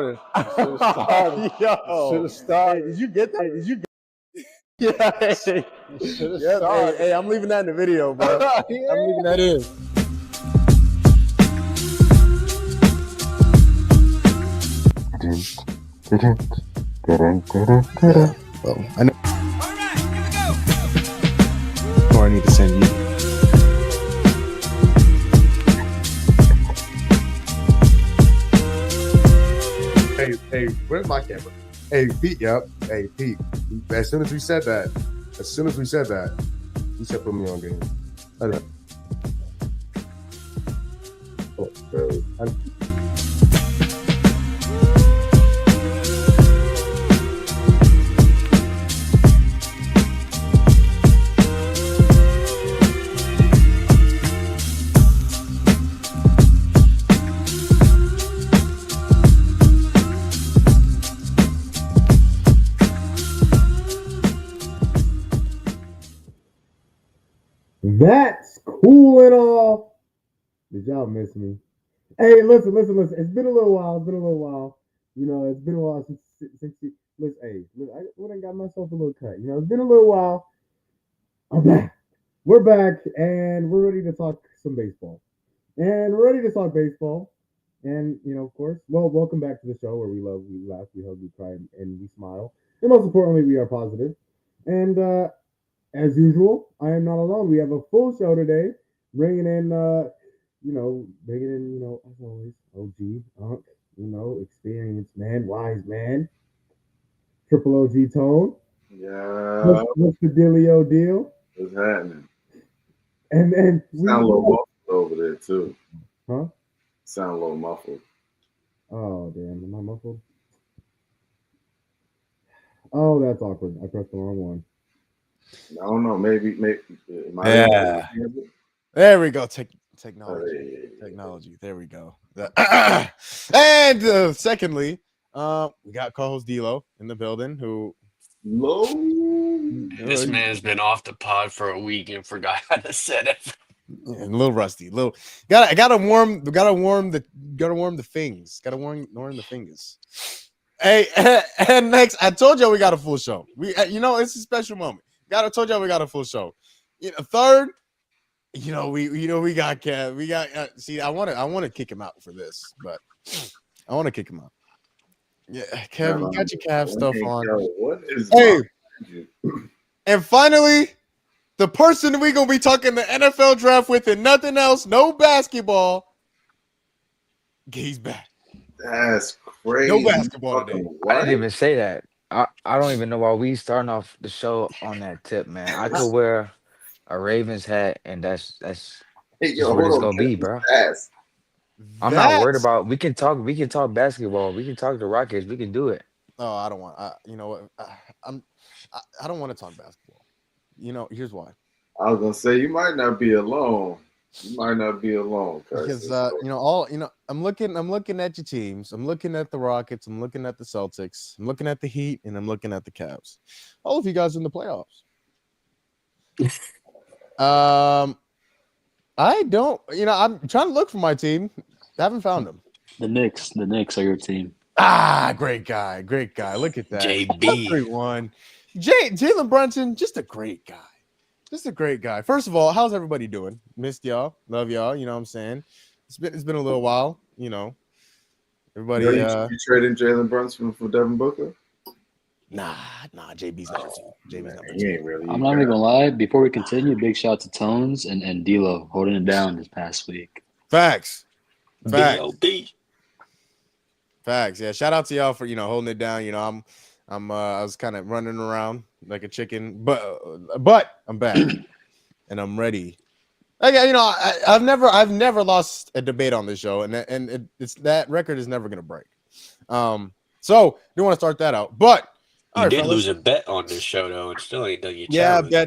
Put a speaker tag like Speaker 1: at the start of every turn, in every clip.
Speaker 1: Should have started.
Speaker 2: Yo,
Speaker 1: Should have started.
Speaker 2: Hey, did you get that? Did you get
Speaker 1: Yeah.
Speaker 2: Hey,
Speaker 1: Should have
Speaker 2: yep,
Speaker 1: started.
Speaker 2: hey, I'm leaving that in the video, bro.
Speaker 1: Yeah.
Speaker 2: I'm leaving that in. Well, I know. Or I need to send you. Hey, where's my camera? Hey, Pete, yep. Hey, Pete. As soon as we said that, you said put me on game. That's cool and all. Did y'all miss me? Hey, listen. It's been a little while. You know, it's been a while since you. Listen, hey, I went and got myself a little cut. You know, it's been a little while. I'm back. We're back, and we're ready to talk some baseball. And you know, of course, well, welcome back to the show where we love, we laugh, we hug, we cry, and we smile. And most importantly, we are positive. And as usual, I am not alone. We have a full show today, bringing in, as always, OG, Unc, experienced man, wise man, triple OG Tone.
Speaker 3: Yeah.
Speaker 2: What's the dealio deal?
Speaker 3: What's happening?
Speaker 2: And
Speaker 3: sound a little muffled over there too.
Speaker 2: Huh?
Speaker 3: Sound a little muffled.
Speaker 2: Oh damn, am I muffled? Oh, that's awkward. I pressed the wrong one.
Speaker 3: I don't know. Maybe.
Speaker 2: Yeah. There we go. Technology. Technology. There we go. And secondly, we got co-host D-Lo in the building.
Speaker 4: This man's been off the pod for a week and forgot how to set it.
Speaker 2: Yeah, a little rusty. Gotta warm the things. Gotta warm the fingers. Hey, and next, I told y'all we got a full show. It's a special moment. Told y'all we got a full show. Third, we got Kev. We got I want to kick him out for this, but I want to kick him out. Yeah, Kev, you got your Cav stuff on.
Speaker 3: What is
Speaker 2: and finally, the person we gonna be talking the NFL draft with and nothing else, no basketball. He's back.
Speaker 3: That's crazy.
Speaker 2: No basketball today.
Speaker 5: I didn't even say that. I don't even know why we starting off the show on that tip, man. I could wear a Ravens hat, and that's what it's gonna be, bro. I'm not worried about. We can talk basketball. We can talk the Rockets. We can do it.
Speaker 2: Oh, I don't want. You know what? I don't want to talk basketball. Here's why.
Speaker 3: I was gonna say you might not be alone.
Speaker 2: Because I'm looking at your teams. I'm looking at the Rockets. I'm looking at the Celtics. I'm looking at the Heat, and I'm looking at the Cavs. All of you guys in the playoffs. I don't. I'm trying to look for my team. I haven't found them.
Speaker 6: The Knicks are your team.
Speaker 2: Great guy. Look at that.
Speaker 4: JB.
Speaker 2: 3-1. Jalen Brunson, just a great guy. First of all, how's everybody doing? Missed y'all. Love y'all. You know what I'm saying? It's been a little while, Everybody
Speaker 3: you trading Jalen Brunson for Devin Booker?
Speaker 2: Nah, JB's number two.
Speaker 3: He ain't really.
Speaker 6: I'm not even gonna lie. Before we continue, big shout out to Tones and D-Lo holding it down this past week.
Speaker 2: Facts.
Speaker 4: B.O.D.
Speaker 2: Facts. Yeah. Shout out to y'all for holding it down. I was kind of running around like a chicken, but I'm back and I'm ready. Again, I've never lost a debate on this show, and it's that record is never gonna break. So do want to start that out, but.
Speaker 4: You did lose a bet on this show though, and still ain't done your challenge.
Speaker 2: Yeah,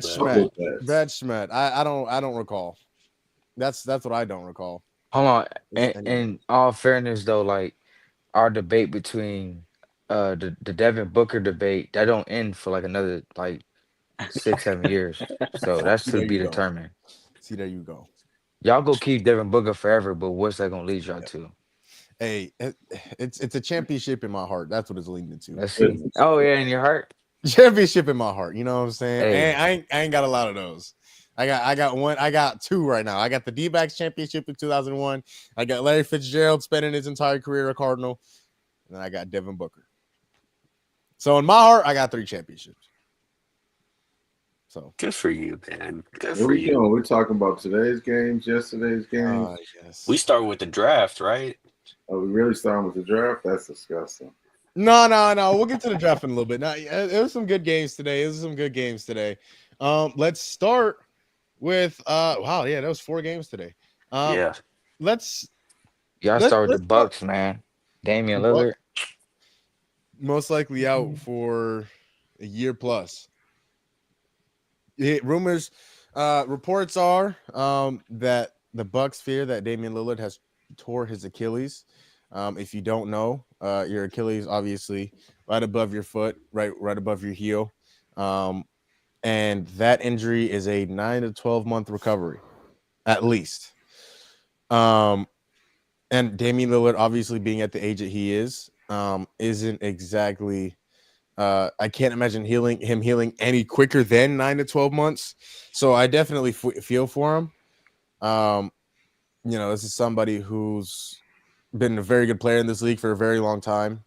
Speaker 2: bet Schmet. I don't recall. That's what I don't recall.
Speaker 5: Hold on. In all fairness, though, like our debate between the Devin Booker debate, that don't end for like another 6-7 years. So that's to be determined.
Speaker 2: See, there you go.
Speaker 5: Y'all go keep Devin Booker forever, but what's that gonna lead y'all to?
Speaker 2: Hey, it's a championship in my heart. That's what it's leading to.
Speaker 5: Let's see. Oh yeah, in your heart.
Speaker 2: Championship in my heart. You know what I'm saying?
Speaker 5: Hey.
Speaker 2: And I ain't got a lot of those. I got one. I got two right now. I got the D-backs championship in 2001. I got Larry Fitzgerald spending his entire career a Cardinal, and then I got Devin Booker. So in my heart, I got 3 championships. So
Speaker 4: Good for you, man. Good
Speaker 3: What
Speaker 4: for
Speaker 3: we
Speaker 4: you.
Speaker 3: doing? We're talking about today's games, yesterday's games.
Speaker 2: yes.
Speaker 4: We start with the draft, right?
Speaker 3: Are we really starting with the draft? That's disgusting.
Speaker 2: No. We'll get to the draft in a little bit. Now, there was some good games today. Let's start with wow, yeah, that was 4 games today.
Speaker 4: Yeah.
Speaker 2: Let's
Speaker 5: Y'all
Speaker 2: let's
Speaker 5: start with the
Speaker 2: start
Speaker 5: Bucks, man. Damian
Speaker 2: the Bucks
Speaker 5: Lillard.
Speaker 2: most likely out for a year plus. Rumors, reports are that the Bucks fear that Damian Lillard has tore his Achilles. If you don't know, your Achilles obviously right above your foot, right above your heel, and that injury is a 9 to 12 month recovery, at least. And Damian Lillard, obviously being at the age that he is, isn't exactly. I can't imagine him healing any quicker than 9 to 12 months. So I definitely feel for him. This is somebody who's been a very good player in this league for a very long time.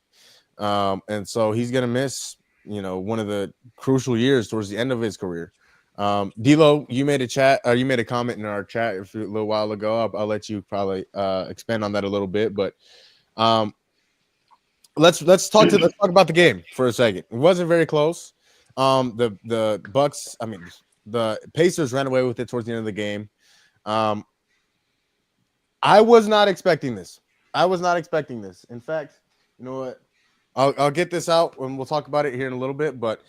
Speaker 2: And so he's going to miss, one of the crucial years towards the end of his career. D'Lo, you made a comment in our chat a little while ago. I'll let you probably expand on that a little bit, but let's talk about the game for a second. It wasn't very close. The Bucks, the Pacers ran away with it towards the end of the game. I was not expecting this. In fact, you know what? I'll get this out and we'll talk about it here in a little bit. But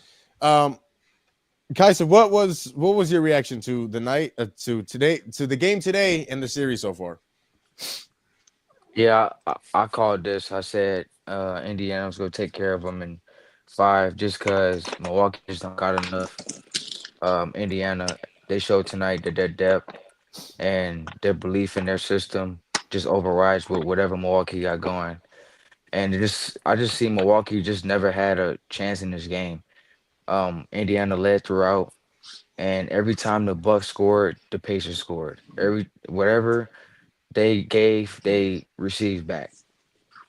Speaker 2: Kaiser, what was your reaction to the night to the game today and the series so far?
Speaker 5: Yeah, I called this. I said Indiana's gonna take care of them in 5, just because Milwaukee just don't got enough. Indiana, they showed tonight that their depth and their belief in their system just overrides with whatever Milwaukee got going. And I just see Milwaukee just never had a chance in this game. Indiana led throughout, and every time the Bucks scored, the Pacers scored. Whatever they gave, they received back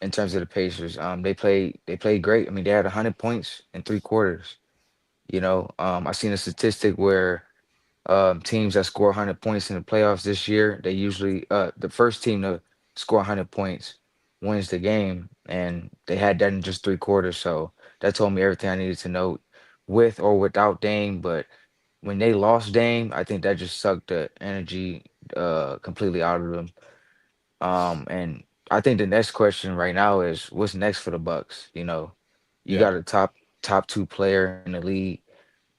Speaker 5: in terms of the Pacers. They played great. I mean, they had 100 points in 3 quarters. I seen a statistic where teams that score 100 points in the playoffs this year, they usually the first team to score 100 points wins the game, and they had that in just 3 quarters. So that told me everything I needed to know, with or without Dame. But when they lost Dame, I think that just sucked the energy completely out of them. And I think the next question right now is what's next for the Bucks? You
Speaker 2: Yeah.
Speaker 5: got a top 2 player in the league.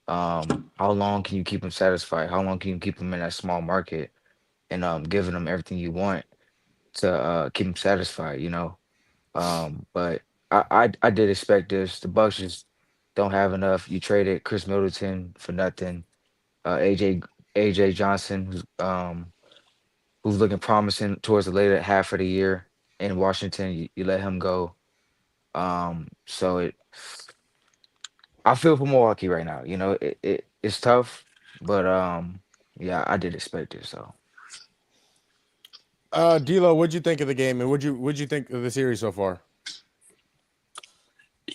Speaker 5: How long can you keep them satisfied? How long can you keep them in that small market and giving them everything you want to keep them satisfied? But I did expect this. The Bucks just don't have enough. You traded Chris Middleton for nothing. AJ Johnson, who's looking promising towards the later half of the year in Washington. You let him go. So I feel for Milwaukee right now. It's tough, but yeah, I did expect it. So
Speaker 2: D'Lo, what'd you think of the game, and what'd you think of the series so far?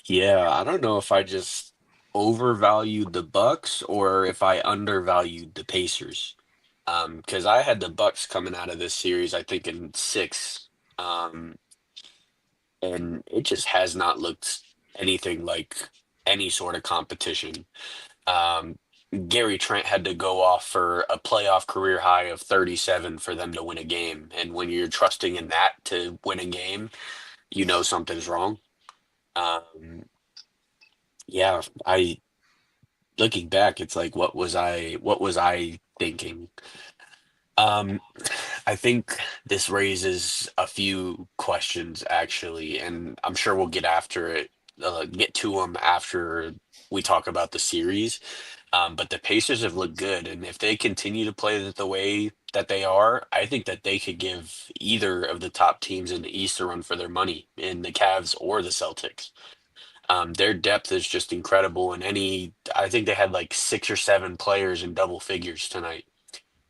Speaker 4: Yeah, I don't know if I just overvalued the Bucks or if I undervalued the Pacers. Because I had the Bucks coming out of this series, I think in 6. Um, and it just has not looked anything like any sort of competition. Um, Gary Trent had to go off for a playoff career high of 37 for them to win a game. And when you're trusting in that to win a game, you know something's wrong. Um, yeah, I looking back, it's like what was I thinking? Um, I think this raises a few questions actually, and I'm sure we'll get to them after we talk about the series. But the Pacers have looked good, and if they continue to play the way that they are, I think that they could give either of the top teams in the East a run for their money, in the Cavs or the Celtics. Their depth is just incredible, and I think they had like 6 or 7 players in double figures tonight,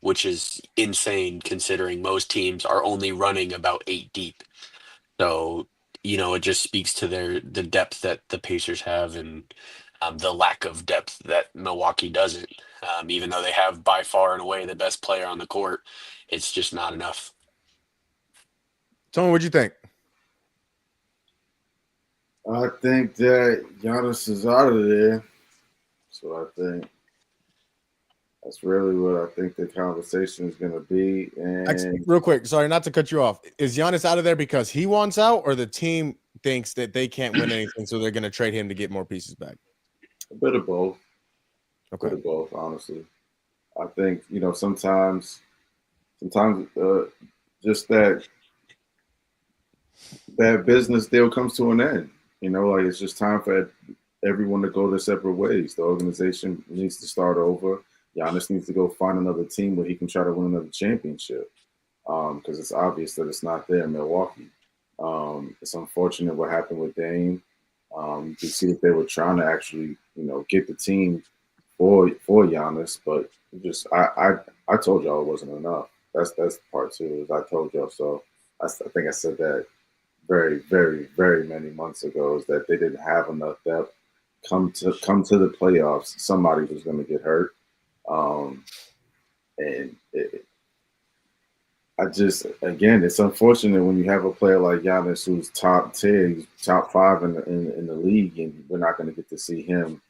Speaker 4: which is insane considering most teams are only running about 8 deep. So, it just speaks to the depth that the Pacers have, and the lack of depth that Milwaukee doesn't. Even though they have by far and away the best player on the court, it's just not enough.
Speaker 2: Tony, what'd you think?
Speaker 3: I think that Giannis is out of there. That's what I think. That's really what I think the conversation is going to be. And
Speaker 2: Real quick, sorry, not to cut you off. Is Giannis out of there because he wants out, or the team thinks that they can't win anything, so they're going to trade him to get more pieces back?
Speaker 3: a bit of both.
Speaker 2: Okay.
Speaker 3: A bit of both, honestly. I think, sometimes just that business deal comes to an end. Like it's just time for everyone to go their separate ways. The organization needs to start over. Giannis needs to go find another team where he can try to win another championship. Because it's obvious that it's not there in Milwaukee. It's unfortunate what happened with Dame. You can see that they were trying to actually, get the team for Giannis, but I told y'all it wasn't enough. That's part two. Is I told y'all so. I think I said that very, very, very many months ago. Is that they didn't have enough depth. Come to the playoffs, somebody was going to get hurt, and again, it's unfortunate when you have a player like Giannis who's top 10, top 5 in the league, and we're not going to get to see him,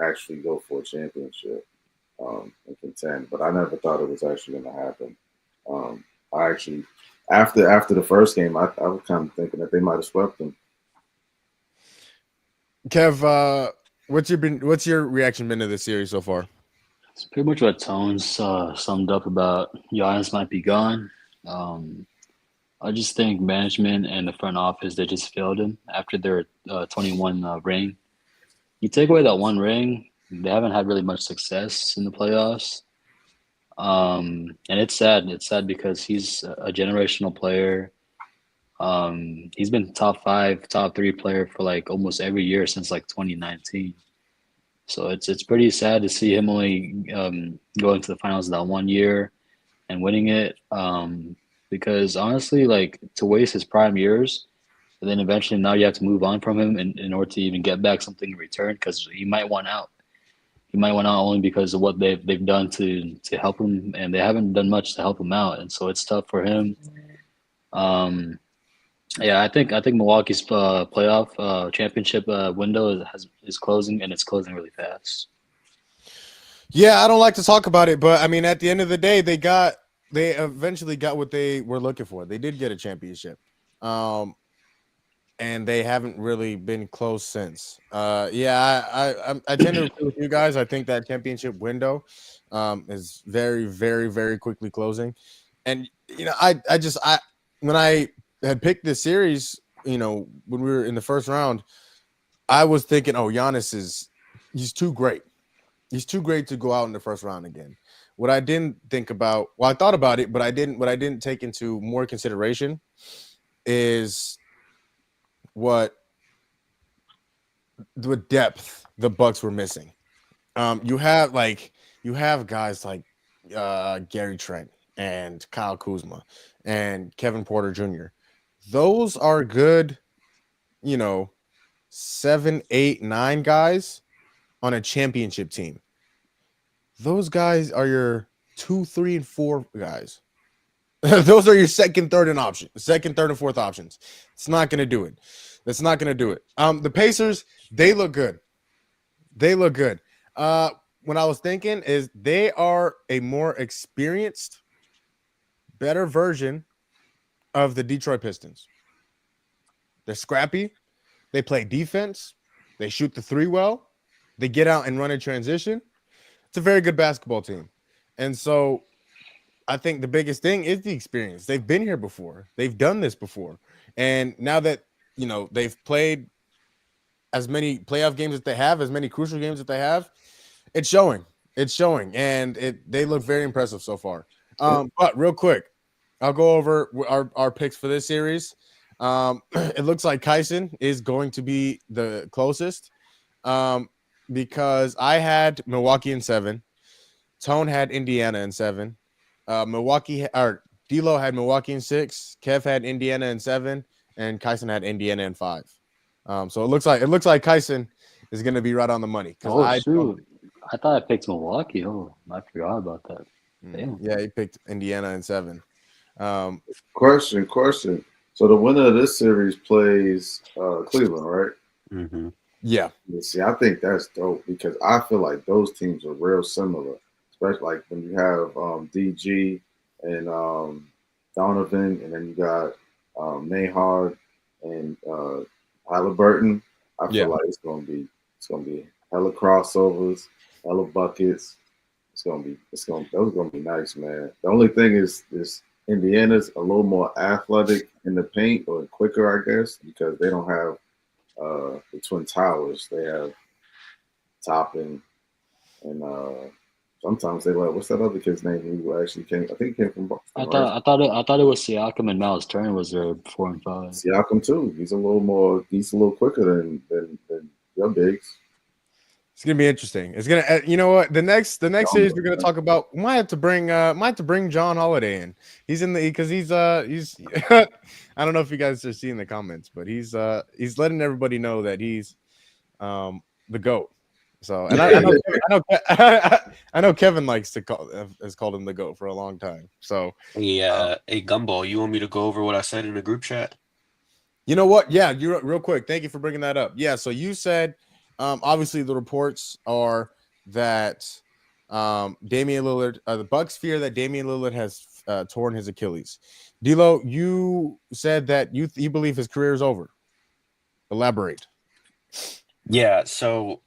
Speaker 3: actually go for a championship and contend. But I never thought it was actually going to happen. I actually, after the first game, I was kind of thinking that they might have swept him.
Speaker 2: Kev, what's your reaction been to this series so far?
Speaker 6: It's pretty much what Tones summed up about Giannis might be gone. I just think management and the front office, they just failed him after their 21 ring. You take away that one ring, they haven't had really much success in the playoffs. And it's sad. It's sad because he's a generational player. He's been top 5, top 3 player for like almost every year since like 2019. So it's pretty sad to see him only going to the finals that one year and winning it. Because honestly, like to waste his prime years, and then eventually now you have to move on from him in order to even get back something in return, because he might want out. He might want out only because of what they've done to help him, and they haven't done much to help him out, and so it's tough for him. Yeah, I think Milwaukee's playoff championship window is closing, and it's closing really fast.
Speaker 2: Yeah, I don't like to talk about it, but I mean, at the end of the day, they eventually got what they were looking for. They did get a championship, and they haven't really been close since. Yeah, I tend to agree with you guys. I think that championship window is very, very, very quickly closing, and I when I had picked this series, when we were in the first round, I was thinking, oh, he's too great. He's too great to go out in the first round again. What I didn't think about, well, I thought about it, but what I didn't take into more consideration is what the depth the Bucks were missing. You have guys like Gary Trent and Kyle Kuzma and Kevin Porter Jr. Those are good, 7, 8, 9 guys on a championship team. Those guys are your 2, 3, and 4 guys. Those are your second, third, and fourth options. It's not going to do it. That's not going to do it. The Pacers, they look good. What I was thinking is they are a more experienced, better version of the Detroit Pistons. They're scrappy. They play defense. They shoot the 3 well. They get out and run in transition. It's a very good basketball team. And so I think the biggest thing is the experience. They've been here before. They've done this before. And now that, they've played as many playoff games as they have, as many crucial games that they have, It's showing. It's showing, and they look very impressive so far. But real quick, I'll go over our picks for this series. It looks like Kyson is going to be the closest, because I had Milwaukee in 7. Tone had Indiana in 7. Milwaukee or D'Lo had Milwaukee in 6. Kev had Indiana in 7, and Kyson had Indiana in 5. So it looks like Kyson is going to be right on the money because
Speaker 6: Oh shoot! I thought I picked Milwaukee. Oh, I forgot about that. Damn.
Speaker 2: Yeah, he picked Indiana in 7.
Speaker 3: Question. So the winner of this series plays Cleveland, right?
Speaker 4: Mm-hmm.
Speaker 2: Yeah.
Speaker 3: See, I think that's dope because I feel like those teams are real similar, especially like when you have DG and Donovan, and then you got Nahard and Halliburton. I feel like it's gonna be hella crossovers, hella buckets. Those are gonna be nice, man. The only thing is Indiana's a little more athletic in the paint or quicker, I guess, because they don't have the Twin Towers. They have Toppin and sometimes they let what's that other kid's name who actually came? I think he came from Boston.
Speaker 6: I thought it was Siakam and Miles Turner was their 4 and 5.
Speaker 3: Siakam too. He's a little quicker than your bigs.
Speaker 2: It's gonna be interesting. It's gonna, you know what? The next series we're gonna talk about. Might have to bring John Holiday in. He's in the because he's I don't know if you guys are seeing the comments, but he's letting everybody know that he's the GOAT. So, and I know Kevin has called him the GOAT for a long time. So,
Speaker 4: Hey, Gumball, you want me to go over what I said in the group chat?
Speaker 2: You know what? Yeah, you real quick. Thank you for bringing that up. Yeah, so you said. Obviously, the reports are that Damian Lillard, the Bucks fear that Damian Lillard has torn his Achilles. D'Lo, you said that you believe his career is over. Elaborate.
Speaker 4: Yeah, so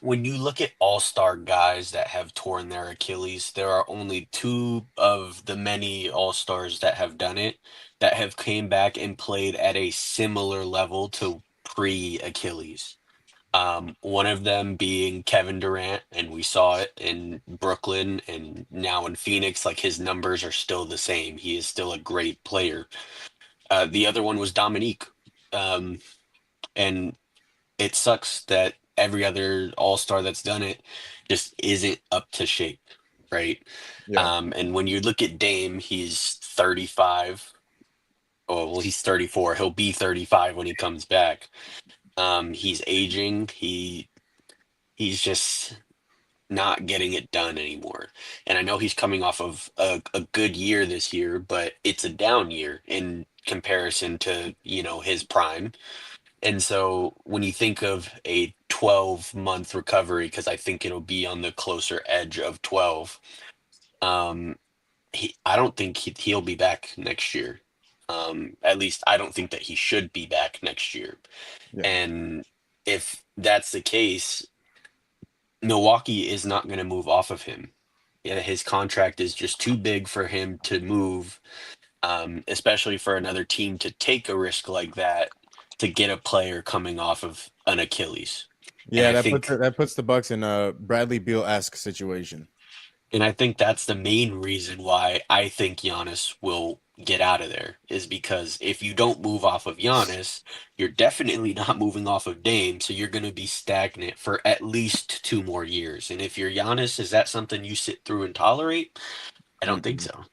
Speaker 4: when you look at all-star guys that have torn their Achilles, there are only 2 of the many all-stars that have done it that have came back and played at a similar level to pre-Achilles. One of them being Kevin Durant, and we saw it in Brooklyn and now in Phoenix. Like his numbers are still the same. He is still a great player. The other one was Dominique, and it sucks that every other All Star that's done it just isn't up to shape, right?
Speaker 2: Yeah.
Speaker 4: And when you look at Dame, he's 35. Oh, well, he's 34. He'll be 35 when he comes back. He's aging. He's just not getting it done anymore. And I know he's coming off of a good year this year, but it's a down year in comparison to, his prime. And so when you think of a 12-month recovery, because I think it'll be on the closer edge of 12, um, I don't think he'll be back next year. At least I don't think that he should be back next year.
Speaker 2: Yeah.
Speaker 4: And if that's the case, Milwaukee is not going to move off of him. Yeah, his contract is just too big for him to move, especially for another team to take a risk like that to get a player coming off of an Achilles.
Speaker 2: Yeah, that puts the Bucks in a Bradley Beal-esque situation.
Speaker 4: And I think that's the main reason why I think Giannis will get out of there, is because if you don't move off of Giannis, you're definitely not moving off of Dame, so you're going to be stagnant for at least 2 more years. And if you're Giannis, is that something you sit through and tolerate? I don't think so.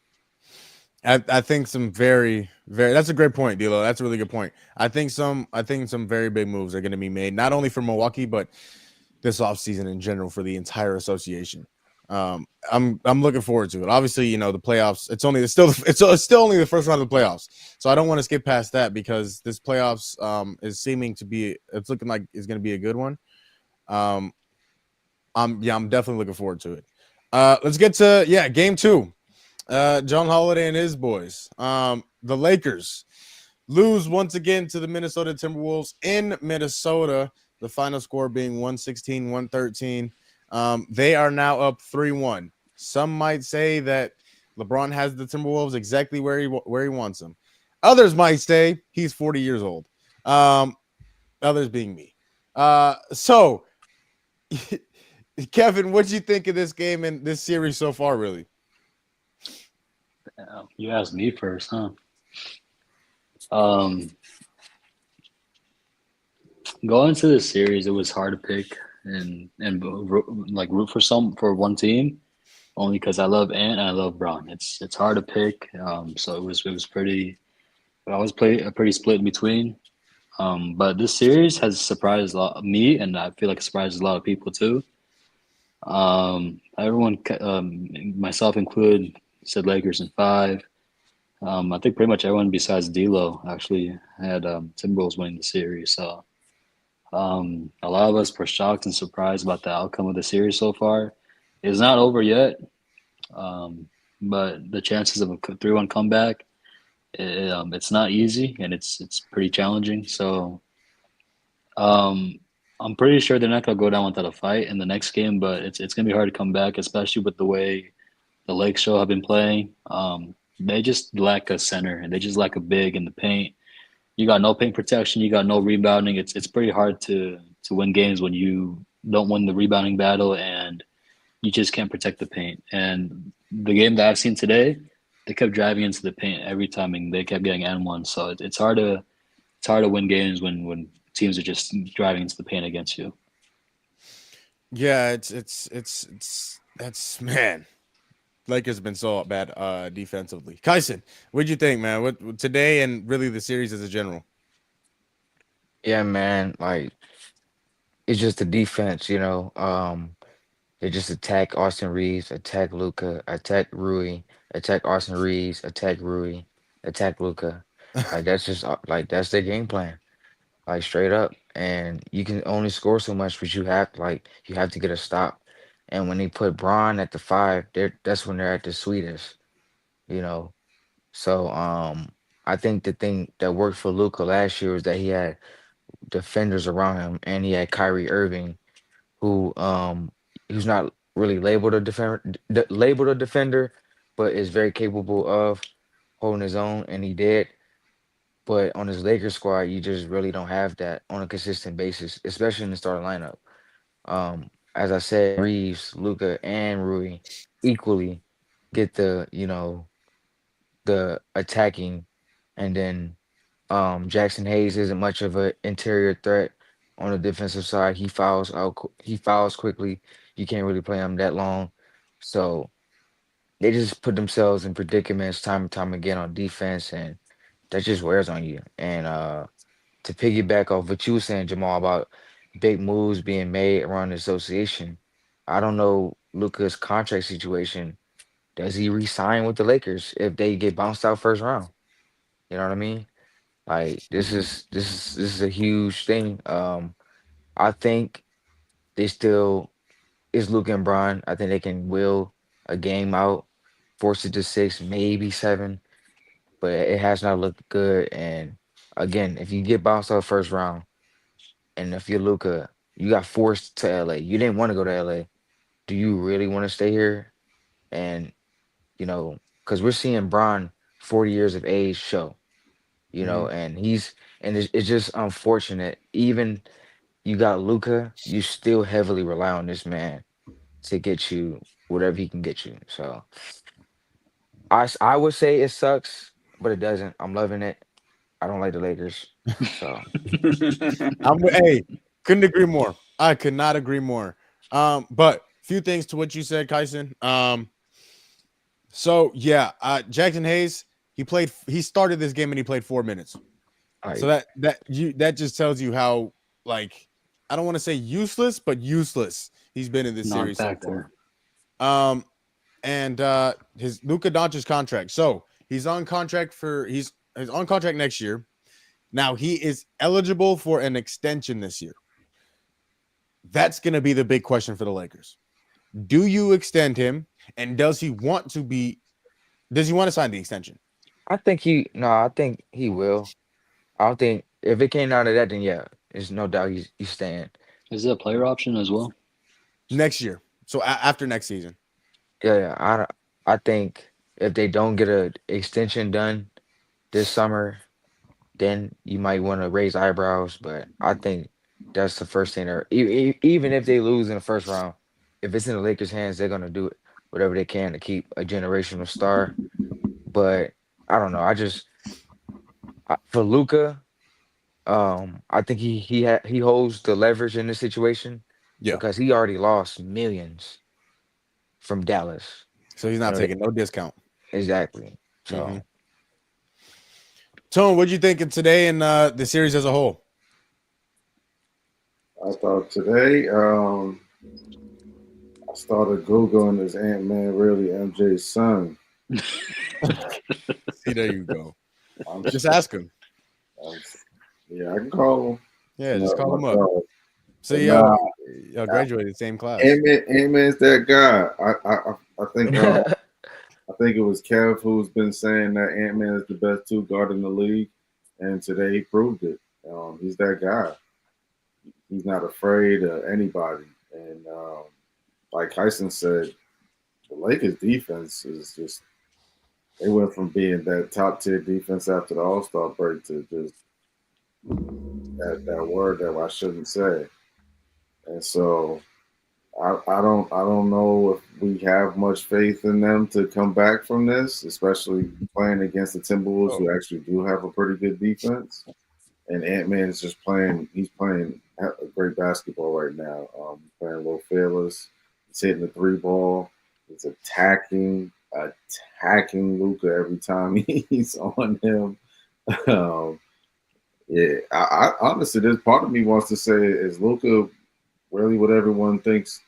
Speaker 2: I think some very, very. That's a great point, D'Lo. That's a really good point. I think some very big moves are going to be made, not only for Milwaukee, but this offseason in general for the entire association. I'm looking forward to it. Obviously, the playoffs. It's still only the first round of the playoffs, so I don't want to skip past that because this playoffs is seeming to be. It's looking like it's going to be a good one. I'm definitely looking forward to it. Let's get to game 2. John Holiday and his boys. The Lakers lose once again to the Minnesota Timberwolves in Minnesota. The final score being 116-113. They are now up 3-1. Some might say that Le-Bron has the Timberwolves exactly where he wants them. Others might say he's 40 years old. Others being me. So Kevin, what'd you think of this game and this series so far? Really?
Speaker 6: You asked me first, huh? Um, Going into the series, it was hard to pick like root for one team only because I love Ant and I love Braun. It's hard to pick. So it was pretty. I was pretty split in between. But this series has surprised me, and I feel like it surprises a lot of people too. Everyone, myself included, said Lakers in five. I think pretty much everyone besides D'Lo actually had Timberwolves winning the series. So a lot of us were shocked and surprised about the outcome of the series so far. It's not over yet, um, but the chances of a 3-1 comeback, it's not easy and it's pretty challenging. So um, I'm pretty sure they're not gonna go down without a fight in the next game, but it's gonna be hard to come back, especially with the way the Lake Show have been playing. They just lack a center and they just lack a big in the paint. You got no paint protection, you got no rebounding. It's pretty hard to win games when you don't win the rebounding battle and you just can't protect the paint. And the game that I've seen today, they kept driving into the paint every time and they kept getting N1. So it's hard to win games when teams are just driving into the paint against you.
Speaker 2: Yeah, it's that's man. Lakers have been so bad defensively. Kyson, what'd you think, man? What today and really the series as a general?
Speaker 5: Yeah, man. Like it's just the defense, they just attack Austin Reeves, attack Luca, attack Rui, attack Austin Reeves, attack Rui, attack Luca. Like that's just like that's their game plan, like straight up. And you can only score so much, but you have to get a stop. And when they put Braun at the five, that's when they're at the sweetest, you know. So I think the thing that worked for Luca last year was that he had defenders around him, and he had Kyrie Irving, who who's not really labeled a defender, but is very capable of holding his own, and he did. But on his Lakers squad, you just really don't have that on a consistent basis, especially in the starting lineup. As I said, Reeves, Luca, and Rui equally get the attacking, and then Jackson Hayes isn't much of an interior threat on the defensive side. He fouls quickly. You can't really play him that long. So they just put themselves in predicaments time and time again on defense, and that just wears on you. And to piggyback off what you were saying, Jamal, about big moves being made around the association, I don't know Luca's contract situation. Does he re-sign with the Lakers if they get bounced out first round? You know what I mean? Like this is a huge thing. I think they still is Luka and Bron. I think they can will a game out, force it to six, maybe seven, but it has not looked good. And again, if you get bounced out first round, and if you're Luca, you got forced to LA. You didn't want to go to LA. Do you really want to stay here? And because we're seeing Bron 40 years of age show,
Speaker 2: Mhm.
Speaker 5: and it's just unfortunate. Even you got Luca, you still heavily rely on this man to get you whatever he can get you. So I would say it sucks, but it doesn't. I'm loving it. I don't like the Lakers. So
Speaker 2: Hey, couldn't agree more. I could not agree more. But few things to what you said, Kyson. So yeah, Jackson Hayes, he started this game and he played 4 minutes. So
Speaker 5: like
Speaker 2: that just tells you how, like, I don't want to say useless, but useless he's been in this series so
Speaker 6: Non-factor.
Speaker 2: far. And his Luka Doncic's contract. So he's on contract next year. Now he is eligible for an extension this year. That's going to be the big question for the Lakers. Do you extend him, and does he want to sign the extension
Speaker 5: I think I think he will. I don't think if it came down to that, then yeah, there's no doubt he's staying.
Speaker 6: Is it a player option as well?
Speaker 2: next year? So after next season.
Speaker 5: Yeah, yeah. I think if they don't get a extension done this summer, then you might want to raise eyebrows. But I think that's the first thing. Even if they lose in the first round, if it's in the Lakers' hands, they're gonna do it whatever they can to keep a generational star. But I don't know. For Luca, I think he holds the leverage in this situation
Speaker 2: Yeah.
Speaker 5: because he already lost millions from Dallas.
Speaker 2: So he's
Speaker 5: You
Speaker 2: not
Speaker 5: know that
Speaker 2: taking no discount.
Speaker 5: exactly.
Speaker 2: Hmm.
Speaker 5: So
Speaker 2: Tone, what'd you think of today and the series as a whole?
Speaker 3: I thought today, I started Googling, is Ant Man really MJ's son?
Speaker 2: See, there you go.
Speaker 3: I'm,
Speaker 2: Just ask him.
Speaker 3: I'm, yeah, I can call him.
Speaker 2: Yeah, just call him up.
Speaker 3: Myself.
Speaker 2: So
Speaker 3: But nah,
Speaker 2: y'all graduated same class.
Speaker 3: Ant Man's that guy. I think it was Kev who's been saying that Ant Man is the best two guard in the league, and today he proved it. He's that guy. He's not afraid of anybody, and like Tyson said, the Lakers defense is just they went from being that top tier defense after the All Star break to just that word that I shouldn't say. And so I don't know if we have much faith in them to come back from this, especially playing against the Timberwolves, who actually do have a pretty good defense. And Ant Man is just playing. He's playing a great basketball right now. Playing a little fearless. He's hitting the three ball. He's attacking Luka every time he's on him. Um, yeah, I honestly, there's part of me wants to say, is Luka really what everyone thinks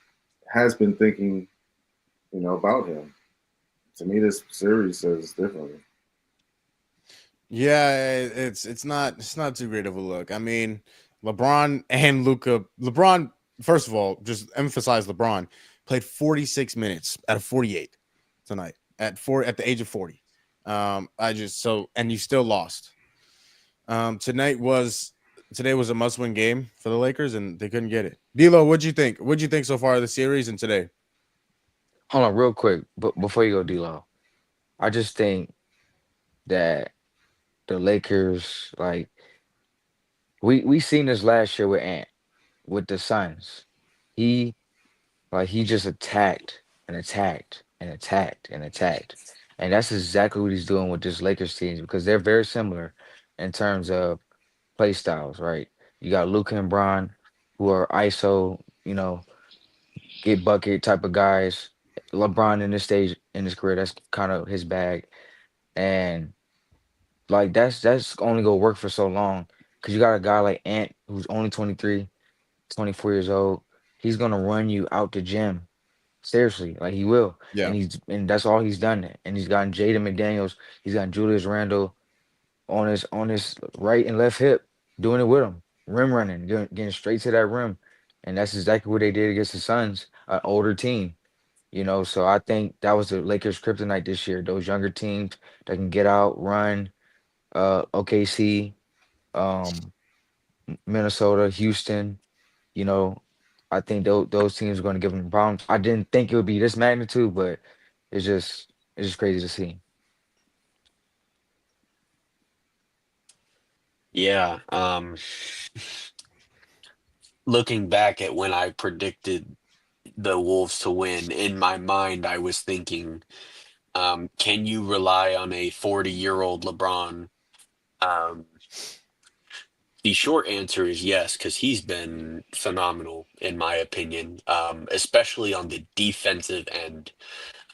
Speaker 3: has been thinking, about him? To me, this series says differently.
Speaker 2: Yeah, it's not too great of a look. I mean, LeBron and Luca. LeBron, first of all, just emphasize LeBron played 46 minutes out of 48 tonight at the age of 40. I just so and you still lost. Today was a must-win game for the Lakers, and they couldn't get it. D'Lo, what'd you think? What'd you think so far of the series and today?
Speaker 5: hold on, real quick, but before you go, D'Lo, I just think that the Lakers, like we seen this last year with Ant with the Suns. He he just attacked and attacked and attacked and attacked. And that's exactly what he's doing with this Lakers team because they're very similar in terms of play styles, right? You got Luka and Bron who are ISO, get bucket type of guys. LeBron in this stage in his career, that's kind of his bag. And like that's only gonna work for so long. Cause you got a guy like Ant who's only 23, 24 years old. He's gonna run you out the gym. Seriously, like he will.
Speaker 2: Yeah,
Speaker 5: And that's all he's done. And he's gotten Jaden McDaniels, he's gotten Julius Randle on his right and left hip, doing it with him. Rim running, getting straight to that rim. And that's exactly what they did against the Suns, an older team. So I think that was the Lakers' kryptonite this year. Those younger teams that can get out, run, OKC, um, Minnesota, Houston, you know, I think those teams are going to give them problems. I didn't think it would be this magnitude, but it's just crazy to see.
Speaker 4: Yeah. Looking back at when I predicted the Wolves to win, in my mind, I was thinking, can you rely on a 40-year-old LeBron? Um, the short answer is yes, because he's been phenomenal, in my opinion, especially on the defensive end.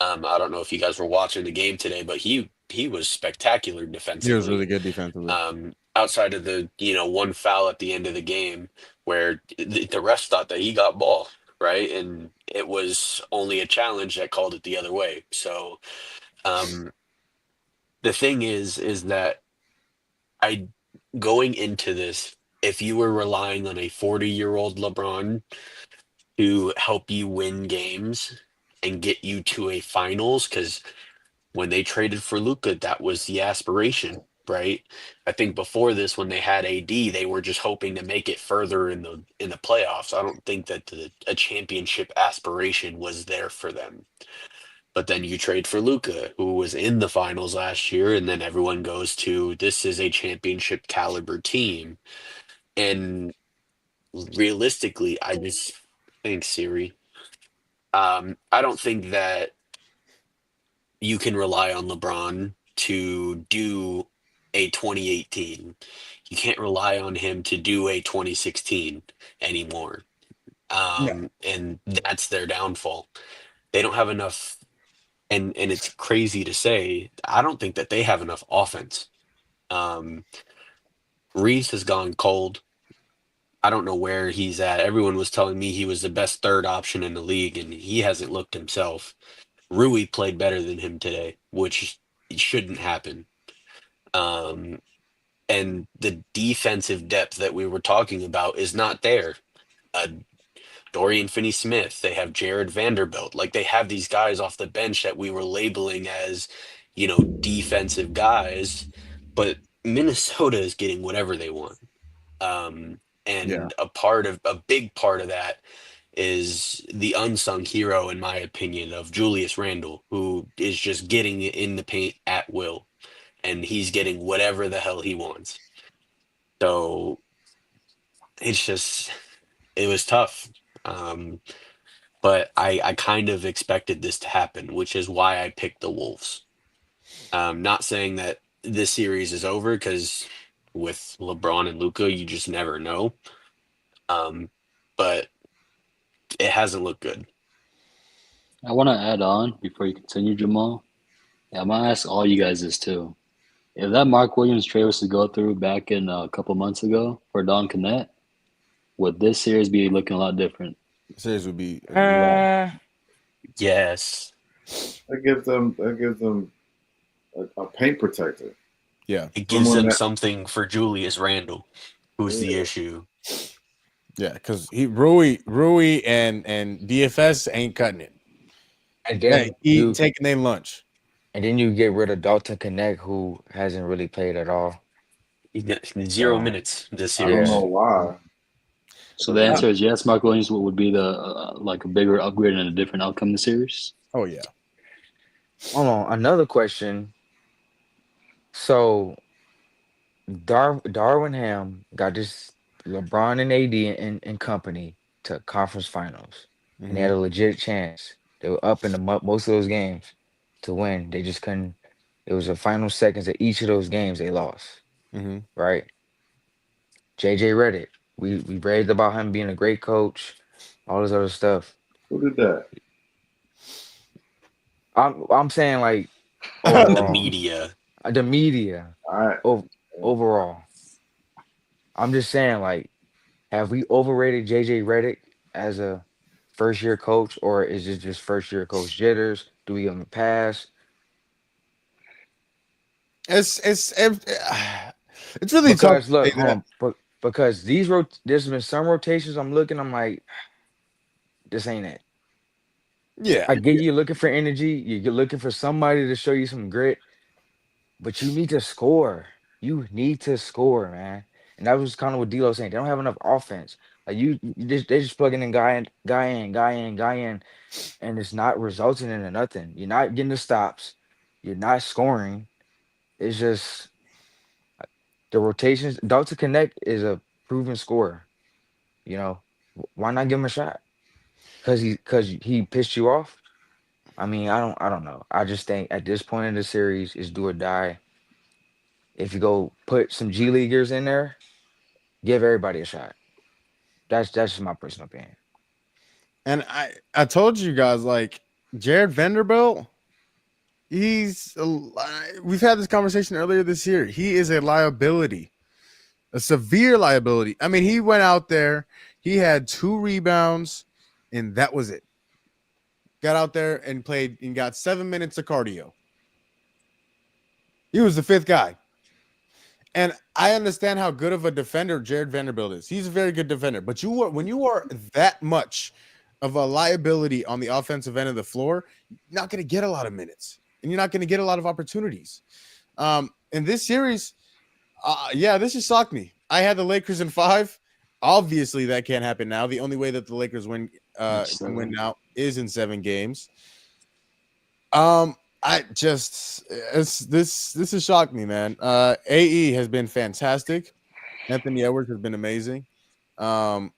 Speaker 4: I don't know if you guys were watching the game today, but he was spectacular
Speaker 2: he was really
Speaker 4: defensively.
Speaker 2: good defensively.
Speaker 4: Outside of the one foul at the end of the game, where the rest thought that he got ball, right, and it was only a challenge that called it the other way. So um, the thing is that I going into this, if you were relying on a 40-year-old LeBron to help you win games and get you to a finals, because when they traded for Luka, that was the aspiration, right? I think before this, when they had AD, they were just hoping to make it further in the playoffs. I don't think that a championship aspiration was there for them. But then you trade for Luka, who was in the finals last year, and then everyone goes to this is a championship caliber team. And realistically, I just think Siri. I don't think that you can rely on LeBron to do a 2018. You can't rely on him to do a 2016 anymore.
Speaker 2: Yeah.
Speaker 4: And that's their downfall. They don't have enough, and it's crazy to say, I don't think that they have enough offense. Um, Reese has gone cold. I don't know where he's at. Everyone was telling me he was the best third option in the league, and he hasn't looked himself. Rui played better than him today, which shouldn't happen. Um, and the defensive depth that we were talking about is not there. Uh, Dorian Finney-Smith, they have Jared Vanderbilt. Like they have these guys off the bench that we were labeling as, defensive guys, but Minnesota is getting whatever they want.
Speaker 2: Yeah.
Speaker 4: And a big part of that is the unsung hero, in my opinion, of Julius Randle, who is just getting it in the paint at will, and he's getting whatever the hell he wants. So it was tough. But I kind of expected this to happen, which is why I picked the Wolves. Not saying that this series is over, because with LeBron and Luka, you just never know. But it hasn't looked good.
Speaker 6: I want to add on before you continue, Jamal. Yeah, I'm gonna ask all you guys this too. If that Mark Williams trade was to go through back in a couple months ago for Don Connect, would this series be looking a lot different?
Speaker 2: Series would be
Speaker 4: Yes.
Speaker 3: That gives them a paint protector.
Speaker 2: yeah.
Speaker 4: It gives
Speaker 3: Someone
Speaker 4: them
Speaker 3: that-
Speaker 4: something for Julius Randle, who's the issue.
Speaker 2: Yeah, because Rui and DFS ain't cutting it.
Speaker 5: And
Speaker 2: Yeah,
Speaker 5: then
Speaker 2: taking their lunch.
Speaker 5: and then you get rid of Dalton Connect, who hasn't really played at all.
Speaker 4: He got 0
Speaker 5: So,
Speaker 4: minutes this
Speaker 3: I don't
Speaker 4: series.
Speaker 3: know why.
Speaker 6: So the answer is yes. Mark Williams would be the like a bigger upgrade and a different outcome in the series.
Speaker 2: Oh yeah.
Speaker 5: Hold on, another question. So Darwin Ham got this LeBron and AD and company to conference finals, and they had a legit chance. They were up in most of those games to win. They just couldn't. It was the final seconds of each of those games they lost.
Speaker 2: Mm-hmm.
Speaker 5: Right? JJ Redick. We raved about him being a great coach, all this other stuff.
Speaker 3: Who did that?
Speaker 5: I'm saying like
Speaker 4: The
Speaker 5: overall,
Speaker 4: media.
Speaker 5: the media
Speaker 3: All right.
Speaker 5: overall. I'm just saying like, have we overrated JJ Redick as a first year coach, or is it just first year coach jitters? Do we give him a pass?
Speaker 2: It's really tough.
Speaker 5: Because look, hold on, because there's been some rotations I'm looking, I'm like, this ain't it.
Speaker 2: Yeah.
Speaker 5: I get you looking for energy, you're looking for somebody to show you some grit, but you need to score. You need to score, man. And that was kind of what D'Lo's saying. They don't have enough offense. Like they're just plugging in guy in, and it's not resulting into nothing. You're not getting the stops. You're not scoring. It's just the rotations. Dalton Connect is a proven scorer. You know, why not give him a shot? Because he pissed you off. I mean, I don't know. I just think at this point in the series is do or die. If you go put some G Leaguers in there, give everybody a shot. That's just my personal opinion.
Speaker 2: And I told you guys, like, Jared Vanderbilt, we've had this conversation earlier this year. He is a liability, a severe liability. I mean, he went out there, he had 2 rebounds, and that was it. Got out there and played and got 7 minutes of cardio. He was the 5th guy. And I understand how good of a defender Jared Vanderbilt is. He's a very good defender. But when you are that much of a liability on the offensive end of the floor, you're not going to get a lot of minutes. And you're not going to get a lot of opportunities. In this series, this just shocked me. I had the Lakers in 5. Obviously, that can't happen now. The only way that the Lakers win now is in 7 games. This has shocked me, man. AE has been fantastic. Anthony Edwards has been amazing. LeBron,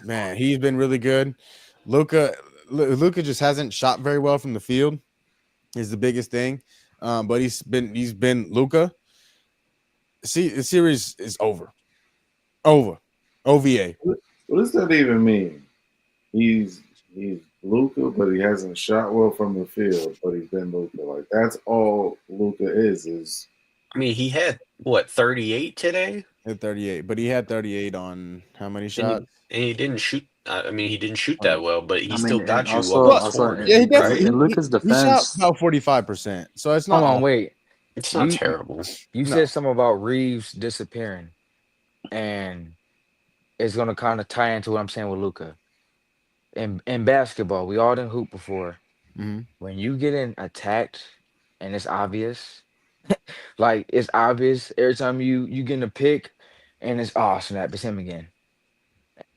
Speaker 2: man, he's been really good. Luka Luka just hasn't shot very well from the field. Is the biggest thing. But he's been Luka. See, the series is over. Over. OVA.
Speaker 3: What does that even mean? He's Luka, but he hasn't shot well from the field, but he's been Luka. Like that's all Luka is.
Speaker 4: I mean, he had what 38 today,
Speaker 2: At 38, but he had 38 on how many
Speaker 4: and
Speaker 2: shots?
Speaker 4: he didn't shoot. I mean, he didn't shoot that well, but he
Speaker 6: I
Speaker 4: still
Speaker 6: mean, and
Speaker 4: got you a
Speaker 6: also,
Speaker 4: plus
Speaker 6: also
Speaker 4: 40,
Speaker 2: Yeah, he
Speaker 6: in,
Speaker 2: definitely
Speaker 4: right?
Speaker 6: in Luka's
Speaker 2: he shot
Speaker 6: defense,
Speaker 2: about 45%. So it's not
Speaker 5: Hold on,
Speaker 2: all.
Speaker 5: wait.
Speaker 4: It's not
Speaker 5: You
Speaker 4: terrible.
Speaker 5: you
Speaker 2: No.
Speaker 5: said something about Reeves disappearing, and it's gonna kind of tie into what I'm saying with Luca. In basketball, we all done hoop before.
Speaker 2: Mhm.
Speaker 5: When you getting attacked and it's obvious, like it's obvious every time you getting a pick, and it's oh snap, it's him again.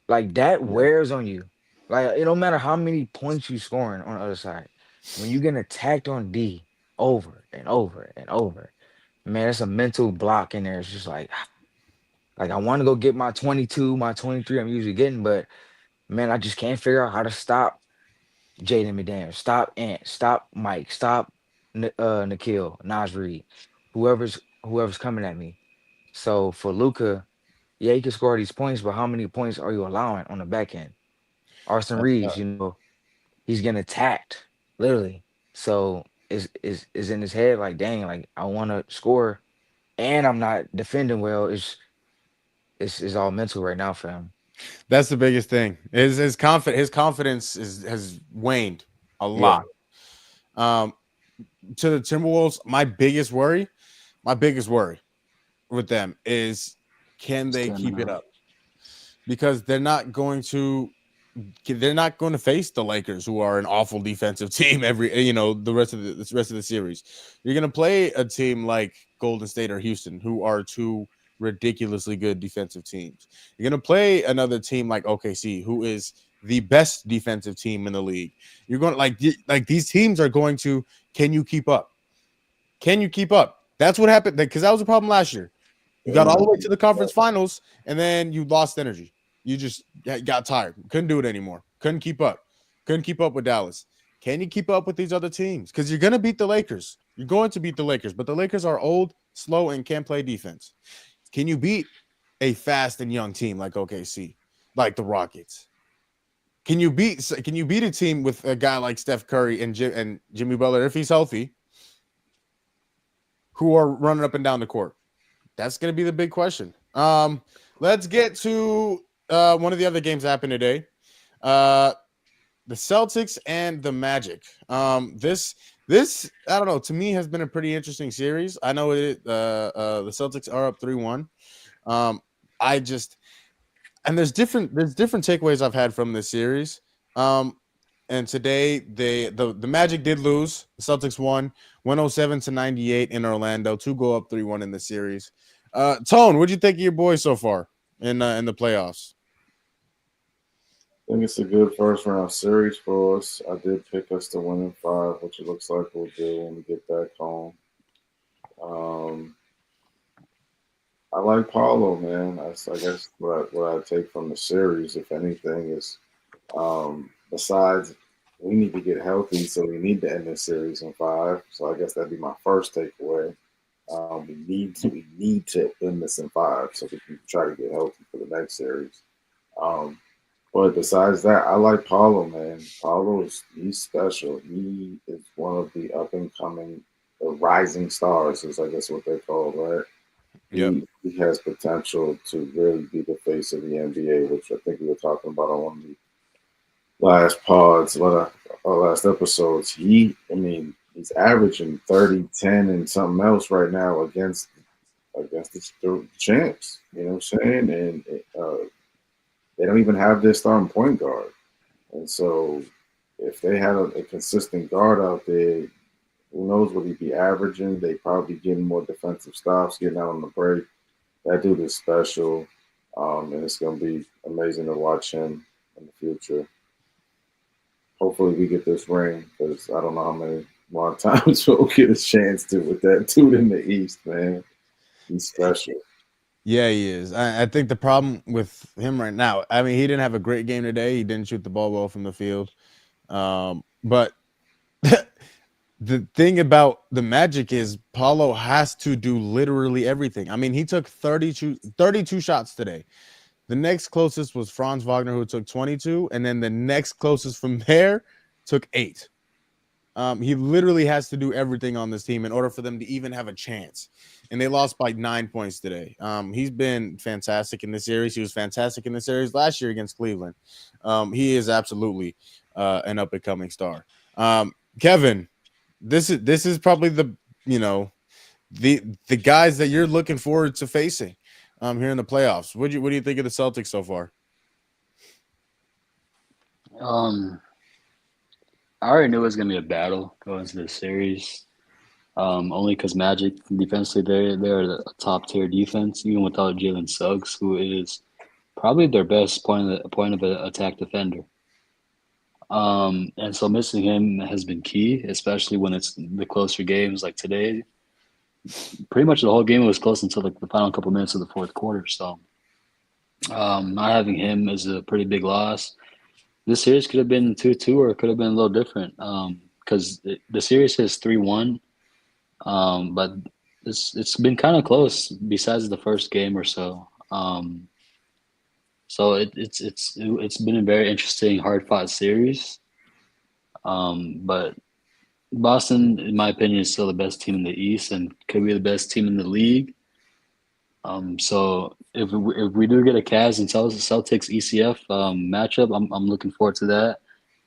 Speaker 5: Like that
Speaker 3: Yeah.
Speaker 5: wears on you. Like it don't matter how many points you scoring on the other side. When you getting attacked on D over and over and over, man, it's a mental block in there. It's just like I want to go get my 22, my 23 I'm usually getting, but man, I just can't figure out how to stop Jaden McDaniels, stop Ant, stop Mike, stop Nikhil, Nas Reed, whoever's coming at me. So for Luca, yeah, he can score these points, but how many points are you allowing on the back end? Austin Reeves, he's getting attacked, literally. So is in his head like, dang, like I want to score, and I'm not defending well. It's all mental right now for him.
Speaker 2: That's the biggest thing. His confidence has waned a
Speaker 5: Yeah,
Speaker 2: lot. Um, to the Timberwolves, my biggest worry with them is can they keep it
Speaker 6: stamina.
Speaker 2: up? Because they're not going to face the Lakers, who are an awful defensive team the rest of the series. You're going to play a team like Golden State or Houston, who are two ridiculously good defensive teams. You're going to play another team like OKC, who is the best defensive team in the league. You're going to like these teams are going to. Can you keep up? Can you keep up? That's what happened because that was a problem last year. You got all the way to the conference finals, and then you lost energy. You just got tired. Couldn't do it anymore. Couldn't keep up. Couldn't keep up with Dallas. Can you keep up with these other teams? Because you're going to beat the Lakers. You're going to beat the Lakers, but the Lakers are old, slow, and can't play defense. Can you beat a fast and young team like OKC, like the Rockets? Can you beat a team with a guy like Steph Curry and Jimmy Butler if he's healthy, who are running up and down the court? That's going to be the big question. Let's get to one of the other games that happened today. The Celtics and the Magic. This I don't know. To me, has been a pretty interesting series. I know the Celtics are up 3-1. I just there's different takeaways I've had from this series. And today the Magic did lose. The Celtics won 107-98 in Orlando to go up 3-1 in the series. Tone, what'd you think of your boys so far in the playoffs?
Speaker 3: I think it's a good first round series for us. I did pick us to win in 5, which it looks like we'll do when we get back home. I like Paulo, man. I guess what I take from the series, if anything, is besides we need to get healthy, so we need to end this series in 5. So I guess that'd be my first takeaway. We need to end this in 5 so we can try to get healthy for the next series. But besides that, I like Paulo, man. He's special. He is one of the up and coming, the rising stars, is I guess what they call, right?
Speaker 2: Yep.
Speaker 3: He has potential to really be the face of the NBA, which I think we were talking about on one of the last episodes. He's averaging 30, 10, and something else right now against the champs. You know what I'm saying? And they don't even have their starting point guard. And so if they had a consistent guard out there, who knows what he'd be averaging? They'd probably be getting more defensive stops, getting out on the break. That dude is special, and it's going to be amazing to watch him in the future. Hopefully we get this ring because I don't know how many more times we'll get a chance to with that dude in the East, man. He's special.
Speaker 2: Yeah, he is. I think the problem with him right now, I mean, he didn't have a great game today. He didn't shoot the ball well from the field. But the thing about the Magic is Paulo has to do literally everything. I mean, he took 32 shots today. The next closest was Franz Wagner, who took 22, and then the next closest from there took 8. He literally has to do everything on this team in order for them to even have a chance. And they lost by 9 points today. He's been fantastic in this series. He was fantastic in the series last year against Cleveland. He is absolutely an up and coming star. Kevin, this is probably the the guys that you're looking forward to facing here in the playoffs. What do you think of the Celtics so far?
Speaker 6: Um, I already knew it was gonna be a battle going into the series. Only because Magic defensively they're a top tier defense even without Jalen Suggs, who is probably their best point of attack defender. And so missing him has been key, especially when it's the closer games like today. Pretty much the whole game was close until like the final couple minutes of the fourth quarter. So not having him is a pretty big loss. This series could have been 2-2 or it could have been a little different. Because the series is 3-1. But it's been kind of close besides the first game or so. So it's been a very interesting, hard fought series. But Boston, in my opinion, is still the best team in the East and could be the best team in the league. So if we do get a Cavs and Celtics ECF matchup, I'm looking forward to that.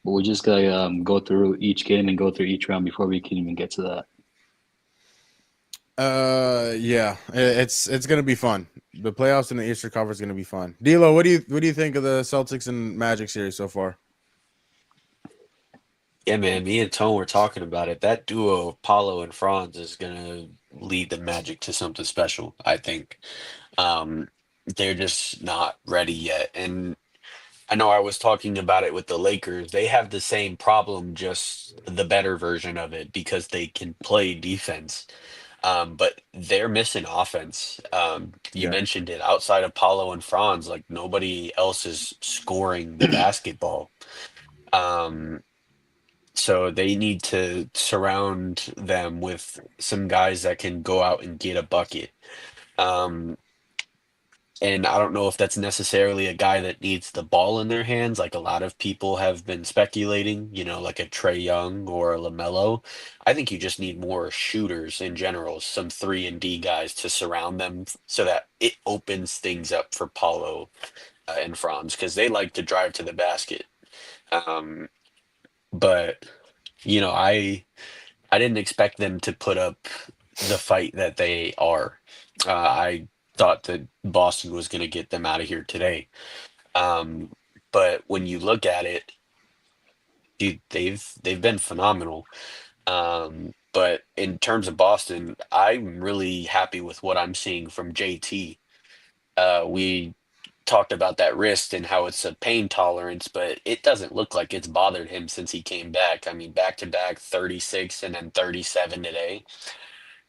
Speaker 6: But we just gotta go through each game and go through each round before we can even get to that.
Speaker 2: Yeah, it's gonna be fun. The playoffs in the Eastern Conference is gonna be fun. D'Lo, what do you think of the Celtics and Magic series so far?
Speaker 4: Yeah, man, me and Tone were talking about it. That duo of Paulo and Franz is gonna lead the Magic to something special, I think. They're just not ready yet. And I know I was talking about it with the Lakers. They have the same problem, just the better version of it because they can play defense. But they're missing offense. You
Speaker 2: Yeah.
Speaker 4: mentioned it. Outside of Paulo and Franz, like nobody else is scoring the basketball. Um, so they need to surround them with some guys that can go out and get a bucket. Um, and I don't know if that's necessarily a guy that needs the ball in their hands, like a lot of people have been speculating, like a Trey Young or a LaMelo. I think you just need more shooters in general, some 3 and D guys to surround them so that it opens things up for Paulo and Franz because they like to drive to the basket. Um, but I didn't expect them to put up the fight that they are. I thought that Boston was going to get them out of here today. Um, but when you look at it, dude, they've been phenomenal. But in terms of Boston, I'm really happy with what I'm seeing from JT. We talked about that wrist and how it's a pain tolerance, but it doesn't look like it's bothered him since he came back. I mean, back to back 36 and then 37 today.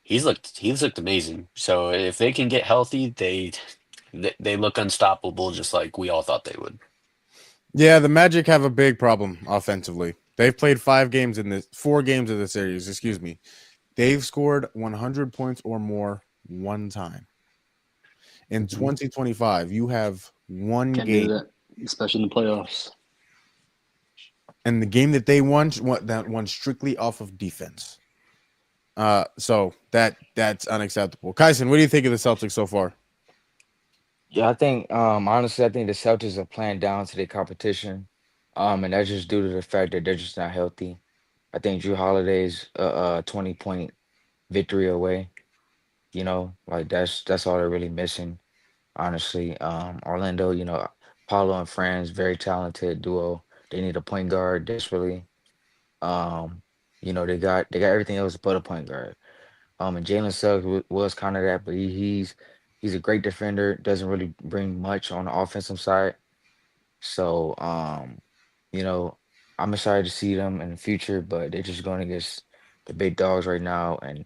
Speaker 4: He's looked amazing. So if they can get healthy, they look unstoppable, just like we all thought they would.
Speaker 2: Yeah, the Magic have a big problem offensively. They've played 4 games of the series, excuse me. They've scored 100 points or more one time. In
Speaker 6: Mhm.
Speaker 2: 2025, you have one
Speaker 6: Can't do
Speaker 2: game.
Speaker 6: that, especially in the playoffs.
Speaker 2: And the game that they won strictly off of defense. So that's unacceptable. Kyson, what do you think of the Celtics so far?
Speaker 5: Yeah, I think honestly, I think the Celtics are playing down to their competition. And that's just due to the fact that they're just not healthy. I think Drew Holiday's 20-point victory away. Like that's all they're really missing, honestly. Orlando, Paulo and Franz, very talented duo. They need a point guard desperately. Um, they got everything else but a point guard. And Jalen Suggs was kind of that, but he's a great defender. Doesn't really bring much on the offensive side. So you know, I'm excited to see them in the future, but they're just going against the big dogs right now, and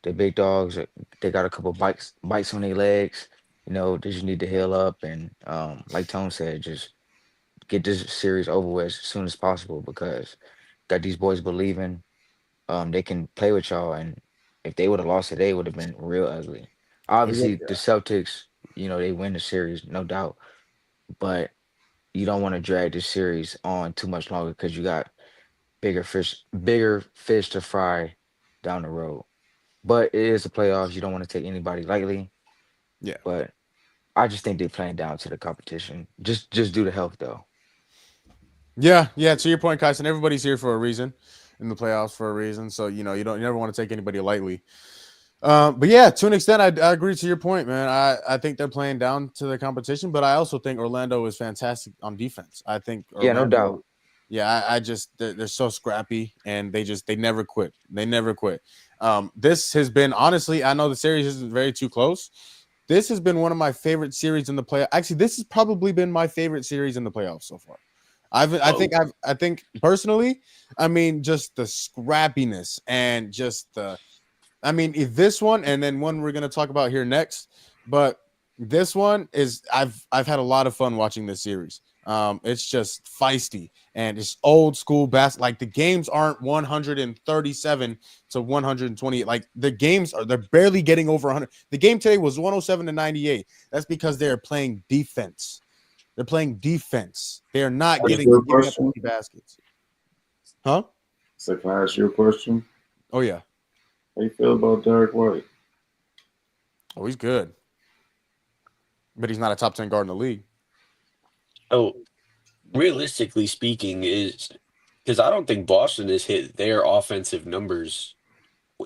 Speaker 5: the big dogs they got a couple bites on their legs. they just need to heal up and like Tone said, just get this series over with as soon as possible because got these boys believing they can play with y'all, and if they would have lost today, it would have been real ugly. Obviously, the Celtics, they win the series, no doubt, but you don't want to drag this series on too much longer because you got bigger fish to fry down the road. But it is the playoffs. You don't want to take anybody lightly.
Speaker 2: Yeah.
Speaker 5: But I just think they're playing down to the competition. Just due to health, though.
Speaker 2: Yeah. To your point, Kyson, everybody's here for a reason in the playoffs for a reason. So you never want to take anybody lightly. But yeah, to an extent, I agree to your point, man. I think they're playing down to the competition, but I also think Orlando is fantastic on defense. I think
Speaker 5: Yeah, no doubt.
Speaker 2: Yeah, I just they're so scrappy and they never quit. They never quit. This has been honestly, I know the series isn't very too close. This has been one of my favorite series in the play. Actually, this has probably been my favorite series in the playoffs so far. I think personally, I mean, just the scrappiness and just if this one and then one we're gonna talk about here next, but this one is I've had a lot of fun watching this series. It's just feisty and it's old school basketball. Like the games aren't 137 to 128. Like they're barely getting over 100. The game today was 107 to 98. That's because they're playing defense. They're playing defense. They are not giving up empty baskets. Huh?
Speaker 3: So can I ask you a question?
Speaker 2: Oh yeah.
Speaker 3: How you feel about Derek White?
Speaker 2: Oh, he's good. But he's not a top 10 guard in the league.
Speaker 4: Oh, realistically speaking, is because I don't think Boston has hit their offensive numbers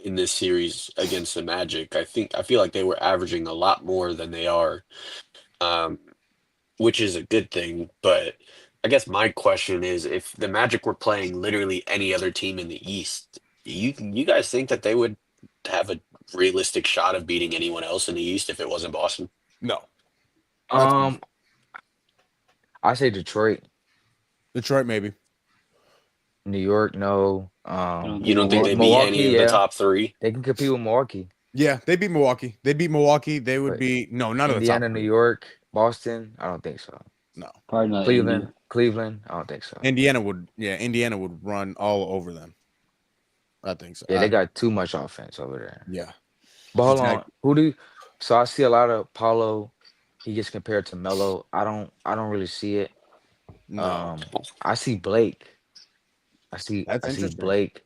Speaker 4: in this series against the Magic. I feel like they were averaging a lot more than they are, which is a good thing. But I guess my question is, if the Magic were playing literally any other team in the East, you guys think that they would have a realistic shot of beating anyone else in the East if it wasn't Boston?
Speaker 2: No.
Speaker 5: I say Detroit.
Speaker 2: Detroit, maybe.
Speaker 5: New York, no.
Speaker 4: You don't think they beat any of the top three?
Speaker 5: They can compete with Milwaukee.
Speaker 2: Yeah, they beat Milwaukee. They would be none of the top.
Speaker 5: Indiana, New York, Boston. I don't think so.
Speaker 2: No,
Speaker 6: probably not.
Speaker 5: Cleveland. I don't think so.
Speaker 2: Indiana would run all over them. I think so.
Speaker 5: Yeah, they got too much offense over there.
Speaker 2: Yeah,
Speaker 5: but hold on. So I see a lot of Paulo. He gets compared to Melo. I don't really see it.
Speaker 2: No.
Speaker 5: I see Blake. I see Blake.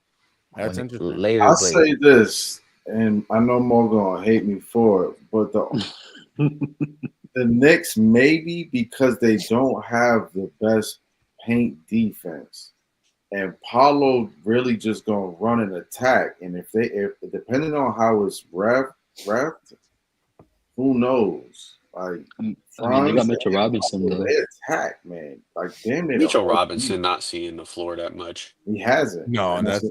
Speaker 2: That's interesting.
Speaker 5: Later,
Speaker 3: I'll say this, and I know Mo gonna hate me for it, but the Knicks maybe because they don't have the best paint defense, and Paulo really just gonna run an attack, and if depending on how it's ref, who knows? Like,
Speaker 6: I mean, they got Mitchell Robinson though.
Speaker 3: They attack, man. Like, damn it.
Speaker 4: Mitchell Robinson not seeing the floor that much.
Speaker 3: He hasn't.
Speaker 2: No, and that's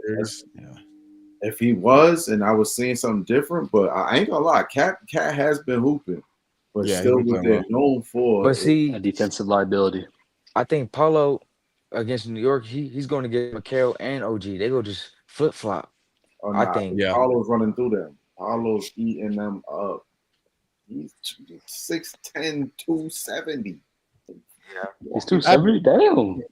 Speaker 3: if he was, and I was seeing something different, but I ain't gonna lie, Cat has been hooping, but still what they're known for.
Speaker 5: But see,
Speaker 6: a defensive liability.
Speaker 5: I think Paulo against New York, he's going to get Mikal and OG. They go just flip flop. I think
Speaker 3: Paulo's running through them. Paulo's eating them up. He's 6'10", 270.
Speaker 6: Yeah, he's 270. Damn.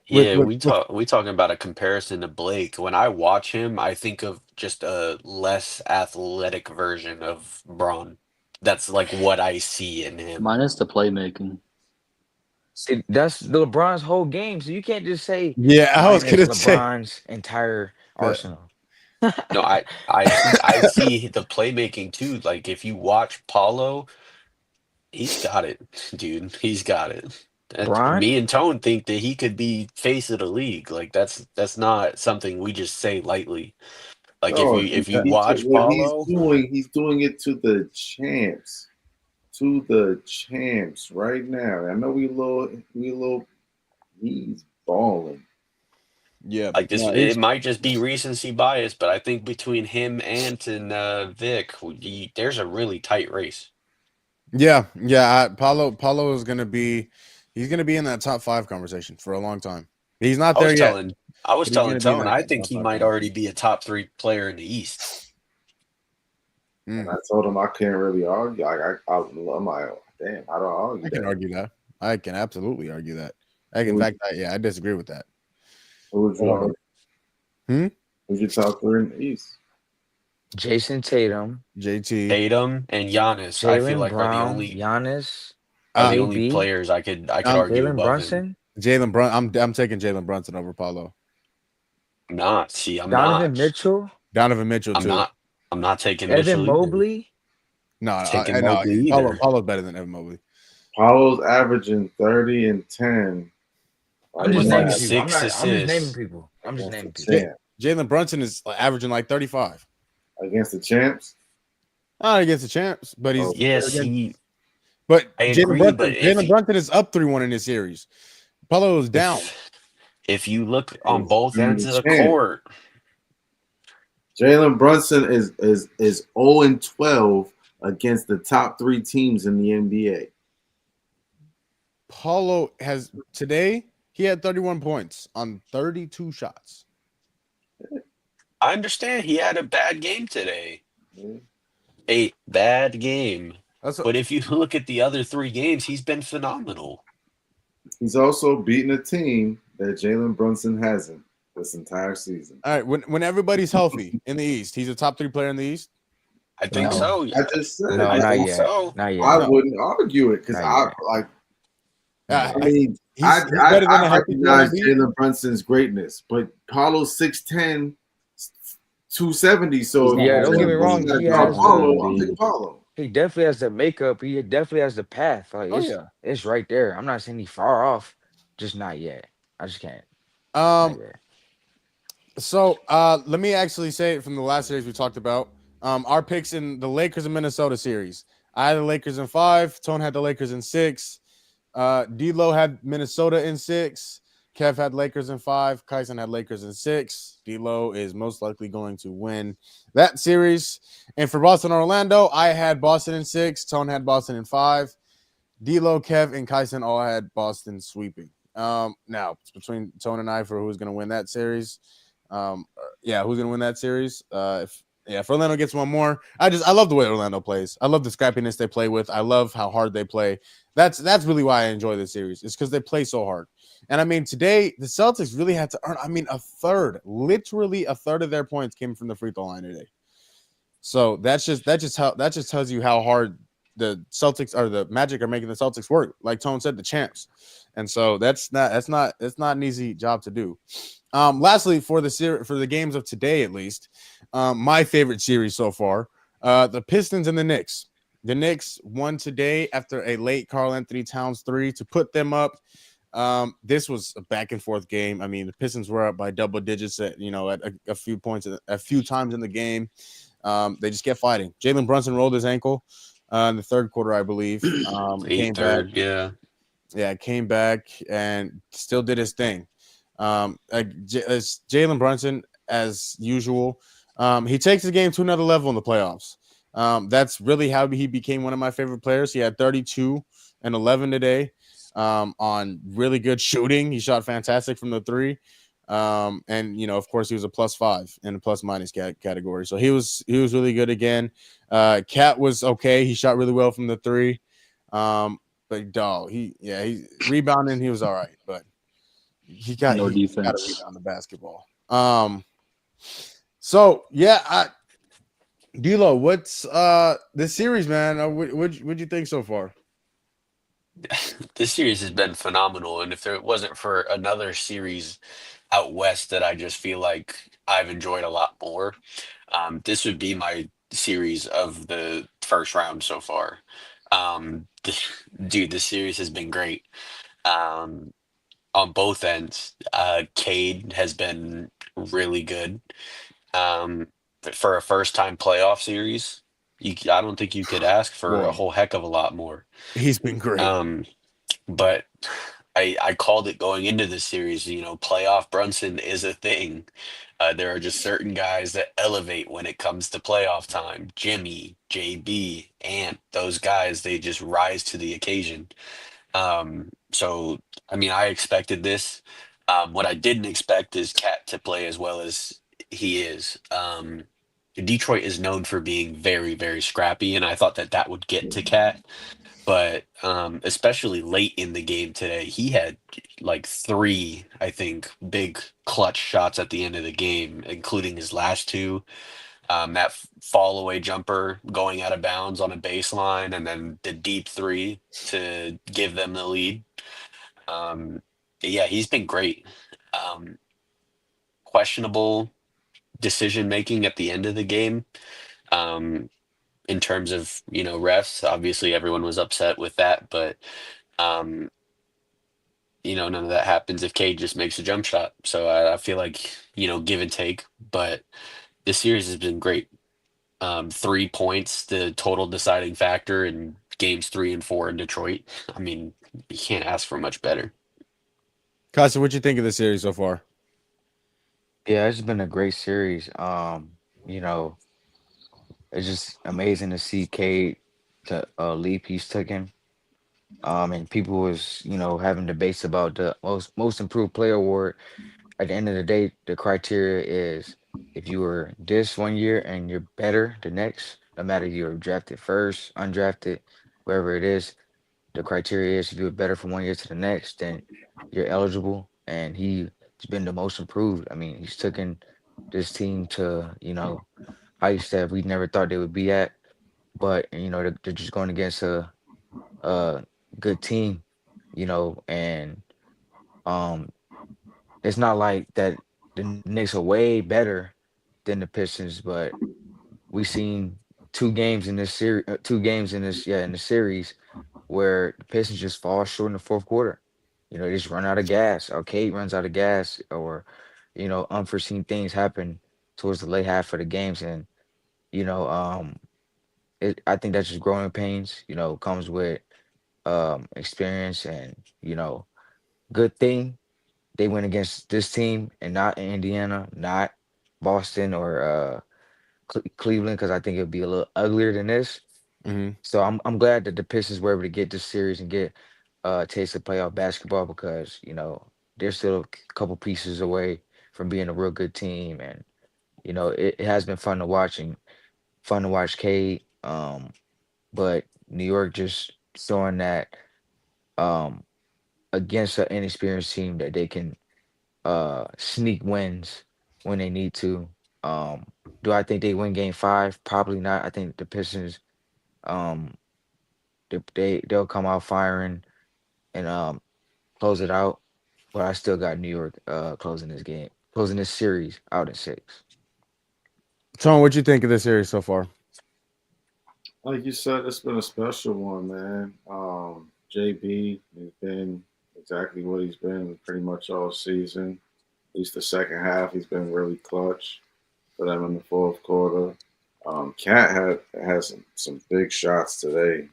Speaker 4: Yeah, we talking about a comparison to Blake. When I watch him, I think of just a less athletic version of Braun. That's like what I see in him.
Speaker 6: Minus the playmaking.
Speaker 5: See, that's the LeBron's whole game. So you can't just say
Speaker 2: I was gonna say
Speaker 5: LeBron's entire arsenal.
Speaker 4: No, I see the playmaking too. Like if you watch Paulo, he's got it, dude. He's got it. Me and Tone think that he could be face of the league. Like that's not something we just say lightly. Like if you watch Paulo,
Speaker 3: he's doing it to the champs. To the champs right now. I know we little he's balling.
Speaker 2: Yeah,
Speaker 4: like this, it might just be recency bias, but I think between him and Vic, there's a really tight race.
Speaker 2: Yeah. Paulo is gonna be, he's gonna be in that top 5 conversation for a long time. He's not there yet.
Speaker 4: I was telling Tone, I think he might already be a top 3 player in the East.
Speaker 3: And I told him I can't really argue. I'm like, Damn, I don't argue
Speaker 2: I can
Speaker 3: that.
Speaker 2: argue that. I can absolutely argue that. In fact, I disagree with that.
Speaker 3: Who would you argue? Who's your top three in the East?
Speaker 5: Jason Tatum,
Speaker 2: JT,
Speaker 4: Tatum and Giannis, I feel
Speaker 5: Jalen
Speaker 4: like
Speaker 5: Brown, Giannis,
Speaker 4: are the only
Speaker 5: KD,
Speaker 4: players I could argue
Speaker 5: Jalen
Speaker 4: above him.
Speaker 5: Brunson,
Speaker 2: Jalen Brunson. I'm taking Jalen Brunson over Paulo.
Speaker 4: I'm not. See, I'm
Speaker 5: Donovan
Speaker 4: not.
Speaker 5: Mitchell,
Speaker 2: Donovan Mitchell
Speaker 4: I'm
Speaker 2: too.
Speaker 4: not. I'm not taking
Speaker 5: Evan
Speaker 4: Mitchell either.
Speaker 5: Mobley.
Speaker 2: No,
Speaker 4: Taking
Speaker 2: no.
Speaker 4: Mobley either.
Speaker 2: Paulo's better than Evan Mobley.
Speaker 3: Paulo's averaging 30 and 10.
Speaker 5: I'm just
Speaker 4: With
Speaker 5: naming
Speaker 4: like
Speaker 5: people. I'm
Speaker 4: 6
Speaker 5: not. I'm just naming
Speaker 4: assists.
Speaker 5: people. I'm just naming
Speaker 3: Against
Speaker 5: people.
Speaker 3: the champ.
Speaker 2: Jalen Brunson is averaging like 35.
Speaker 3: Against the champs?
Speaker 2: Not against the champs, but he's
Speaker 4: Yes,
Speaker 2: But
Speaker 4: I
Speaker 2: Jalen
Speaker 4: agree, but
Speaker 2: Brunson is up 3-1 in this series. Paulo is down.
Speaker 4: if you look on
Speaker 3: He's
Speaker 4: both ends of the
Speaker 3: champ.
Speaker 4: court,
Speaker 3: Jalen Brunson is 0 and 12 against the top 3 teams in the NBA.
Speaker 2: Paulo has today, he had 31 points on 32 shots.
Speaker 4: I understand he had a bad game today.
Speaker 3: Mm-hmm.
Speaker 4: A bad game.
Speaker 2: That's
Speaker 4: But if you look at the other 3 games, he's been phenomenal.
Speaker 3: He's also beaten a team that Jalen Brunson hasn't this entire season.
Speaker 2: all right. When everybody's healthy in the East, he's a top 3 player in the East.
Speaker 4: I think
Speaker 5: No.
Speaker 4: so.
Speaker 3: I just said
Speaker 5: No,
Speaker 4: I
Speaker 5: not
Speaker 4: think
Speaker 5: yet.
Speaker 4: so.
Speaker 5: Not yet.
Speaker 3: I wouldn't argue it because
Speaker 5: Not
Speaker 3: I
Speaker 5: yet.
Speaker 3: mean
Speaker 2: He's better than a
Speaker 3: I
Speaker 2: healthy player
Speaker 3: recognize
Speaker 2: in the East.
Speaker 3: Jalen Brunson's greatness, but Paulo's 6'10", 270. So
Speaker 5: Yeah, don't get me wrong, he has
Speaker 3: I'll take Paulo.
Speaker 5: He definitely has the makeup. He definitely has the path. Like it's right there. I'm not saying he's far off, just not yet. I just can't. Not yet.
Speaker 2: So let me actually say it from the last series we talked about. Our picks in the Lakers and Minnesota series. I had the Lakers in 5. Tone had the Lakers in 6. D-Lo had Minnesota in 6. Kev had Lakers in 5. Kyson had Lakers in 6. D-Lo is most likely going to win that series. And for Boston Orlando, I had Boston in 6. Tone had Boston in 5. D-Lo, Kev, and Kyson all had Boston sweeping. Now it's between Tone and I for who's going to win that series. Who's going to win that series? If Orlando gets one more, I love the way Orlando plays. I love the scrappiness they play with. I love how hard they play. That's really why I enjoy this series. It's because they play so hard. And I mean, today the Celtics really had to earn. I mean, literally a third of their points came from the free throw line today. So that just tells you how hard the Celtics or the Magic are making the Celtics work. Like Tone said, the champs. And so that's not an easy job to do. Lastly, for the games of today, at least, my favorite series so far, the Pistons and the Knicks. The Knicks won today after a late Karl-Anthony Towns 3 to put them up. This was a back and forth game. I mean, the Pistons were up by double digits at a few points, a few times in the game. They just kept fighting. Jalen Brunson rolled his ankle in the third quarter, I believe. Came back and still did his thing. Jalen Brunson, as usual, he takes the game to another level in the playoffs. That's really how he became one of my favorite players. He had 32 and 11 today on really good shooting. He shot fantastic from the 3. And of course, he was a +5 in the plus-minus category. So he was really good again. Cat was okay. He shot really well from the 3. But dog, he rebounding. He was all right, but he got
Speaker 6: No
Speaker 2: he
Speaker 6: defense.
Speaker 2: got to rebound the basketball. So yeah, D-Lo, what's this series, man? What'd you think so far?
Speaker 4: This series has been phenomenal, and if it wasn't for another series out west that I just feel like I've enjoyed a lot more, this would be my series of the first round so far. Dude, this series has been great. On both ends. Cade has been really good. For a first time playoff series, I don't think you could ask for a whole heck of a lot more.
Speaker 2: He's been great.
Speaker 4: But I called it going into this series. Playoff Brunson is a thing. There are just certain guys that elevate when it comes to playoff time. Jimmy, JB, Ant, those guys, they just rise to the occasion. So, I mean, I expected this. What I didn't expect is Cat to play as well as he is. Detroit is known for being very, very scrappy, and I thought that that would get to Cat. But especially late in the game today, he had like three, I think, big clutch shots at the end of the game, including his last two. That fall away jumper going out of bounds on a baseline, and then the deep three to give them the lead. Um, yeah, he's been great. Um, Questionable decision making at the end of the game. Um, in terms of refs, obviously everyone was upset with that, but um, none of that happens if Cade just makes a jump shot. So I feel like give and take, but this series has been great. 3 points, the total deciding factor in games 3 and 4 in Detroit. I mean, you can't ask for much better.
Speaker 2: Costa, what you think of the series so far?
Speaker 5: Yeah, it's been a great series. You know, it's just amazing to see Cade to leap he's taken. And people was, having debates about the most improved player award. At the end of the day, the criteria is if you were this one year and you're better the next, no matter you're drafted first, undrafted, wherever it is, the criteria is if you were better from one year to the next, then you're eligible. And he's been the most improved. I mean, he's taken this team to, heights that we never thought they would be at. But, they're just going against a good team, and um it's not like that the Knicks are way better than the Pistons, but we seen two games in this in the series where the Pistons just fall short in the fourth quarter. They just run out of gas. Or Kate runs out of gas, or unforeseen things happen towards the late half of the games, and you know, um, I think that's just growing pains. Comes with experience, and good thing they went against this team and not Indiana, not Boston or Cleveland, because I think it'd be a little uglier than this.
Speaker 2: Mm-hmm.
Speaker 5: So I'm glad that the Pistons were able to get this series and get a taste of playoff basketball, because they're still a couple pieces away from being a real good team, and it has been fun to watch and fun to watch Cade. But New York just showing that um, against an inexperienced team that they can sneak wins when they need to. Um, do I think they win game five? Probably not. I think the Pistons um they'll come out firing and close it out. But I still got New York closing this series out in six.
Speaker 2: Tone, what you think of the series so far?
Speaker 3: Like you said, it's been a special one, man. JB has been exactly what he's been pretty much all season. At least the second half, he's been really clutch for them in the fourth quarter. Cat had some big shots today.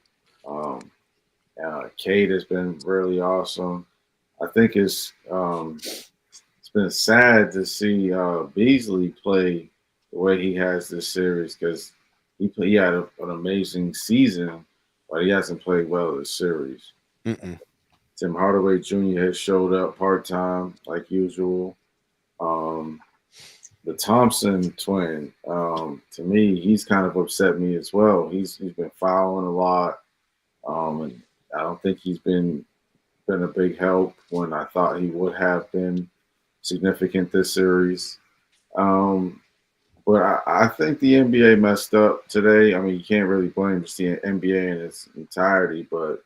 Speaker 3: Um, Cade has been really awesome. I think it's been sad to see Beasley play the way he has this series, because he had an amazing season, but he hasn't played well this series.
Speaker 2: Mm-mm.
Speaker 3: Tim Hardaway Jr. has showed up part time like usual. Um, the Thompson twin, to me, he's kind of upset me as well. He's been fouling a lot, and I don't think he's been a big help when I thought he would have been significant this series. Um, but I think the NBA messed up today. I mean, you can't really blame just the NBA in its entirety, but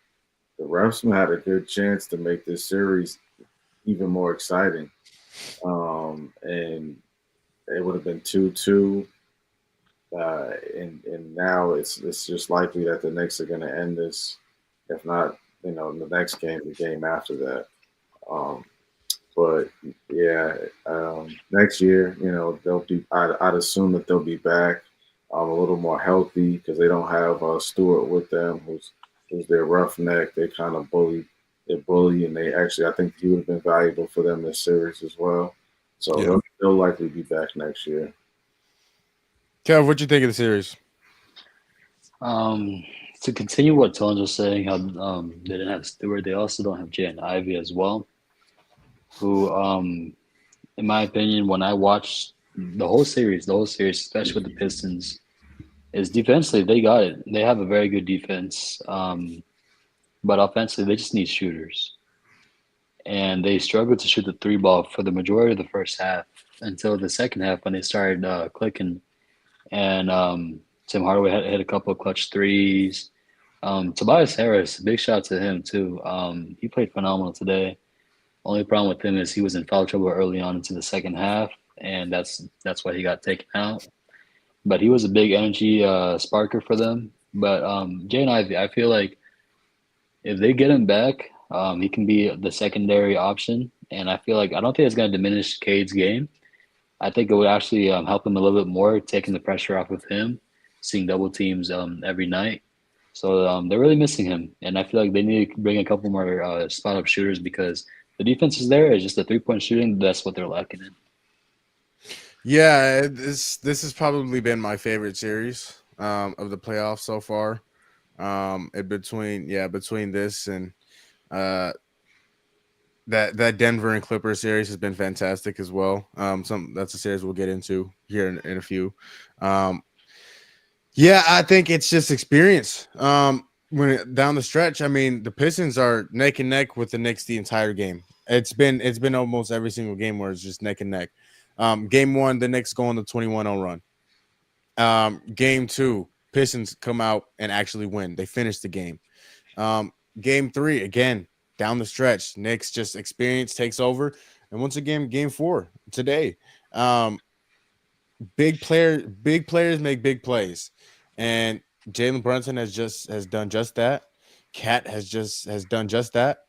Speaker 3: the refs had a good chance to make this series even more exciting. And it would have been 2-2. And now it's just likely that the Knicks are going to end this, if not, in the next game, the game after that. Um, but yeah, next year, they'll be. I'd assume that they'll be back a little more healthy, because they don't have Stewart with them, who's their roughneck. They kind of bully, and they actually, I think he would have been valuable for them this series as well. So
Speaker 2: Yeah.
Speaker 3: they'll likely be back next year.
Speaker 2: Kev, what you think of the series?
Speaker 6: To continue what Tones was saying, how they didn't have Stewart, they also don't have Jay and Ivy as well, who, in my opinion, when I watched the whole series, especially with the Pistons, is defensively they got it. They have a very good defense, but offensively they just need shooters, and they struggled to shoot the three ball for the majority of the first half until the second half when they started clicking. And Tim Hardaway had hit a couple of clutch threes. Tobias Harris, big shout to him too. He played phenomenal today. Only problem with him is he was in foul trouble early on into the second half, and that's why he got taken out. But he was a big energy sparker for them. But Jay and I feel like if they get him back, he can be the secondary option. And I feel like I don't think it's going to diminish Cade's game. I think it would actually help him a little bit more, taking the pressure off of him, seeing double teams every night. So they're really missing him, and I feel like they need to bring a couple more spot up shooters because the defense is there. It's just the 3-point shooting. That's what they're lacking in.
Speaker 2: Yeah, this has probably been my favorite series of the playoffs so far. Between this and that Denver and Clippers series has been fantastic as well. That's a series we'll get into here in a few. I think it's just experience. Down the stretch, I mean, the Pistons are neck and neck with the Knicks the entire game. It's been almost every single game where it's just neck and neck. Game 1, the Knicks go on the 21-0 run. Game 2, Pistons come out and actually win. They finish the game. Game 3, again, down the stretch, Knicks just experience takes over. And once again, game 4 today. Big players make big plays. And Jalen Brunson has done just that. Cat has done just that.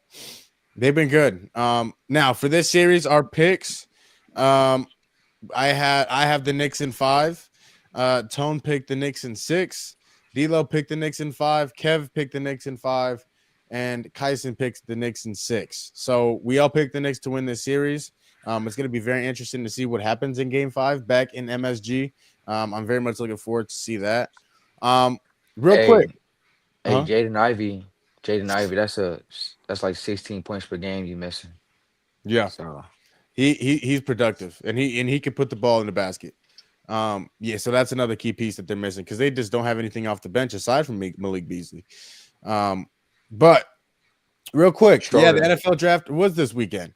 Speaker 2: They've been good. Now for this series, our picks. I have the Knicks in 5. Tone picked the Knicks in 6. D'Lo picked the Knicks in 5. Kev picked the Knicks in 5. And Kyson picked the Knicks in 6. So we all picked the Knicks to win this series. It's going to be very interesting to see what happens in Game 5 back in MSG. I'm very much looking forward to see that. Quick.
Speaker 5: Hey, Jaden Ivey, that's like 16 points per game you missing.
Speaker 2: Yeah.
Speaker 5: So
Speaker 2: he's productive and he can put the ball in the basket. So that's another key piece that they're missing because they just don't have anything off the bench aside from Malik Beasley. But real quick, the NFL draft was this weekend.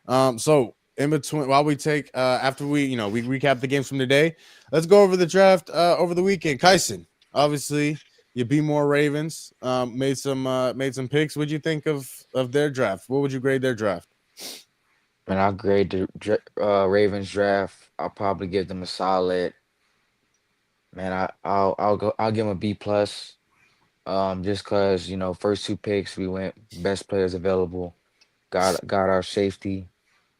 Speaker 2: So in between, while we take after we recap the games from today, let's go over the draft over the weekend. Kyson, obviously, you be more Ravens. Made some picks. What'd you think of their draft? What would you grade their draft?
Speaker 5: When I grade the Ravens draft, I'll probably give them a solid. Man, I'll give them a B plus. Just because first 2 picks we went best players available, got our safety,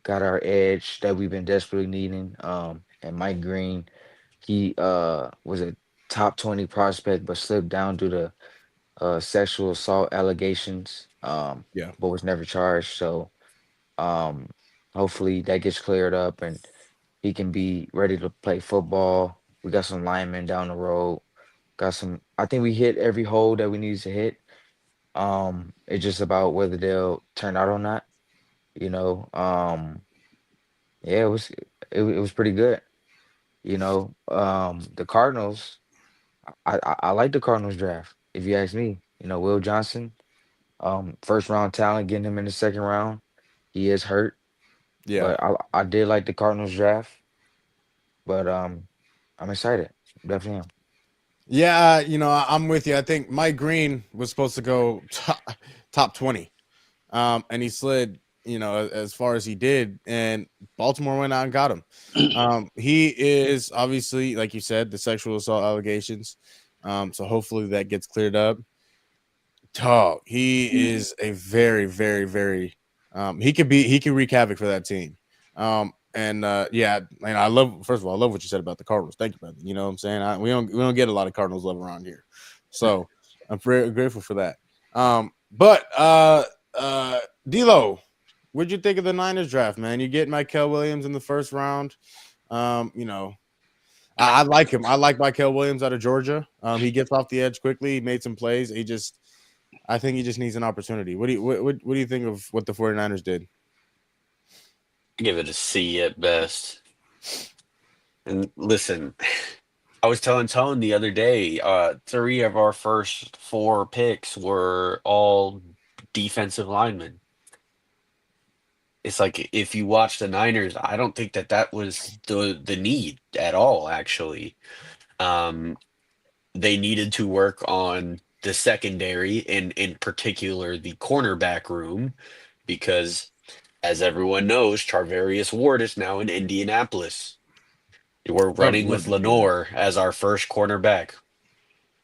Speaker 5: got our edge that we've been desperately needing. And Mike Green, he was a top 20 prospect, but slipped down due to sexual assault allegations. But was never charged. So hopefully that gets cleared up and he can be ready to play football. We got some linemen down the road. I think we hit every hole that we needed to hit. It's just about whether they'll turn out or not. It was pretty good. The Cardinals, I like the Cardinals draft, if you ask me. Will Johnson, first round talent, getting him in the second round. He is hurt.
Speaker 2: Yeah.
Speaker 5: But I did like the Cardinals draft. But I'm excited. Definitely am.
Speaker 2: Yeah, I'm with you. I think Mike Green was supposed to go top 20. And he slid, as far as he did, and Baltimore went out and got him. He is obviously, like you said, the sexual assault allegations. So hopefully that gets cleared up. He is a very, very, very he can wreak havoc for that team. And I love, first of all, I love what you said about the Cardinals. Thank you, brother. You know what I'm saying? We don't get a lot of Cardinals love around here. So I'm very grateful for that. D'Lo, what'd you think of the Niners draft, man? You get Michael Williams in the first round. I like him. I like Michael Williams out of Georgia. He gets off the edge quickly. He made some plays. I think he just needs an opportunity. What do you think of what the 49ers did?
Speaker 4: I give it a C at best. And listen, I was telling Tone the other day, 3 of our first 4 picks were all defensive linemen. It's like if you watch the Niners, I don't think that that was the need at all, actually. Um, they needed to work on the secondary and in particular the cornerback room because as everyone knows, Charvarius Ward is now in Indianapolis. We're running
Speaker 2: Love
Speaker 4: with
Speaker 2: to see that.
Speaker 4: Lenore as our first cornerback.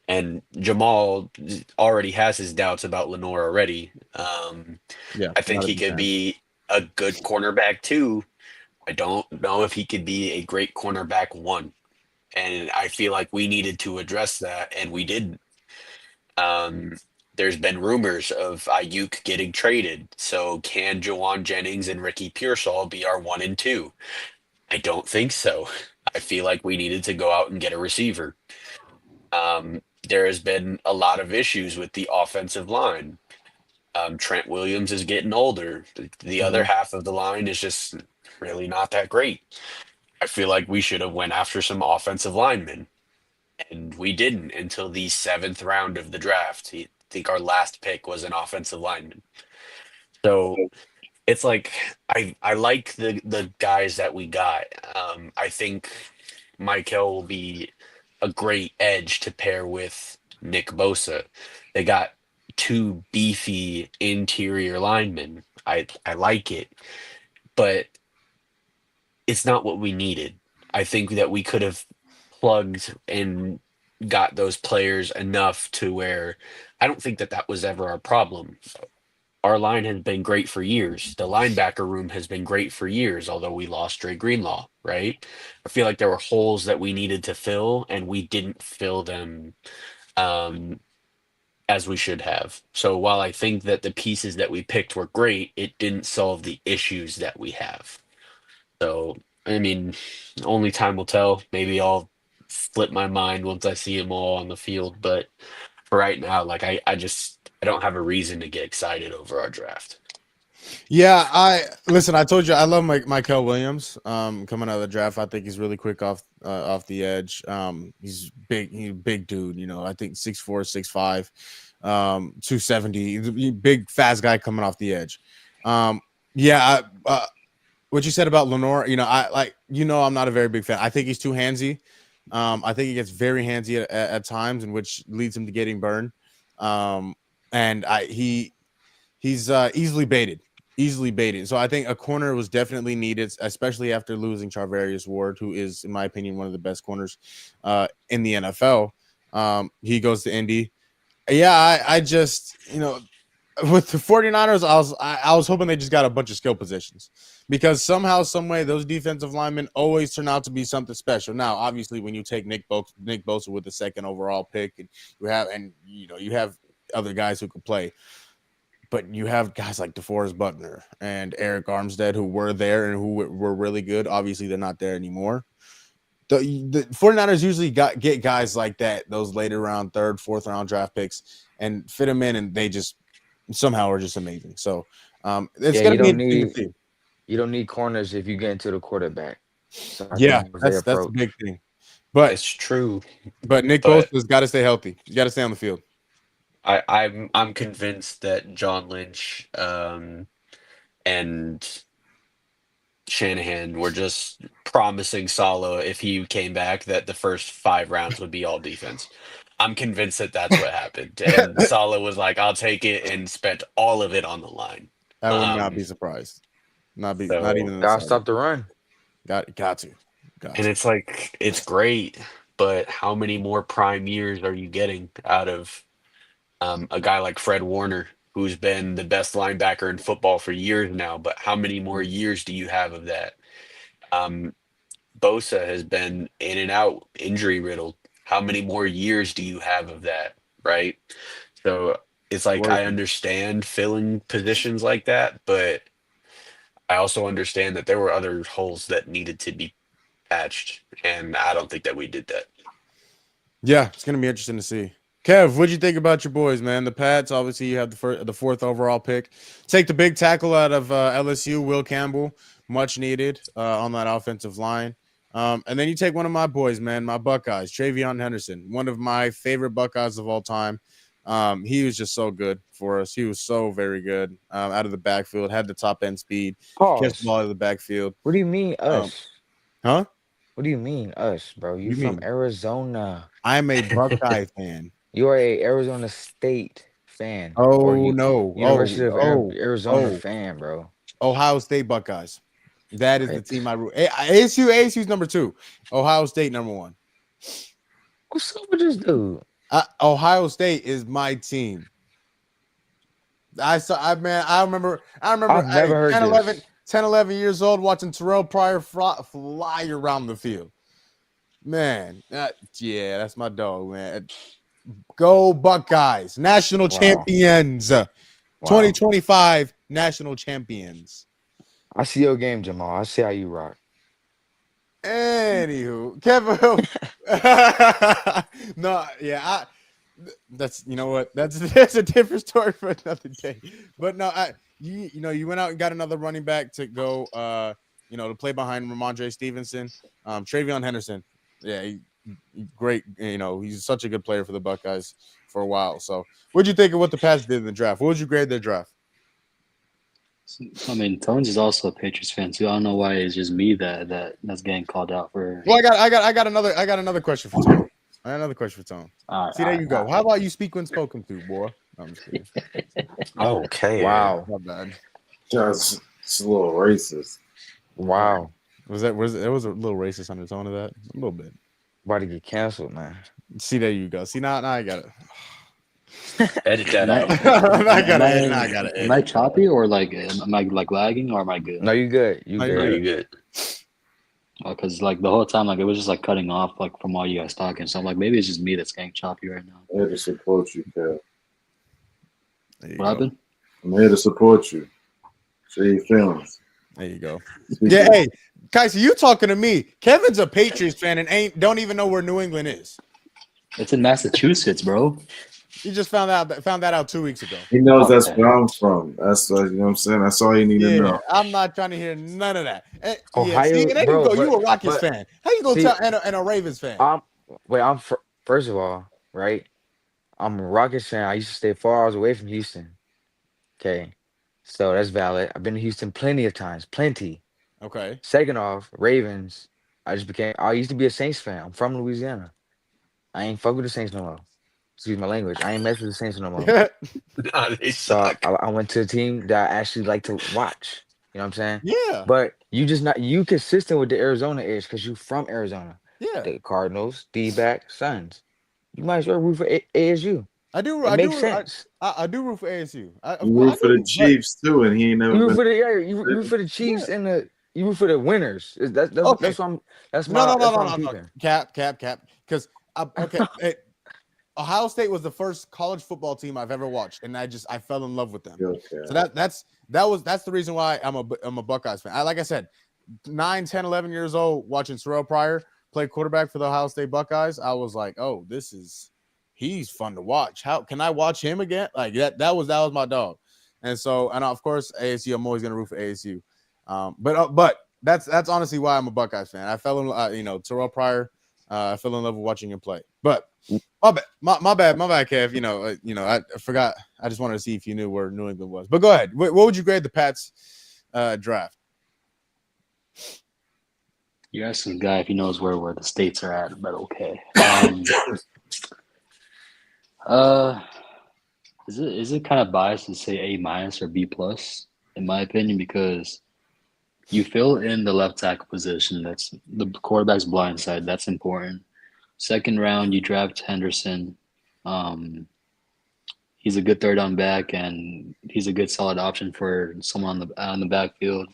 Speaker 4: And Jamal already has his doubts about Lenore already.
Speaker 2: Yeah,
Speaker 4: I think
Speaker 2: not a
Speaker 4: he
Speaker 2: big
Speaker 4: could
Speaker 2: fan.
Speaker 4: be a good cornerback too. I don't know if he could be a great cornerback one. And I feel like we needed to address that, and we didn't. Um, there's been rumors of Ayuk getting traded. So can Jawan Jennings and Ricky Pearsall be our 1 and 2? I don't think so. I feel like we needed to go out and get a receiver. There has been a lot of issues with the offensive line. Trent Williams is getting older. The other
Speaker 2: Mhm.
Speaker 4: half of the line is just really not that great. I feel like we should have went after some offensive linemen, and we didn't until the 7th round of the draft. I think our last pick was an offensive lineman. So it's like I like the guys that we got. I think Michael will be a great edge to pair with Nick Bosa. They got 2 beefy interior linemen. I like it, but it's not what we needed. I think that we could have plugged and got those players enough to where I don't think that that was ever our problem. Our line has been great for years. The linebacker room has been great for years, although we lost Dre Greenlaw, right? I feel like there were holes that we needed to fill, and we didn't fill them um, as we should have. So while I think that the pieces that we picked were great, it didn't solve the issues that we have. So, I mean, only time will tell. Maybe I'll flip my mind once I see them all on the field. But for right now, like I don't have a reason to get excited over our draft.
Speaker 2: Yeah, I listen. I told you I love Michael Williams. Coming out of the draft, I think he's really quick off the edge. He's big. He's a big dude. You know, I think 6'4", 6'5", 270. He's a big, fast guy coming off the edge. Yeah. What you said about Lenore, I like. I'm not a very big fan. I think he's too handsy. I think he gets very handsy at times, in which leads him to getting burned. Um, and he's easily baited. So I think a corner was definitely needed, especially after losing Charvarius Ward, who is, in my opinion, one of the best corners in the NFL. He goes to Indy. Yeah, I just, with the 49ers, I was hoping they just got a bunch of skill positions because somehow, some way, those defensive linemen always turn out to be something special. Now, obviously, when you take Nick Bosa with the second overall pick, and you have other guys who can play, but you have guys like DeForest Buckner and Eric Armstead who were there and who were really good. Obviously, they're not there anymore. The 49ers usually get guys like that, those later round, third, fourth round draft picks, and fit them in, and they just somehow are just amazing. So it's
Speaker 5: Yeah,
Speaker 2: going to be interesting to see.
Speaker 5: you don't need corners if you get into the quarterback. So I think
Speaker 2: Yeah,
Speaker 5: that was their
Speaker 2: that's a
Speaker 5: approach.
Speaker 2: big thing. But
Speaker 4: It's true,
Speaker 2: Nick
Speaker 4: but
Speaker 2: Bosa's got to stay healthy. He's got to stay on the field.
Speaker 4: I'm convinced that John Lynch and Shanahan were just promising Sala if he came back that the first 5 rounds would be all defense. I'm convinced that that's what happened, and Sala was like, "I'll take it," and spent all of it on the line.
Speaker 2: I would not be
Speaker 4: Um,
Speaker 2: surprised. Not even
Speaker 4: so,
Speaker 2: in the
Speaker 5: Gotta
Speaker 2: slightest.
Speaker 5: stop the run.
Speaker 2: Got to.
Speaker 4: and it's like it's great, but how many more prime years are you getting out of a guy like Fred Warner, who's been the best linebacker in football for years now? But how many more years do you have of that? Um, Bosa has been in and out, injury riddled. How many more years do you have of that? Right. So it's like I
Speaker 2: Working.
Speaker 4: understand filling positions like that, but I also understand that there were other holes that needed to be patched, and I don't think that we did that.
Speaker 2: Yeah, it's gonna be interesting to see. Kev, what'd you think about your boys, man? The Pats, obviously, you have the fourth overall pick. Take the big tackle out of LSU, Will Campbell, much needed on that offensive line. And then you take one of my boys, man, my Buckeyes, Travion Henderson, one of my favorite Buckeyes of all time. He was just so good for us. He was so very good out of the backfield, had the top end speed, catch the
Speaker 5: Pause.
Speaker 2: ball out of the backfield.
Speaker 5: What do you mean
Speaker 2: Um,
Speaker 5: us?
Speaker 2: huh?
Speaker 5: What do you mean us, bro?
Speaker 2: What do
Speaker 5: You
Speaker 2: you
Speaker 5: from
Speaker 2: mean?
Speaker 5: Arizona.
Speaker 2: I'm a Buckeye fan.
Speaker 5: You are a Arizona State fan or
Speaker 2: Oh no!
Speaker 5: University of Arizona
Speaker 2: Oh!
Speaker 5: fan, bro.
Speaker 2: Ohio State Buckeyes. That is the
Speaker 5: What?
Speaker 2: team I root. ASU's number 2. Ohio State number 1.
Speaker 5: What's up with this dude?
Speaker 2: Ohio State is my team. I remember
Speaker 5: I've never heard
Speaker 2: 10, 11,
Speaker 5: this.
Speaker 2: 10, 11 years old watching Terrell Pryor fly around the field. Man, yeah, that's my dog, man. Go Buckeyes, national champions.
Speaker 5: Wow.
Speaker 2: 2025 national champions.
Speaker 5: I see your game, Jamal. I see how you rock.
Speaker 2: Anywho, Kevin. No, yeah, that's you know what that's a different story for another day. But no, you went out and got another running back to go, to play behind Ramondre Stevenson, Travion Henderson. Yeah, great. He's such a good player for the Buckeyes for a while. So, what'd you think of what the Pats did in the draft? What would you grade their draft?
Speaker 6: I mean, Tones is also a Patriots fan too. I don't know why it's just me that's getting called out for.
Speaker 2: Well, I got another question for Tone. I got another question for Tone. See, there you go. How about you speak when spoken to, boy? No, I'm just kidding.
Speaker 4: Okay.
Speaker 5: Wow.
Speaker 2: Not bad.
Speaker 3: Just it's a little racist.
Speaker 5: Wow.
Speaker 2: There was a little racist undertone of that? A little bit.
Speaker 5: About to get canceled, man.
Speaker 2: See, there you go. See, now I got it.
Speaker 4: Edit that out.
Speaker 2: I got it.
Speaker 6: Am I choppy or am I lagging or am I good?
Speaker 5: No, you good. You
Speaker 2: No,
Speaker 5: good.
Speaker 2: you're
Speaker 4: Very good.
Speaker 6: Because the whole time it was just cutting off from all you guys talking. So I'm like, maybe it's just me that's getting choppy right now.
Speaker 3: I'm here to support you, Kev.
Speaker 6: What happened?
Speaker 3: I'm here to support you. Share your feelings.
Speaker 2: There you go. Yeah, hey, Kaiser, you talking to me. Kevin's a Patriots fan and don't even know where New England is.
Speaker 6: It's in Massachusetts, bro.
Speaker 2: You just found that out 2 weeks ago.
Speaker 3: He knows that's where I'm from. That's you know what I'm saying. That's all you need to know.
Speaker 2: I'm not trying to hear none of that.
Speaker 5: Ohio,
Speaker 2: see, there
Speaker 5: bro,
Speaker 2: you go. You a Rockets fan. How you gonna
Speaker 5: see,
Speaker 2: tell and a Ravens fan?
Speaker 5: First of all, right? I'm a Rockets fan. I used to stay 4 hours away from Houston. Okay, so that's valid. I've been to Houston plenty of times, plenty.
Speaker 2: Okay.
Speaker 5: Second off, Ravens. I used to be a Saints fan. I'm from Louisiana. I ain't fuck with the Saints no more. Excuse my language. I ain't mess with the Saints no more.
Speaker 4: Nah, they
Speaker 5: So
Speaker 4: suck.
Speaker 5: I went to a team that I actually like to watch. You know what I'm saying?
Speaker 2: Yeah.
Speaker 5: But you consistent with the Arizona edge because you from Arizona.
Speaker 2: Yeah.
Speaker 5: The Cardinals, D-back, Suns. You might as well root for ASU.
Speaker 2: I do.
Speaker 5: It
Speaker 2: I
Speaker 5: makes
Speaker 2: do.
Speaker 5: sense.
Speaker 2: I do root for ASU.
Speaker 3: You root for the Chiefs too, and he ain't never
Speaker 5: You root
Speaker 3: been.
Speaker 5: for you root for the Chiefs and you root for the winners. That's
Speaker 2: Okay.
Speaker 5: what I'm. That's
Speaker 2: No.
Speaker 5: what I'm keeping.
Speaker 2: Cap. Because Ohio State was the first college football team I've ever watched, and I fell in love with them.
Speaker 3: Okay.
Speaker 2: So that's the reason why I'm a Buckeyes fan. Like I said, 9, 10, 11 years old watching Terrell Pryor play quarterback for the Ohio State Buckeyes. I was like, oh, he's fun to watch. How can I watch him again? Like that was my dog. And so, and of course, ASU. I'm always gonna root for ASU. But that's honestly why I'm a Buckeyes fan. I fell in, Terrell Pryor. I fell in love with watching him play. But my bad, Kev. I forgot. I just wanted to see if you knew where New England was. But go ahead. What would you grade the Pats draft?
Speaker 6: You're asking the guy if he knows where the states are at, but okay. Is it kind of biased to say A- or B+, in my opinion, because you fill in the left tackle position. That's the quarterback's blind side. That's important. Second round, you draft Henderson. He's a good third down back, and he's a good solid option for someone on the backfield.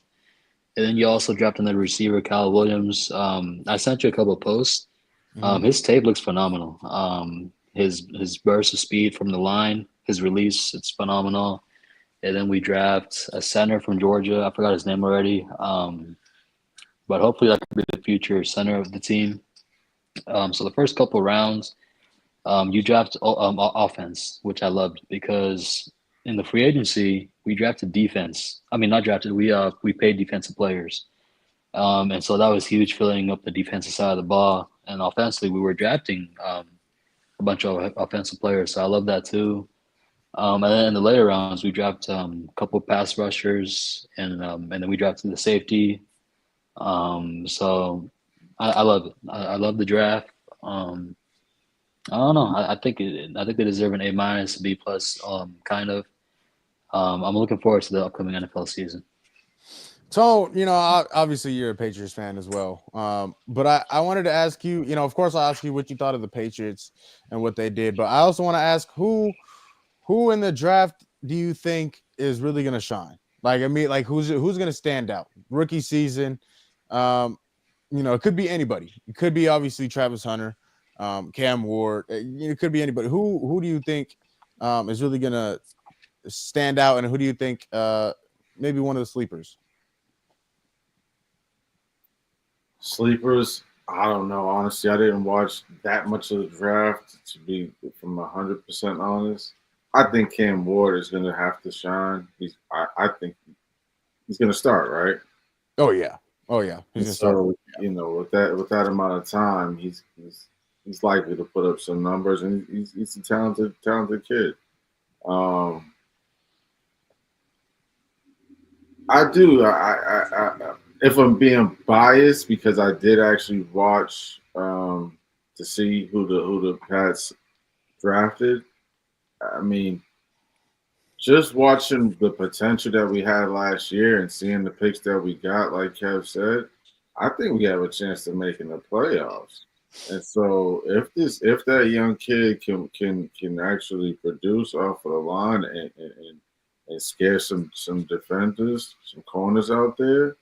Speaker 6: And then you also draft another receiver, Kyle Williams. I sent you a couple of posts. His tape looks phenomenal. His burst of speed from the line, his release, it's phenomenal. And then we draft a center from Georgia. I forgot his name already. But hopefully that could be the future center of the team. So the first couple rounds, you draft offense, which I loved because in the free agency we drafted defense. I mean, not drafted. We paid defensive players. And so that was huge, filling up the defensive side of the ball. And offensively, we were drafting a bunch of offensive players. So I love that too. And then in the later rounds, we dropped a couple pass rushers, and then we drafted the safety. So I love it. I love the draft. I don't know. I think they deserve an A minus, B plus, kind of. I'm looking forward to the upcoming NFL season.
Speaker 2: So, obviously you're a Patriots fan as well. But I wanted to ask you, of course I'll ask you what you thought of the Patriots and what they did. But I also want to ask who in the draft do you think is really going to shine? Like, I mean, like who's going to stand out? Rookie season. It could be anybody. It could be obviously Travis Hunter, Cam Ward. It could be anybody. Who do you think is really going to stand out? And who do you think maybe one of the sleepers?
Speaker 3: Sleepers, I don't know. Honestly, I didn't watch that much of the draft to be from 100% honest. I think Cam Ward is going to have to shine. I think he's going to start, right?
Speaker 2: Oh yeah. He's
Speaker 3: so with that amount of time, he's likely to put up some numbers, and he's a talented kid. I do. I if I'm being biased, because I did actually watch to see who the Pats drafted. I mean, just watching the potential that we had last year and seeing the picks that we got, like Kev said, I think we have a chance to make in the playoffs. And so if that young kid can actually produce off of the line and scare some defenders, some corners out there,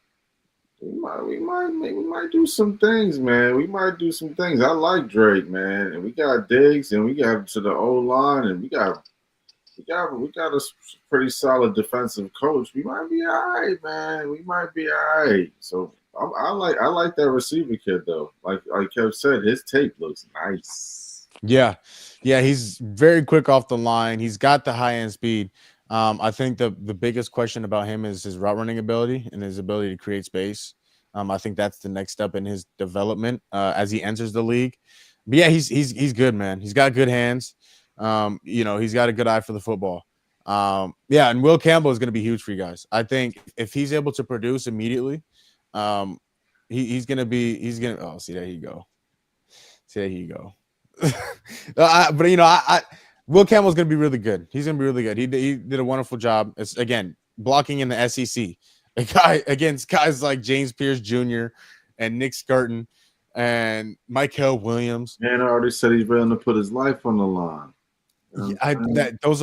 Speaker 3: we might do some things, man. We might do some things. I like Drake, man, and we got Diggs, and we got to the O line, and we got a pretty solid defensive coach. We might be all right, man. We might be all right. So I like that receiver kid though. Like Kev said, his tape looks nice.
Speaker 2: Yeah, he's very quick off the line. He's got the high end speed. I think the biggest question about him is his route running ability and his ability to create space. I think that's the next step in his development as he enters the league. But yeah, he's good, man. He's got good hands. He's got a good eye for the football. And Will Campbell is going to be huge for you guys. I think if he's able to produce immediately, he's going to. Oh, see, there you go. But Will Campbell's going to be really good. He's going to be really good. He did a wonderful job. It's, again, blocking in the SEC. A guy against guys like James Pierce Jr. and Nick Skirton and Michael Williams.
Speaker 3: Man, I already said he's willing to put his life on the line.
Speaker 2: Those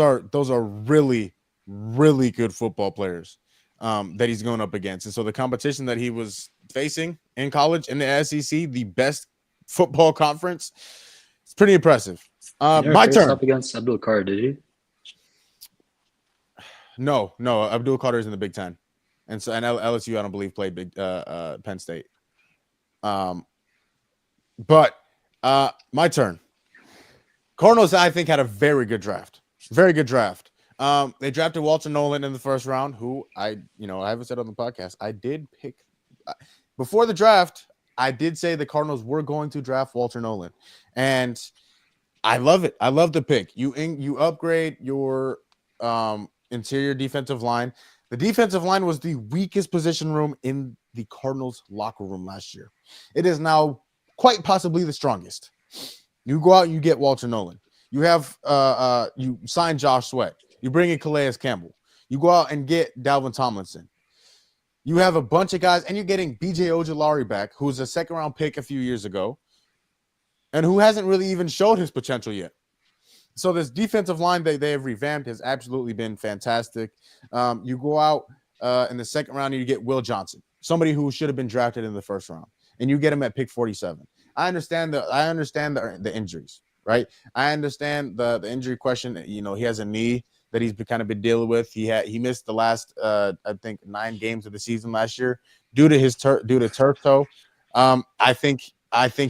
Speaker 2: are really, really good football players that he's going up against. And so the competition that he was facing in college in the SEC, the best football conference, it's pretty impressive. My turn.
Speaker 6: Up against Abdul Carter, did you?
Speaker 2: No. Abdul Carter is in the Big Ten, and LSU, I don't believe, played Penn State. But my turn. Cardinals, I think, had a very good draft. Very good draft. They drafted Walter Nolan in the first round, who I haven't said on the podcast. I did pick before the draft. I did say the Cardinals were going to draft Walter Nolan, and I love it. I love the pick. You upgrade your interior defensive line. The defensive line was the weakest position room in the Cardinals locker room last year. It is now quite possibly the strongest. You go out and you get Walter Nolan. You have you sign Josh Sweat. You bring in Calais Campbell. You go out and get Dalvin Tomlinson. You have a bunch of guys, and you're getting BJ Ojulari back, who's a second-round pick a few years ago, and who hasn't really even showed his potential yet. So this defensive line that they have revamped has absolutely been fantastic. You go out in the second round and you get Will Johnson, somebody who should have been drafted in the first round, and you get him at pick 47. I understand the injuries, right? I understand the injury question. He has a knee that he's kind of been dealing with. He missed the last I think 9 games of the season last year due to turf toe. I think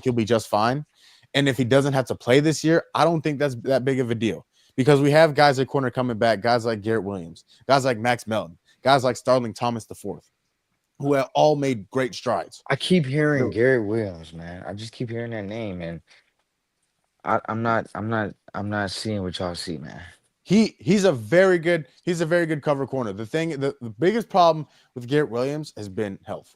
Speaker 2: he'll be just fine. And if he doesn't have to play this year, I don't think that's that big of a deal, because we have guys at corner coming back, guys like Garrett Williams, guys like Max Melton, guys like Starling Thomas IV. who have all made great strides.
Speaker 5: I keep hearing
Speaker 2: So
Speaker 5: Garrett Williams, man. I just keep hearing that name, and I'm not seeing what y'all see, man.
Speaker 2: he's a very good cover corner. The biggest problem with Garrett Williams has been health.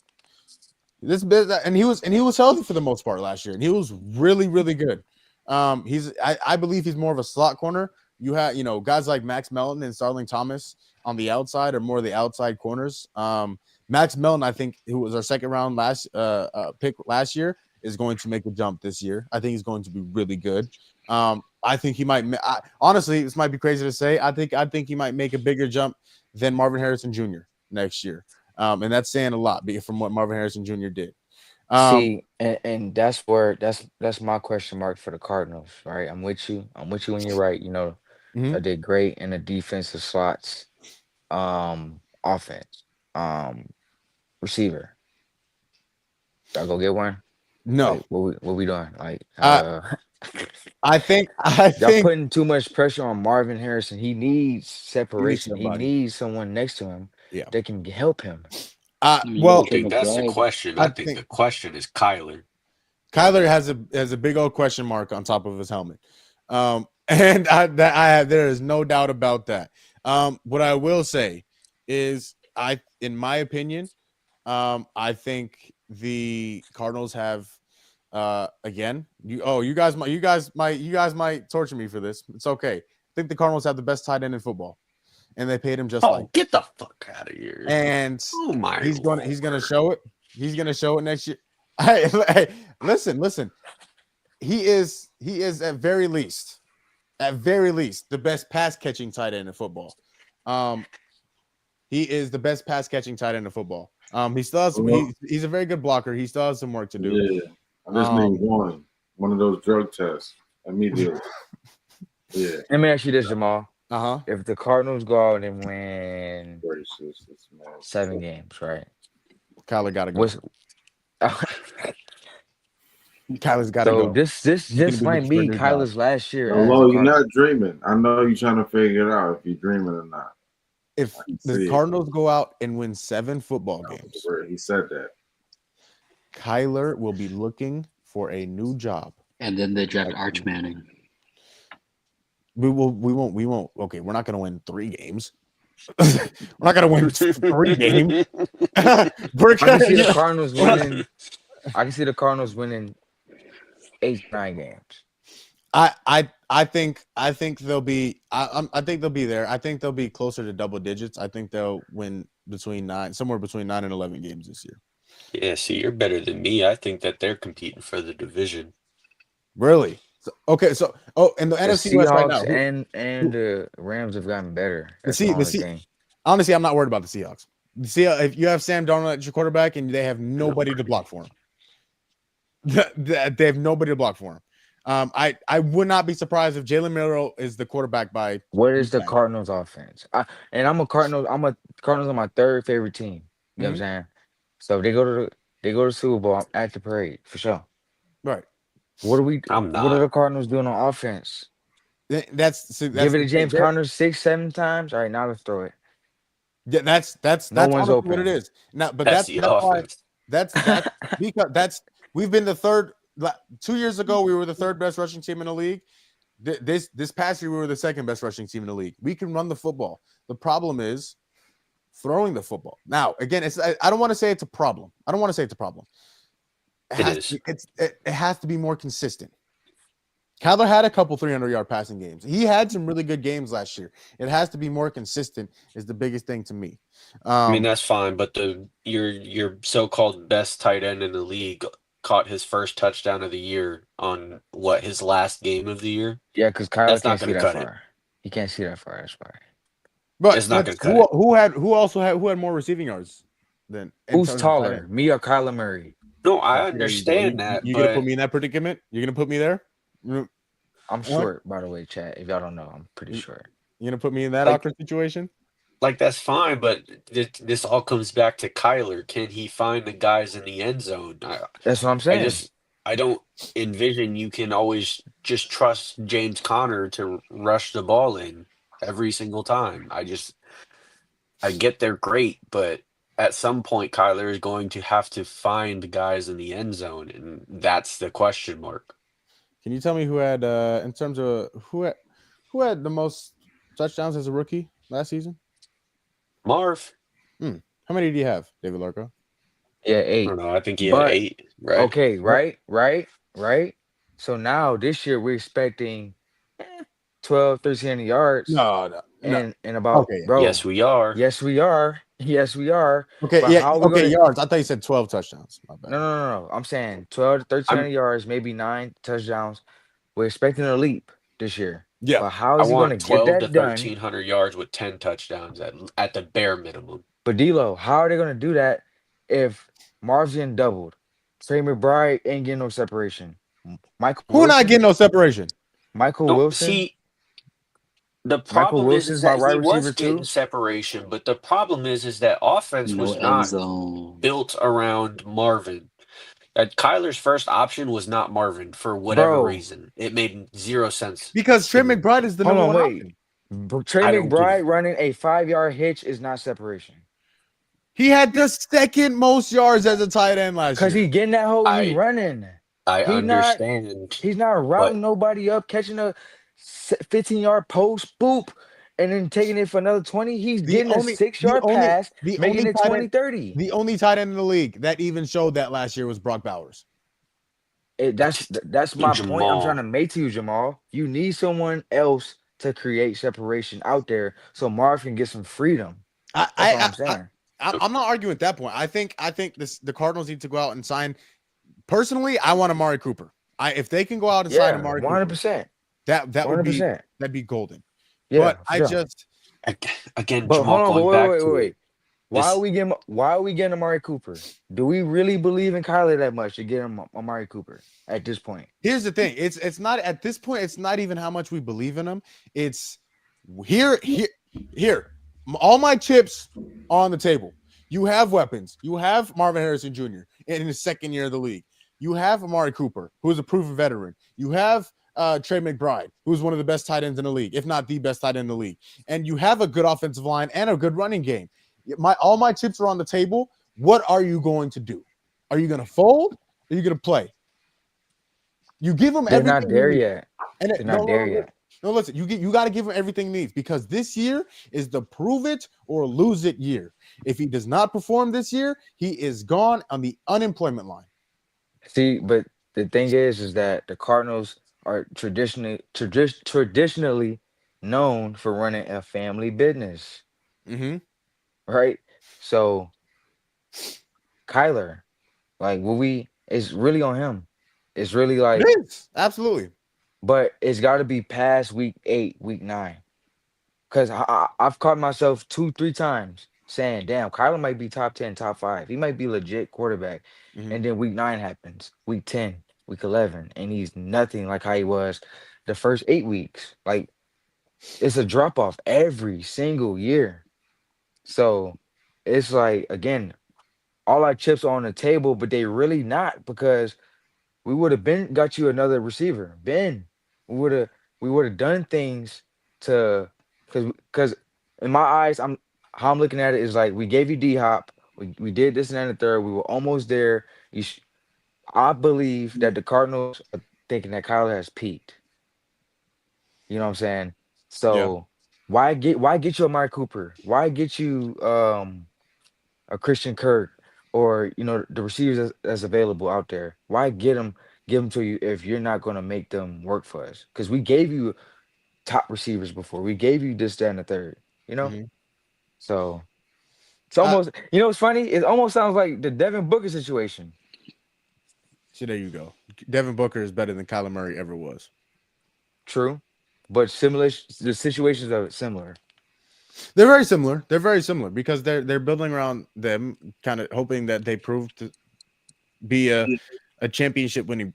Speaker 2: And he was healthy for the most part last year, and he was really good. I believe he's more of a slot corner. You have guys like Max Melton and Starling Thomas on the outside are more of the outside corners. Max Melton, I think, who was our second round pick last year, is going to make a jump this year. I think he's going to be really good. I think he might. Honestly, this might be crazy to say. I think he might make a bigger jump than Marvin Harrison Jr. next year. And that's saying a lot from what Marvin Harrison Jr. did.
Speaker 5: See, and that's where that's my question mark for the Cardinals, right? I'm with you. I'm with you when you're right.
Speaker 2: Mhm.
Speaker 5: They did great in the defensive slots, offense, receiver. Y'all go get one.
Speaker 2: No,
Speaker 5: Like, what we doing? Like,
Speaker 2: I think
Speaker 5: y'all putting too much pressure on Marvin Harrison. He needs separation. He
Speaker 2: somebody.
Speaker 5: needs someone next to him
Speaker 2: Yeah.
Speaker 5: that can help him.
Speaker 6: I mean, you
Speaker 2: Well,
Speaker 6: gotta
Speaker 4: I
Speaker 6: take
Speaker 4: think
Speaker 6: a
Speaker 4: that's the
Speaker 6: drag.
Speaker 4: question.
Speaker 2: I
Speaker 4: I think
Speaker 2: think
Speaker 4: the question is Kyler.
Speaker 2: Kyler has a big old question mark on top of his helmet, and there is no doubt about that. What I will say is, in my opinion, I think the Cardinals have, again, you guys might torture me for this. It's okay. I think the Cardinals have the best tight end in football, and they paid him just like.
Speaker 4: Oh, get the fuck out of here!
Speaker 2: And
Speaker 4: Oh my
Speaker 2: he's gonna
Speaker 4: Lord.
Speaker 2: show it. He's gonna show it next year. Hey, listen. He is at very least the best pass catching tight end in football. He is the best pass catching tight end in football. He still has he's a very good blocker. He still has some work to do.
Speaker 3: Yeah, I just named one of those drug tests immediately. Yeah.
Speaker 5: Let me ask you this, Jamal.
Speaker 2: Uh-huh.
Speaker 5: If the Cardinals go out and win
Speaker 3: Racist, this man.
Speaker 5: 7 games, right?
Speaker 2: Kyler gotta go.
Speaker 5: What's
Speaker 2: Kyler's gotta
Speaker 5: so
Speaker 2: go.
Speaker 5: this might
Speaker 2: for a
Speaker 5: be
Speaker 2: new
Speaker 5: Kyler's last year as a
Speaker 3: Hello, you're
Speaker 5: Cardinal.
Speaker 3: not dreaming. I know you're trying to figure it out if you're dreaming or not.
Speaker 2: If the Cardinals go out and win 7 football games,
Speaker 3: He said that.
Speaker 2: Kyler will be looking for a new job.
Speaker 6: And then they draft Arch Manning.
Speaker 2: We won't. Okay, we're not going to win 3 games. We're not going to win 3 games.
Speaker 5: I can see the Cardinals winning. I can see the Cardinals winning 8, 9 games.
Speaker 2: I think they'll be. I think they'll be there. I think they'll be closer to double digits. I think they'll win somewhere between 9 and 11 games this year.
Speaker 4: Yeah, see, you're better than me. I think that they're competing for the division.
Speaker 2: Really? And the NFC West right now,
Speaker 5: and the Rams have gotten better. That's the only thing.
Speaker 2: Honestly, I'm not worried about the Seahawks. If you have Sam Darnold at your quarterback and they have nobody to block for him, they have nobody to block for him. I would not be surprised if Jalen Milroe is the quarterback by.
Speaker 5: What is the Cardinals offense? I'm a Cardinals on my 3rd favorite team. You know what I'm saying? So if they go to the Super Bowl, I'm at the parade for sure.
Speaker 2: Right.
Speaker 5: What are
Speaker 4: I'm not.
Speaker 5: What are the Cardinals doing on offense?
Speaker 2: Give it
Speaker 5: to James Conner 6, 7 times. All right, now let's throw it.
Speaker 2: Yeah, that's
Speaker 5: no one's open.
Speaker 2: What it is. Now, but
Speaker 4: that's the offense.
Speaker 2: That's because we've been the third. 2 years ago, we were the 3rd best rushing team in the league. This past year, we were the 2nd best rushing team in the league. We can run the football. The problem is throwing the football. Now, again, I don't want to say it's a problem. It has to be more consistent. Kyler had a couple 300-yard passing games. He had some really good games last year. It has to be more consistent is the biggest thing to me.
Speaker 4: I mean, that's fine, but your so-called best tight end in the league caught his first touchdown of the year on his last game of the year.
Speaker 5: Yeah, because Kyler can't see that far. He can't see that far. That's why.
Speaker 2: But
Speaker 4: it's not going to cut it.
Speaker 2: Who had more receiving yards than?
Speaker 5: Who's taller, me or Kyler Murray?
Speaker 4: No, I understand that.
Speaker 2: You're gonna put me in that predicament? You're gonna put me there?
Speaker 5: I'm short, by the way, chat. If y'all don't know, I'm pretty short.
Speaker 2: You're gonna put me in that awkward situation?
Speaker 4: Like, that's fine, but this all comes back to Kyler. Can he find the guys in the end zone?
Speaker 5: That's what I'm saying.
Speaker 4: I don't envision you can always just trust James Conner to rush the ball in every single time. I get they're great, but at some point Kyler is going to have to find guys in the end zone, and that's the question mark.
Speaker 2: Can you tell me who had in terms of who had the most touchdowns as a rookie last season?
Speaker 4: Marv,
Speaker 2: How many do you have, David Larco?
Speaker 5: Yeah,
Speaker 4: I
Speaker 5: 8.
Speaker 4: don't know. I think he had
Speaker 5: But
Speaker 4: 8, right?
Speaker 5: okay,
Speaker 2: What?
Speaker 5: right. So now this year we're expecting 12, 1,300 yards
Speaker 2: No.
Speaker 5: and about
Speaker 2: Okay.
Speaker 5: bro.
Speaker 4: Yes, we are.
Speaker 5: Yes, we are. Yes, we are.
Speaker 2: Okay.
Speaker 5: But
Speaker 2: Yeah.
Speaker 5: how are we
Speaker 2: Okay.
Speaker 5: gonna
Speaker 2: Yards. I thought you said 12 touchdowns. My bad.
Speaker 5: no. I'm saying 12 to 1,300
Speaker 4: I'm.
Speaker 5: yards, maybe 9 touchdowns. We're expecting a leap this year.
Speaker 2: Yeah.
Speaker 5: But how
Speaker 4: I
Speaker 5: is he gonna
Speaker 4: want
Speaker 5: get
Speaker 4: 12 to
Speaker 5: that done?
Speaker 4: 1,300 yards with 10 touchdowns at the bare minimum.
Speaker 5: But D'Lo, how are they gonna do that if Marv's getting doubled? Trey McBride ain't getting no separation. Michael
Speaker 2: Who not
Speaker 5: Wilson,
Speaker 2: getting no separation?
Speaker 5: Michael
Speaker 4: No,
Speaker 5: Wilson,
Speaker 4: see, the
Speaker 5: Michael
Speaker 4: problem is
Speaker 5: Wilson's my
Speaker 4: that
Speaker 5: wide
Speaker 4: he was
Speaker 5: receiver
Speaker 4: getting
Speaker 5: too.
Speaker 4: separation, but the problem is that offense
Speaker 6: No
Speaker 4: was
Speaker 6: end
Speaker 4: not
Speaker 6: zone.
Speaker 4: built around Marvin. Kyler's first option was not Marvin for whatever
Speaker 5: Bro,
Speaker 4: reason. It made zero sense
Speaker 2: Because
Speaker 4: to
Speaker 2: Trey
Speaker 4: me.
Speaker 2: McBride is the
Speaker 5: hold
Speaker 2: number
Speaker 5: on,
Speaker 2: one
Speaker 5: wait.
Speaker 2: option.
Speaker 5: Trey
Speaker 4: I don't give.
Speaker 5: McBride running a 5-yard hitch is not separation.
Speaker 2: He had the second most yards as a tight end last
Speaker 5: Cause
Speaker 2: year.
Speaker 5: he getting that hole, he
Speaker 4: I
Speaker 5: running.
Speaker 4: I
Speaker 5: He not
Speaker 4: understand,
Speaker 5: he's not
Speaker 4: but
Speaker 5: routing nobody up, catching a 15-yard post, boop, and then taking it for another 20. He's
Speaker 2: The
Speaker 5: getting a
Speaker 2: only, the
Speaker 5: 6-yard
Speaker 2: only,
Speaker 5: pass,
Speaker 2: the
Speaker 5: making
Speaker 2: only
Speaker 5: it
Speaker 2: tight end,
Speaker 5: 20-30.
Speaker 2: the only tight end in the league that even showed that last year was Brock Bowers.
Speaker 5: That's my point I'm trying to
Speaker 4: Jamal.
Speaker 5: make to you, Jamal. You need someone else to create separation out there so Marv can get some freedom.
Speaker 2: I,
Speaker 5: That's all
Speaker 2: I,
Speaker 5: I'm
Speaker 2: I,
Speaker 5: saying.
Speaker 2: I'm not arguing at that point. I think the Cardinals need to go out and sign. Personally, I want Amari Cooper. If they can go out and sign
Speaker 5: Yeah,
Speaker 2: Amari Cooper,
Speaker 5: 100%.
Speaker 2: that would be
Speaker 5: 100%.
Speaker 2: that'd be golden.
Speaker 5: Yeah,
Speaker 2: But
Speaker 5: for sure.
Speaker 4: Again,
Speaker 5: But
Speaker 4: Jamal,
Speaker 5: hold on,
Speaker 4: going back to
Speaker 5: wait.
Speaker 4: it. This
Speaker 5: Why are we getting Amari Cooper? Do we really believe in Kyler that much to get him Amari Cooper at this point?
Speaker 2: here's the thing: it's not at this point. It's not even how much we believe in him. It's here. All my chips on the table. You have weapons. You have Marvin Harrison Jr. in his second year of the league. You have Amari Cooper, who is a proven veteran. You have Trey McBride, who's one of the best tight ends in the league, if not the best tight end in the league. And you have a good offensive line and a good running game. All my chips are on the table. What are you going to do? Are you going to fold? Are you going to play? You give him
Speaker 5: They're
Speaker 2: everything.
Speaker 5: not there yet.
Speaker 2: And
Speaker 5: They're not there yet.
Speaker 2: no, listen. You got to give him everything he needs because this year is the prove it or lose it year. If he does not perform this year, he is gone on the unemployment line.
Speaker 5: See, but the thing is that the Cardinals are traditionally known for running a family business,
Speaker 2: Mm-hmm.
Speaker 5: right? So Kyler, like, it's really on him. It's really like,
Speaker 2: It is absolutely.
Speaker 5: but it's got to be past week 8, week 9, because I've caught myself 2, 3 times saying, "Damn, Kyler might be top 10, top 5. He might be legit quarterback."
Speaker 2: Mhm.
Speaker 5: And then week 9 happens, week 10, week 11, and he's nothing like how he was the first 8 weeks. Like, it's a drop off every single year. So it's like, again, all our chips are on the table, but they really not, because we would have been got you another receiver. Ben, we would have done things to, because in my eyes, I'm looking at it is like, we gave you D Hop, we did this and that and the third, we were almost there. I believe that the Cardinals are thinking that Kyler has peaked. You know what I'm saying?
Speaker 2: Yeah.
Speaker 5: So why get you Amari Cooper? Why get you a Christian Kirk, or the receivers that's available out there? Why give them to you if you're not going to make them work for us? Because we gave you top receivers before. We gave you this, that, and the third. You know,
Speaker 2: Mhm.
Speaker 5: so it's almost, it's funny. It almost sounds like the Devin Booker situation.
Speaker 2: So there you go. Devin Booker is better than Kyler Murray ever was.
Speaker 5: True, but similar. The situations are similar.
Speaker 2: They're very similar. They're very similar because they're building around them, kind of hoping that they prove to be a championship winning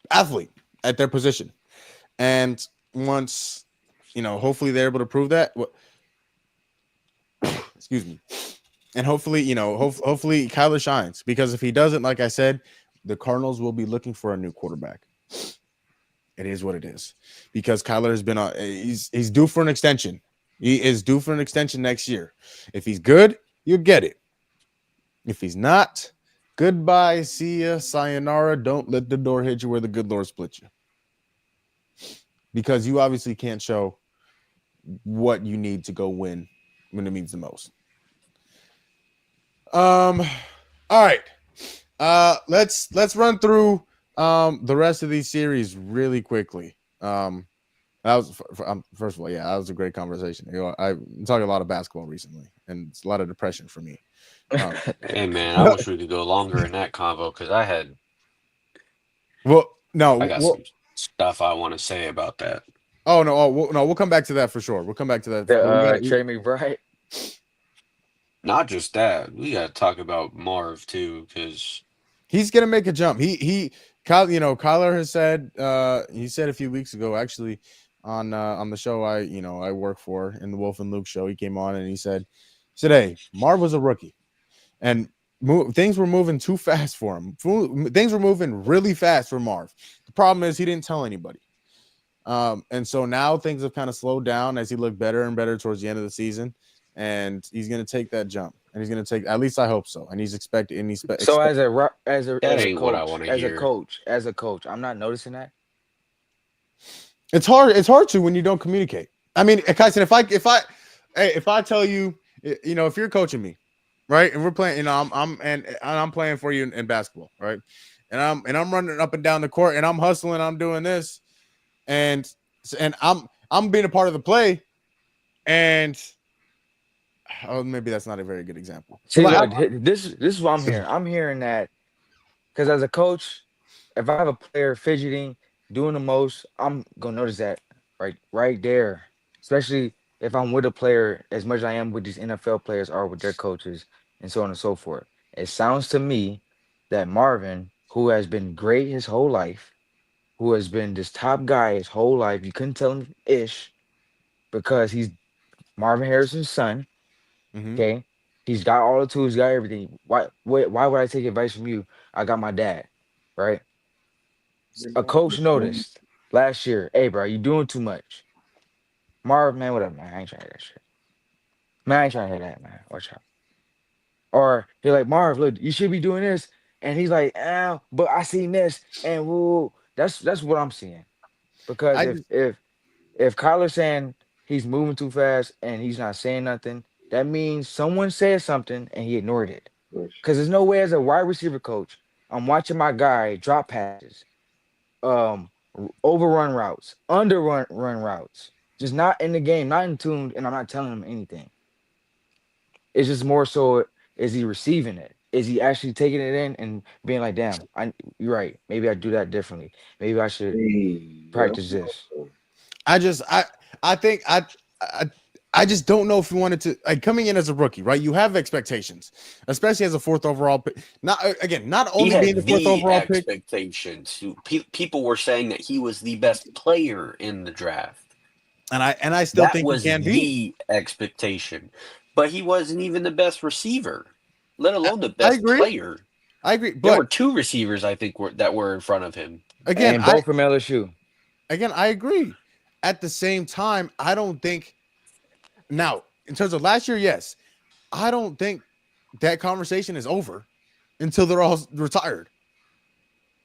Speaker 2: athlete at their position. And once, hopefully they're able to prove that. Excuse me. And hopefully, hopefully Kyler shines, because if he doesn't, like I said, the Cardinals will be looking for a new quarterback. It is what it is, because Kyler has been he's due for an extension. He is due for an extension next year. If he's good, you'll get it. If he's not, goodbye, see ya, sayonara. Don't let the door hit you where the good Lord split you. Because you obviously can't show what you need to go win when it means the most. All right. Let's run through the rest of these series really quickly. That was first of all, yeah, that was a great conversation. You know, I'm talking a lot of basketball recently, and it's a lot of depression for me.
Speaker 4: Hey man, I wish we could go longer in that convo because
Speaker 2: well,
Speaker 4: I got some stuff I want to say about that.
Speaker 2: Oh no, we'll come back to that for sure. We'll come back to that.
Speaker 5: The Trey McBride.
Speaker 4: Not just that, we got to talk about Marv too because
Speaker 2: he's gonna make a jump. Kyler has said he said a few weeks ago actually on the show I work for in the Wolf and Luke show. He came on and he said, hey, Marv was a rookie, and things were moving too fast for him. Things were moving really fast for Marv. The problem is he didn't tell anybody. And so now things have kind of slowed down as he looked better and better towards the end of the season, and he's going to take that jump, and he's going to take. At least I hope so. And he's expected. And he's
Speaker 5: so as a coach, I'm not noticing that.
Speaker 2: It's hard to when you don't communicate. I mean, Kyson, if I tell you, if you're coaching me, right, and we're playing, I'm playing for you in basketball, right, and I'm running up and down the court, and I'm hustling, I'm doing this. And I'm being a part of the play, and maybe that's not a very good example.
Speaker 5: See, this is what I'm hearing. I'm hearing that because as a coach, if I have a player fidgeting, doing the most, I'm gonna notice that right there. Especially if I'm with a player as much as I am with these NFL players or with their coaches and so on and so forth. It sounds to me that Marvin, who has been great his whole life, who has been this top guy his whole life. You couldn't tell him ish because he's Marvin Harrison's son.
Speaker 2: Mm-hmm.
Speaker 5: Okay. He's got all the tools, got everything. Why would I take advice from you? I got my dad, right? A coach noticed last year, hey, bro, you doing too much. Marv, man, whatever, man. I ain't trying to hear that shit. Man, I ain't trying to hear that, man. Watch out. Or he's like, Marv, look, you should be doing this. And he's like, but I seen this. And woo, that's what I'm seeing. Because if Kyler's saying he's moving too fast and he's not saying nothing, that means someone said something and he ignored it. Because there's no way as a wide receiver coach, I'm watching my guy drop passes, overrun routes, run routes, just not in the game, not in tune, and I'm not telling him anything. It's just more so, is he receiving it? Is he actually taking it in and being like, damn, you're right. Maybe I do that differently. Maybe I should practice this.
Speaker 2: I think I just don't know if you wanted to, like, coming in as a rookie, right? You have expectations, especially as a fourth overall pick. Not only being the fourth overall pick.
Speaker 4: Expectations. People were saying that he was the best player in the draft,
Speaker 2: and I still think he can be
Speaker 4: the expectation, but he wasn't even the best receiver, let alone the best player.
Speaker 2: I agree. But
Speaker 4: there were two receivers I think that were in front of him.
Speaker 5: Again, and both from LSU.
Speaker 2: Again, I agree. At the same time, I don't think. Now, in terms of last year, yes, I don't think that conversation is over until they're all retired.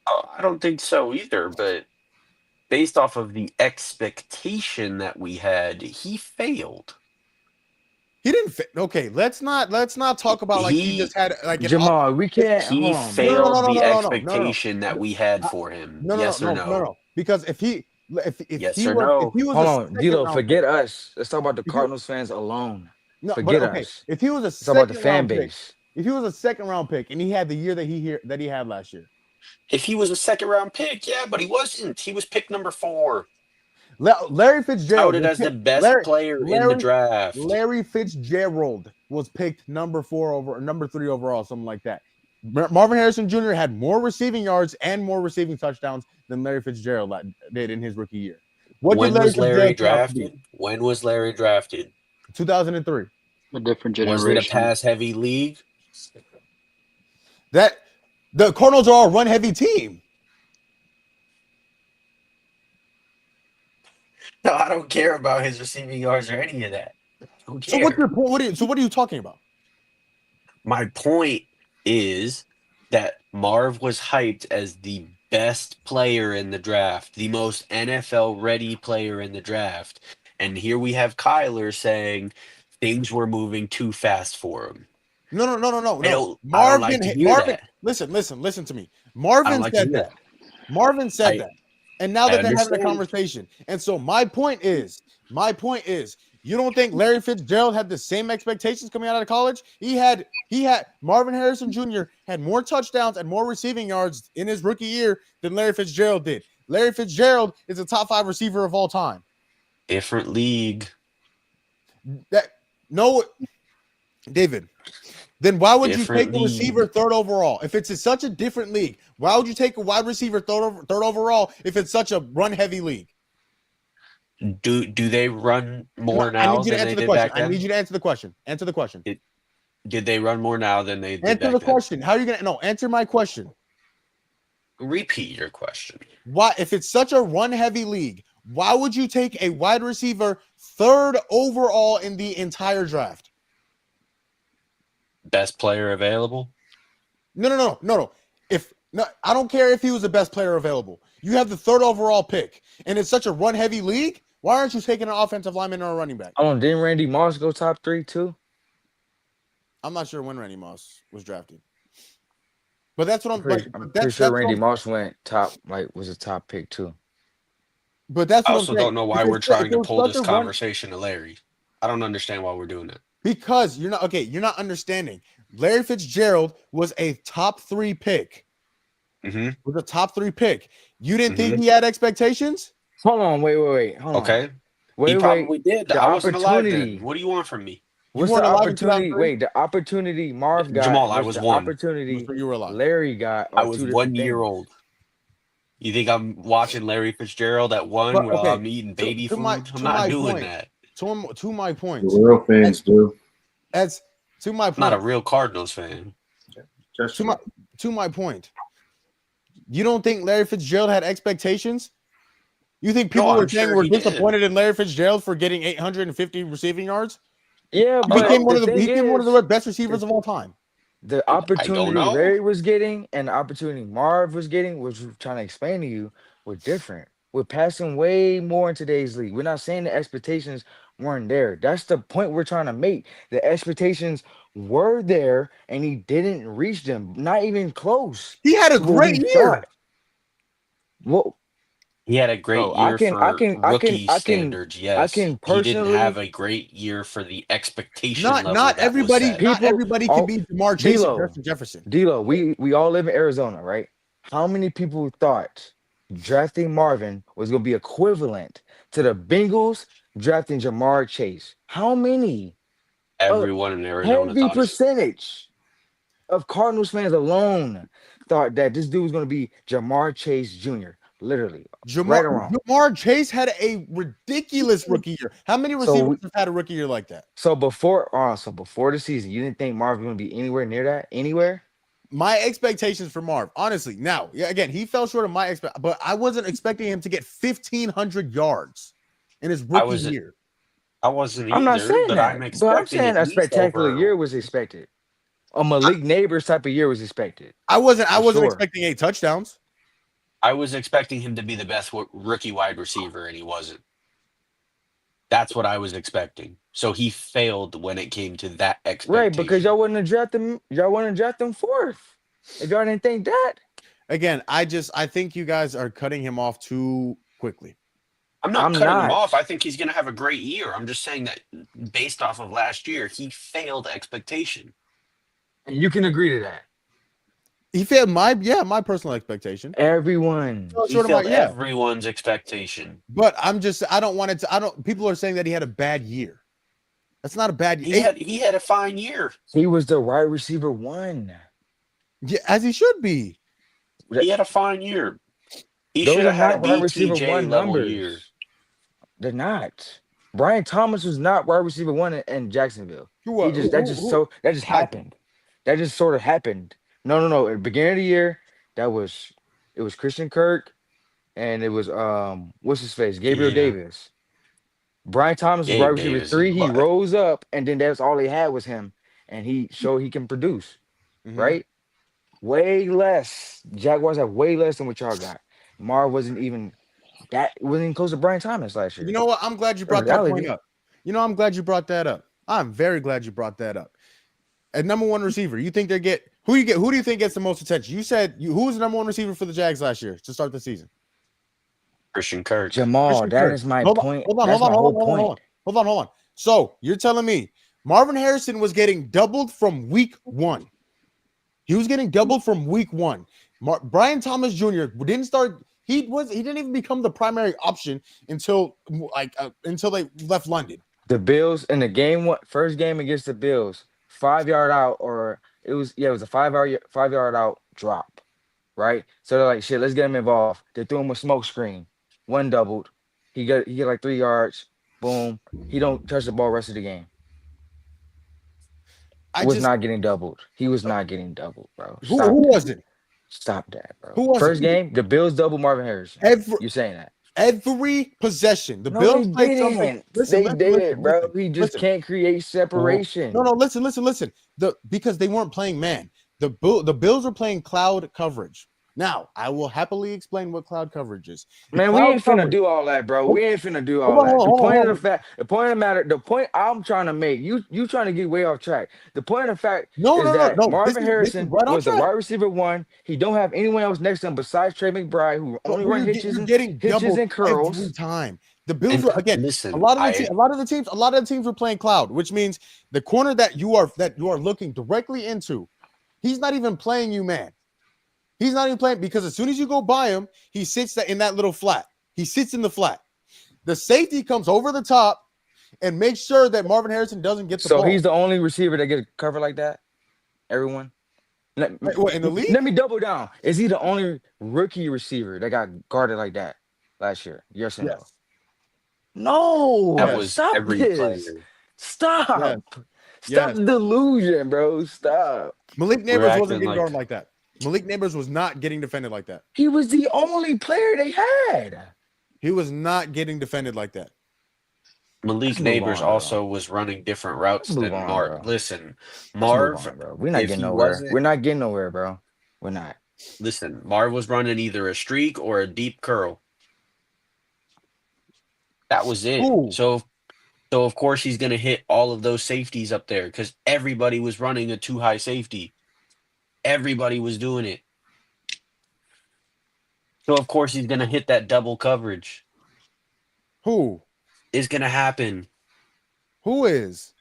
Speaker 4: Oh, I don't think so either. But based off of the expectation that we had, he failed.
Speaker 2: He didn't. Okay, let's not talk about like he just had like
Speaker 5: Jamal. We can't.
Speaker 4: He failed the expectation that we had for him. Yes or no?
Speaker 2: Because if he
Speaker 4: yes
Speaker 2: he
Speaker 4: or
Speaker 2: was,
Speaker 4: no?
Speaker 2: If he was
Speaker 5: hold on, Dilo. Forget us. Let's talk about the Cardinals fans alone. Forget us.
Speaker 2: If he was a
Speaker 5: second about the fan base.
Speaker 2: If he was a second round pick and he had the year that he had last year.
Speaker 4: If he was a second round pick, yeah, but he wasn't. He was picked number 4.
Speaker 2: Larry Fitzgerald
Speaker 4: touted as the best player in the draft.
Speaker 2: Larry Fitzgerald was picked number 3 overall, something like that. Marvin Harrison Jr. had more receiving yards and more receiving touchdowns than Larry Fitzgerald did in his rookie year.
Speaker 4: When was Larry drafted? When was Larry drafted?
Speaker 2: 2003.
Speaker 6: A different generation.
Speaker 4: Was it a pass-heavy league?
Speaker 2: The Cardinals are a run-heavy team.
Speaker 4: No, I don't care about his receiving yards or any of that.
Speaker 2: So what's your point? What are you talking about?
Speaker 4: My point is that Marv was hyped as the best player in the draft, the most NFL ready player in the draft. And here we have Kyler saying things were moving too fast for him.
Speaker 2: No.
Speaker 4: I don't like to hear
Speaker 2: Marvin,
Speaker 4: that.
Speaker 2: listen to me.
Speaker 4: I don't
Speaker 2: Marvin
Speaker 4: like to
Speaker 2: said
Speaker 4: hear
Speaker 2: that.
Speaker 4: that.
Speaker 2: Marvin said
Speaker 4: I
Speaker 2: that. And now
Speaker 4: I
Speaker 2: that they're having a
Speaker 4: understand.
Speaker 2: conversation. And so my point is, you don't think Larry Fitzgerald had the same expectations coming out of college? He had Marvin Harrison Jr. had more touchdowns and more receiving yards in his rookie year than Larry Fitzgerald did. Larry Fitzgerald is a top 5 receiver of all time.
Speaker 4: Different league.
Speaker 2: David. Then why would you
Speaker 4: Different
Speaker 2: take a receiver
Speaker 4: league.
Speaker 2: third overall if it's such a different league? Why would you take a wide receiver third overall if it's such a run heavy league?
Speaker 4: Do they run more
Speaker 2: I
Speaker 4: now
Speaker 2: need you to
Speaker 4: than
Speaker 2: answer
Speaker 4: they
Speaker 2: the
Speaker 4: did
Speaker 2: question.
Speaker 4: back
Speaker 2: I need
Speaker 4: then?
Speaker 2: you to answer the question. Answer the question.
Speaker 4: Did they run more now than they did
Speaker 2: Answer
Speaker 4: back
Speaker 2: the
Speaker 4: then?
Speaker 2: question. How are you gonna answer my question?
Speaker 4: Repeat your question.
Speaker 2: Why, if it's such a run heavy league, why would you take a wide receiver third overall in the entire draft?
Speaker 4: Best player available?
Speaker 2: No. I don't care if he was the best player available. You have the third overall pick, and it's such a run heavy league. Why aren't you taking an offensive lineman or a running back?
Speaker 5: Oh, didn't Randy Moss go top 3 too?
Speaker 2: I'm not sure when Randy Moss was drafted, but that's what I'm.
Speaker 5: I'm pretty sure Randy Moss went top, was a top pick too.
Speaker 2: But that's
Speaker 4: I
Speaker 2: what I'm
Speaker 4: also
Speaker 2: saying.
Speaker 4: don't know why we're trying to pull this conversation to Larry. I don't understand why we're doing that.
Speaker 2: Because you're not understanding. Larry Fitzgerald was a top 3 pick.
Speaker 4: Mm-hmm.
Speaker 2: Was a top 3 pick. You didn't think he had expectations?
Speaker 5: Hold on, wait. Hold on.
Speaker 4: Okay. He probably did. I wasn't alive then. What do you want from me?
Speaker 5: What's the opportunity? Wait, the opportunity Marv got.
Speaker 4: Jamal, I was
Speaker 5: the
Speaker 4: 1.
Speaker 5: opportunity
Speaker 2: you were alive.
Speaker 5: Larry got.
Speaker 4: I was 1 year old. You think I'm watching Larry Fitzgerald at 1 while I'm eating baby food? I'm not doing that.
Speaker 2: To my point.
Speaker 3: The real fans do.
Speaker 2: As to my point.
Speaker 4: I'm not a real Cardinals fan.
Speaker 2: To my point. You don't think Larry Fitzgerald had expectations? You think people were saying we're disappointed in Larry Fitzgerald for getting 850 receiving yards?
Speaker 5: Yeah,
Speaker 2: but he became one of the best receivers of all time.
Speaker 5: The opportunity Larry was getting and the opportunity Marv was getting, which we're trying to explain to you, were different. We're passing way more in today's league. We're not saying the expectations weren't there. That's the point we're trying to make. The expectations were there and he didn't reach them. Not even close.
Speaker 2: He had a great year.
Speaker 5: Well,
Speaker 4: he had a great year for rookie standards. Yes, he didn't have a great year for the expectation level.
Speaker 2: Not everybody can be Jamar Chase and Justin Jefferson.
Speaker 5: D-Lo, we all live in Arizona, right? How many people thought drafting Marvin was going to be equivalent to the Bengals drafting Jamar Chase? How many?
Speaker 4: Everyone in Arizona
Speaker 5: heavy percentage of Cardinals fans alone thought that this dude was going to be Jamar Chase Jr. Literally, right or wrong.
Speaker 2: Jamar Chase had a ridiculous rookie year. How many receivers have had a rookie year like that?
Speaker 5: So before the season, you didn't think Marv was going to be anywhere near that? Anywhere?
Speaker 2: My expectations for Marv, honestly, now, again, he fell short of my but I wasn't expecting him to get 1,500 yards in his rookie year.
Speaker 4: I wasn't.
Speaker 5: I'm not saying
Speaker 4: but
Speaker 5: that. I'm saying a spectacular year was expected. A Malik Neighbors type of year was expected.
Speaker 2: I wasn't expecting 8 touchdowns.
Speaker 4: I was expecting him to be the best rookie wide receiver, and he wasn't. That's what I was expecting. So he failed when it came to that expectation.
Speaker 5: Right, because y'all wouldn't have drafted him. Y'all wouldn't have drafted him 4th. If y'all didn't think that.
Speaker 2: Again, I think you guys are cutting him off too quickly.
Speaker 4: I'm not cutting him off. I think he's going to have a great year. I'm just saying that based off of last year, he failed expectation.
Speaker 5: And you can agree to that.
Speaker 2: He failed my personal expectation.
Speaker 5: Everyone.
Speaker 4: He failed everyone's expectation.
Speaker 2: But people are saying that he had a bad year. That's not a bad
Speaker 4: year. He had a fine year.
Speaker 5: He was the wide receiver 1.
Speaker 2: Yeah, as he should be.
Speaker 4: He had a fine year. He should have had a wide receiver 1 level year.
Speaker 5: They're not. Brian Thomas was not wide receiver 1 in Jacksonville. That just happened. That just sort of happened. No. At the beginning of the year, it was Christian Kirk, and it was what's his face, Gabriel Davis. Brian Thomas was wide receiver 3. He rose up, and then that's all they had was him. and he showed he can produce,
Speaker 2: Mhm.
Speaker 5: right? Way less. Jaguars have way less than what y'all got. Marv wasn't even close to Brian Thomas last year.
Speaker 2: You know what? I'm glad you brought that point up. I'm glad you brought that up. I'm very glad you brought that up. At number one receiver, you think who do you think gets the most attention? You said who was the number one receiver for the Jags last year to start the season?
Speaker 4: Christian Kirk.
Speaker 5: Jamal,
Speaker 2: Christian
Speaker 5: that
Speaker 2: Kirk.
Speaker 5: is my
Speaker 2: Hold on,
Speaker 5: point.
Speaker 2: hold on,
Speaker 5: That's
Speaker 2: hold
Speaker 5: my
Speaker 2: on,
Speaker 5: whole
Speaker 2: hold on,
Speaker 5: point.
Speaker 2: hold on. So you're telling me Marvin Harrison was getting doubled from week 1. He was getting doubled from week 1. Brian Thomas Jr. didn't start. He didn't even become the primary option until they left London.
Speaker 5: The Bills in the first game against the Bills, 5-yard out, or it was a 5-yard out drop, right? So they're like, shit, let's get him involved. They threw him a smoke screen, one doubled, he get like 3 yards, boom, he don't touch the ball rest of the game. He was not getting doubled, bro.
Speaker 2: Who wasn't?
Speaker 5: Stop that, bro.
Speaker 2: Who wasn't?
Speaker 5: First game, the Bills doubled Marvin Harrison. You're saying that?
Speaker 2: Every possession, the
Speaker 5: No,
Speaker 2: Bills
Speaker 5: they
Speaker 2: played
Speaker 5: didn't.
Speaker 2: something.
Speaker 5: They did, bro. He just can't create separation.
Speaker 2: No, listen. Because they weren't playing man. The Bills were playing cloud coverage. Now, I will happily explain what cloud coverage is.
Speaker 5: Man, we ain't finna do all that, bro. We ain't finna do all that. The point of the matter, the point I'm trying to make, you trying to get way off track. The point of the fact is that Marvin Harrison was the wide receiver 1. He don't have anyone else next to him besides Trey McBride, who only run hitches and curls.
Speaker 2: Every time. The Bills were again.
Speaker 4: Listen,
Speaker 2: a lot of the teams were playing cloud, which means the corner that you are looking directly into, he's not even playing you, man. He's not even playing because as soon as you go by him, he sits in that little flat. He sits in the flat. The safety comes over the top and makes sure that Marvin Harrison doesn't get the ball.
Speaker 5: So he's the only receiver that gets covered like that? Everyone?
Speaker 2: In the league?
Speaker 5: Let me double down. Is he the only rookie receiver that got guarded like that last year? Yes or no? No.
Speaker 4: That was every player.
Speaker 5: Stop. Yes. Stop the delusion, bro. Stop.
Speaker 2: Malik Neighbors wasn't getting guarded like that. Malik Neighbors was not getting defended like that.
Speaker 5: He was the only player they had.
Speaker 2: He was not getting defended like that.
Speaker 4: Malik Neighbors also was running different routes than Marv.
Speaker 5: Bro.
Speaker 4: Listen, Marv,
Speaker 5: bro. We're not getting nowhere. We're not getting nowhere, bro. We're not.
Speaker 4: Listen, Marv was running either a streak or a deep curl. That was it.
Speaker 2: Ooh.
Speaker 4: So of course he's gonna hit all of those safeties up there because everybody was running a too high safety. Everybody was doing it. So of course he's gonna hit that double coverage.
Speaker 2: Who
Speaker 4: is gonna happen?
Speaker 2: Who is?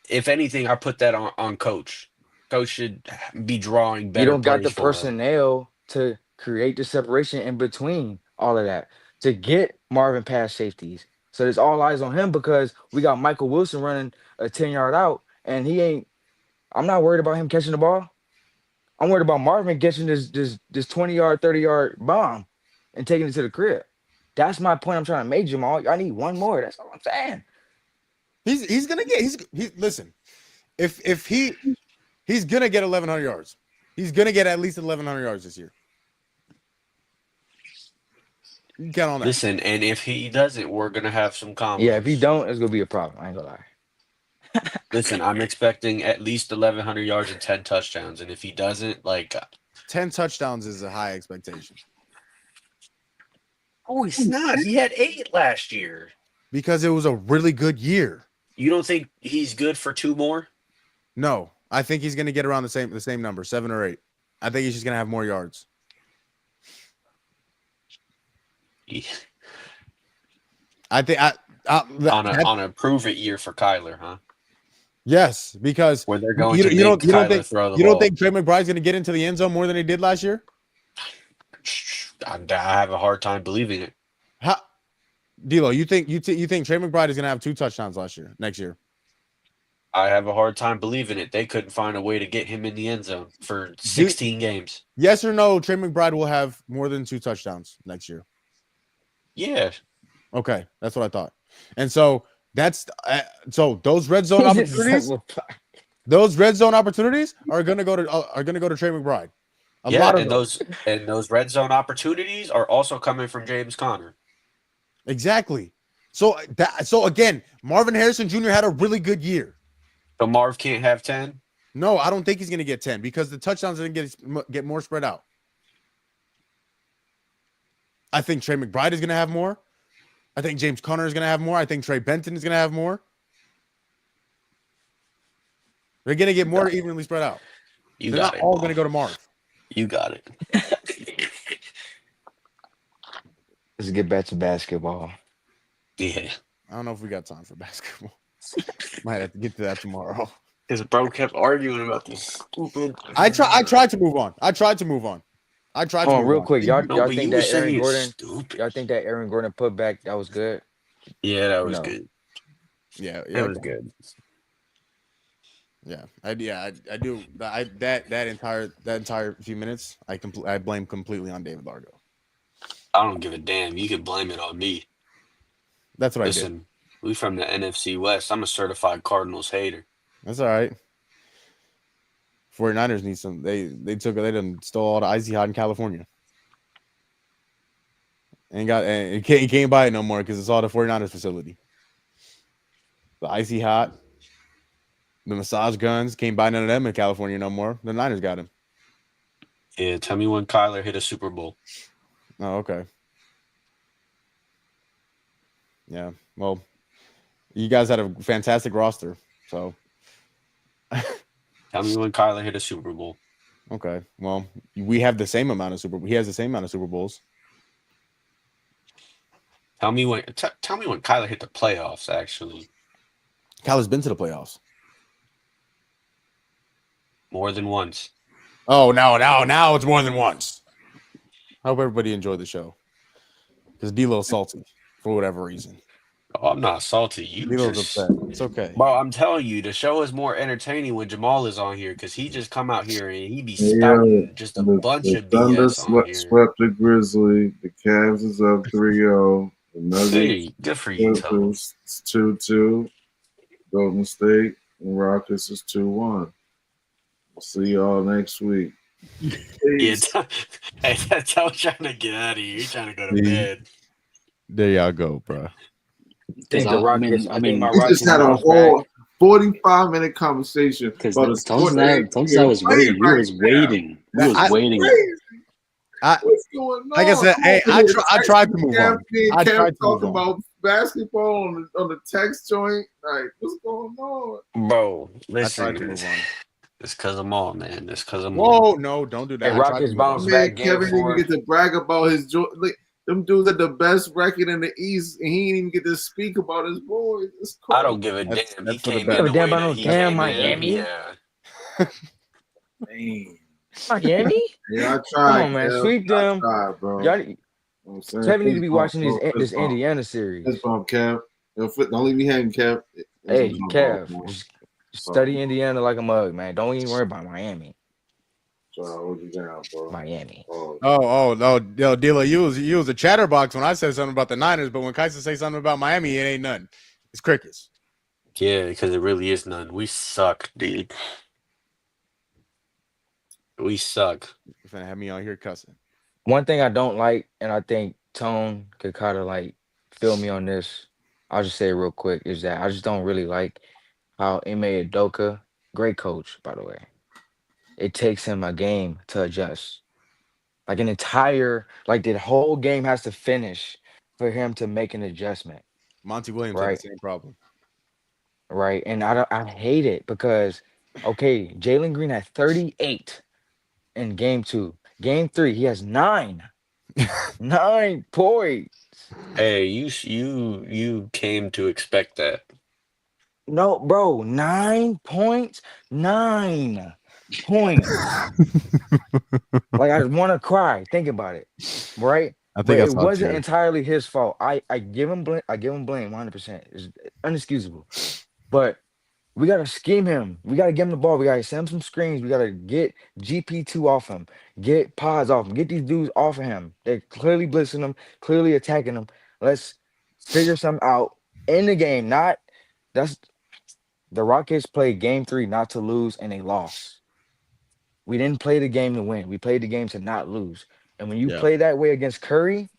Speaker 4: If anything, I put that on Coach. Coach should be drawing better.
Speaker 5: You don't got the personnel to create the separation in between all of that to get Marvin past safeties. So there's all eyes on him because we got Michael Wilson running a 10-yard out, and he ain't. I'm not worried about him catching the ball. I'm worried about Marvin catching this 20-yard, 30-yard bomb and taking it to the crib. That's my point I'm trying to make, Jamal. I need one more. That's all I'm saying.
Speaker 2: He's gonna get listen. If he's gonna get 1,100 yards. He's gonna get at least 1,100 yards this year. You count on that.
Speaker 4: Listen, and if he doesn't, we're gonna have some combos.
Speaker 5: Yeah, if he don't, it's gonna be a problem. I ain't gonna lie.
Speaker 4: Listen, I'm expecting at least 1,100 yards and 10 touchdowns, and if he doesn't,
Speaker 2: 10 touchdowns is a high expectation.
Speaker 4: Oh, he's not. He had 8 last year.
Speaker 2: Because it was a really good year.
Speaker 4: You don't think he's good for 2 more?
Speaker 2: No, I think he's going to get around the same number, 7 or 8. I think he's just going to have more yards.
Speaker 4: Yeah.
Speaker 2: I think
Speaker 4: on a prove it year for Kyler, huh?
Speaker 2: Yes, because
Speaker 4: where they're going you don't think throw the ball.
Speaker 2: You don't think Trey McBride's going to get into the end zone more than he did last year?
Speaker 4: I have a hard time believing it.
Speaker 2: D'Lo, you think Trey McBride is going to have 2 touchdowns next year?
Speaker 4: I have a hard time believing it. They couldn't find a way to get him in the end zone for 16 games.
Speaker 2: Yes or no, Trey McBride will have more than 2 touchdowns next year?
Speaker 4: Yeah.
Speaker 2: Okay, that's what I thought. And so that's those red zone opportunities. Those red zone opportunities are going to go to Trey McBride. A lot of
Speaker 4: those red zone opportunities are also coming from James Conner.
Speaker 2: Exactly. So again, Marvin Harrison Jr. had a really good year.
Speaker 4: So Marv can't have 10?
Speaker 2: No, I don't think he's going to get 10 because the touchdowns are going to get more spread out. I think Trey McBride is going to have more. I think James Conner is going to have more. I think Trey Benton is going to have more. They're going to get more evenly spread out. They're not all going to go to Marv.
Speaker 4: You got it.
Speaker 5: Let's get back to basketball.
Speaker 4: Yeah.
Speaker 2: I don't know if we got time for basketball. Might have to get to that tomorrow.
Speaker 4: Because bro kept arguing about this stupid.
Speaker 2: I tried to move on.
Speaker 5: Oh, real quick, y'all
Speaker 4: No, but
Speaker 5: think
Speaker 4: you
Speaker 5: that
Speaker 4: were saying
Speaker 5: Aaron
Speaker 4: it's
Speaker 5: Gordon?
Speaker 4: stupid.
Speaker 5: Y'all think that Aaron Gordon putback that was good?
Speaker 4: Yeah, that was
Speaker 5: No.
Speaker 4: good.
Speaker 2: Yeah,
Speaker 4: That was good.
Speaker 2: Yeah, I do. That entire few minutes, I blame completely on David Largo.
Speaker 4: I don't give a damn. You can blame it on me.
Speaker 2: That's what I did.
Speaker 4: Listen, we from the NFC West. I'm a certified Cardinals hater.
Speaker 2: That's all right. 49ers need some. They done stole all the icy hot in California. And you can't buy it no more because it's all the 49ers facility. The icy hot, the massage guns, can't buy none of them in California no more. The Niners got him.
Speaker 4: Yeah, tell me when Kyler hit a Super Bowl.
Speaker 2: Oh, okay. Yeah. Well, you guys had a fantastic roster, so.
Speaker 4: Tell me when Kyler hit a Super Bowl.
Speaker 2: Okay. Well, we have the same amount of He has the same amount of Super Bowls.
Speaker 4: Tell me when Kyler hit the playoffs. Actually,
Speaker 2: Kyler's been to the playoffs
Speaker 4: more than once.
Speaker 2: Oh, now it's more than once. I hope everybody enjoyed the show because D-Lo's salty for whatever reason.
Speaker 4: Oh, I'm not salty. You
Speaker 2: D-Lo's
Speaker 4: just,
Speaker 2: upset. It's okay.
Speaker 4: bro. I'm telling you, the show is more entertaining when Jamal is on here because he just come out here and he be
Speaker 3: Yeah,
Speaker 4: spouting just a
Speaker 3: the
Speaker 4: bunch of
Speaker 3: Thunder
Speaker 4: BS on here.
Speaker 3: swept the Grizzly. The Cavs is up 3-0. The Nuggets
Speaker 4: Hey, good for you, Tom.
Speaker 3: is 2-2. Golden State and Rockets is 2-1. We'll see y'all next week.
Speaker 4: Yeah,
Speaker 3: Peace.
Speaker 4: hey, that's how I'm trying to get out of here. You're trying to go to bed.
Speaker 2: There y'all go, bro.
Speaker 5: Think the Rockets. I think my
Speaker 3: We
Speaker 5: Rockets
Speaker 3: just had a
Speaker 5: bounce
Speaker 3: whole
Speaker 5: back.
Speaker 3: 45-minute conversation
Speaker 6: Because
Speaker 3: about a sport that
Speaker 6: Tones I was
Speaker 3: ain't playing
Speaker 6: waiting. You
Speaker 3: right
Speaker 6: was
Speaker 3: now.
Speaker 6: waiting. You was waiting.
Speaker 3: Crazy.
Speaker 2: I-
Speaker 3: What's going on?
Speaker 2: like I said,
Speaker 3: Come
Speaker 2: hey,
Speaker 3: on,
Speaker 2: I tried to move on. I
Speaker 3: Kev
Speaker 2: tried to
Speaker 3: talking
Speaker 2: move on.
Speaker 3: about basketball on the text joint. Like, what's going on?
Speaker 4: Bro,
Speaker 2: I
Speaker 4: listen.
Speaker 2: tried to move on.
Speaker 4: It's because I'm all, man. It's because I'm all.
Speaker 2: Whoa, no, don't do that.
Speaker 5: Hey,
Speaker 2: I tried to
Speaker 5: Rockets
Speaker 2: move
Speaker 5: bounce
Speaker 2: on.
Speaker 3: Man,
Speaker 5: back game
Speaker 3: Kevin didn't even
Speaker 5: 4.
Speaker 3: get to brag about his joy. Like, them dudes had the best record in the East, and he didn't even get to speak about his boys. It's crazy.
Speaker 4: I don't give a
Speaker 2: That's-
Speaker 4: damn.
Speaker 2: that's
Speaker 4: He
Speaker 2: for the
Speaker 4: came
Speaker 2: best.
Speaker 4: in
Speaker 5: Give a
Speaker 4: the
Speaker 5: damn
Speaker 4: way
Speaker 5: about
Speaker 4: that
Speaker 5: no
Speaker 4: he
Speaker 5: damn
Speaker 4: came
Speaker 5: Miami.
Speaker 4: in. Yeah.
Speaker 3: Man.
Speaker 5: Miami?
Speaker 3: Yeah, I tried.
Speaker 5: Come on, man.
Speaker 3: Kev.
Speaker 5: Sweep
Speaker 3: I
Speaker 5: them.
Speaker 3: tried, bro.
Speaker 5: Y'all,
Speaker 3: You know what I'm saying?
Speaker 5: Kevin need to be
Speaker 3: Fist bump,
Speaker 5: watching
Speaker 3: bro.
Speaker 5: this
Speaker 3: Fist bump.
Speaker 5: Indiana series.
Speaker 3: Fist bump, Kev. Don't leave me hanging, Kev.
Speaker 5: Hey,
Speaker 3: That's what I'm
Speaker 5: Kev,
Speaker 3: talking about,
Speaker 5: just study Indiana like a mug, man. Don't even worry about Miami.
Speaker 3: Try to hold you down, bro.
Speaker 5: Miami.
Speaker 3: Oh,
Speaker 2: No, yo, Dilla, you was a chatterbox when I said something about the Niners, but when Kaisa say something about Miami, it ain't nothing. It's crickets.
Speaker 4: Yeah, because it really is none. We suck, dude. We suck.
Speaker 2: You're finna have me on here cussing.
Speaker 5: One thing I don't like, and I think Tone could kind of like feel me on this. I'll just say it real quick, is that I just don't really like how Ime Udoka, great coach, by the way. It takes him a game to adjust. Like the whole game has to finish for him to make an adjustment.
Speaker 2: Monty Williams had
Speaker 5: Right.
Speaker 2: the same problem.
Speaker 5: Right. And I hate it because okay, Jalen Green had 38 in game 2. Game 3, he has 9. 9 points.
Speaker 4: Hey, you came to expect that.
Speaker 5: No, bro, 9 points. 9 points. Like I want to cry. Think about it. Right?
Speaker 2: I
Speaker 5: But
Speaker 2: think I
Speaker 5: it
Speaker 2: saw
Speaker 5: wasn't
Speaker 2: Jerry.
Speaker 5: entirely his fault. I give him blame. I give him blame 100%. It's unexcusable. But we gotta scheme him. We gotta give him the ball. We gotta send him some screens. We gotta get GP2 off him. Get pods off him. Get these dudes off of him. They're clearly blitzing him, clearly attacking him. Let's figure something out in the game. That's the Rockets played game 3 not to lose, and they lost. We didn't play the game to win. We played the game to not lose. And when you
Speaker 2: Yeah.
Speaker 5: play that way against Curry,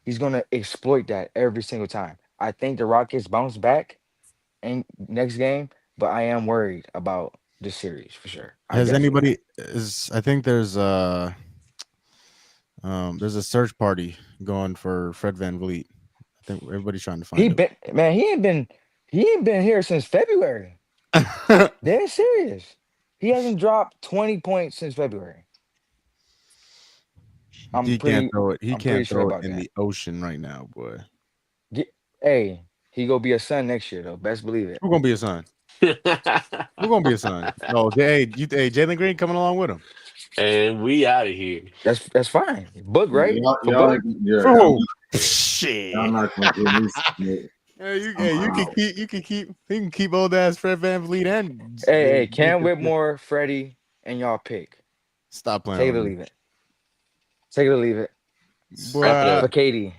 Speaker 5: he's gonna exploit that every single time. I think the Rockets bounce back and next game, but I am worried about this series for sure. I
Speaker 2: Has
Speaker 5: definitely
Speaker 2: anybody is I think there's a search party going for Fred VanVleet. I think everybody's trying to
Speaker 5: he
Speaker 2: find
Speaker 5: been man, he ain't been here since February.
Speaker 2: him.
Speaker 5: Dead serious. He hasn't dropped 20 points since February.
Speaker 2: He can't throw it. He
Speaker 5: I'm pretty
Speaker 2: can't
Speaker 5: sure
Speaker 2: throw it
Speaker 5: about
Speaker 2: in
Speaker 5: that.
Speaker 2: the ocean right now, boy.
Speaker 5: Hey, he gonna be a son next year though. Best believe it.
Speaker 2: Who gonna be a son? Who gonna be a son? No, Jalen Green coming along with him.
Speaker 4: And we out of here.
Speaker 5: That's fine. Book, right? For
Speaker 3: Y'all,
Speaker 5: Book?
Speaker 3: yeah,
Speaker 2: For who?
Speaker 3: y'all
Speaker 2: Shit.
Speaker 3: not gonna give me some-
Speaker 2: You can keep old ass Fred VanVleet and
Speaker 5: Hey, Cam Whitmore, Freddie, and y'all pick.
Speaker 2: stop playing
Speaker 5: Take it
Speaker 2: with
Speaker 5: or
Speaker 2: me.
Speaker 5: leave it. Take it or leave it.
Speaker 4: Wrap it
Speaker 2: Boy,
Speaker 5: For
Speaker 4: up.
Speaker 5: Katie.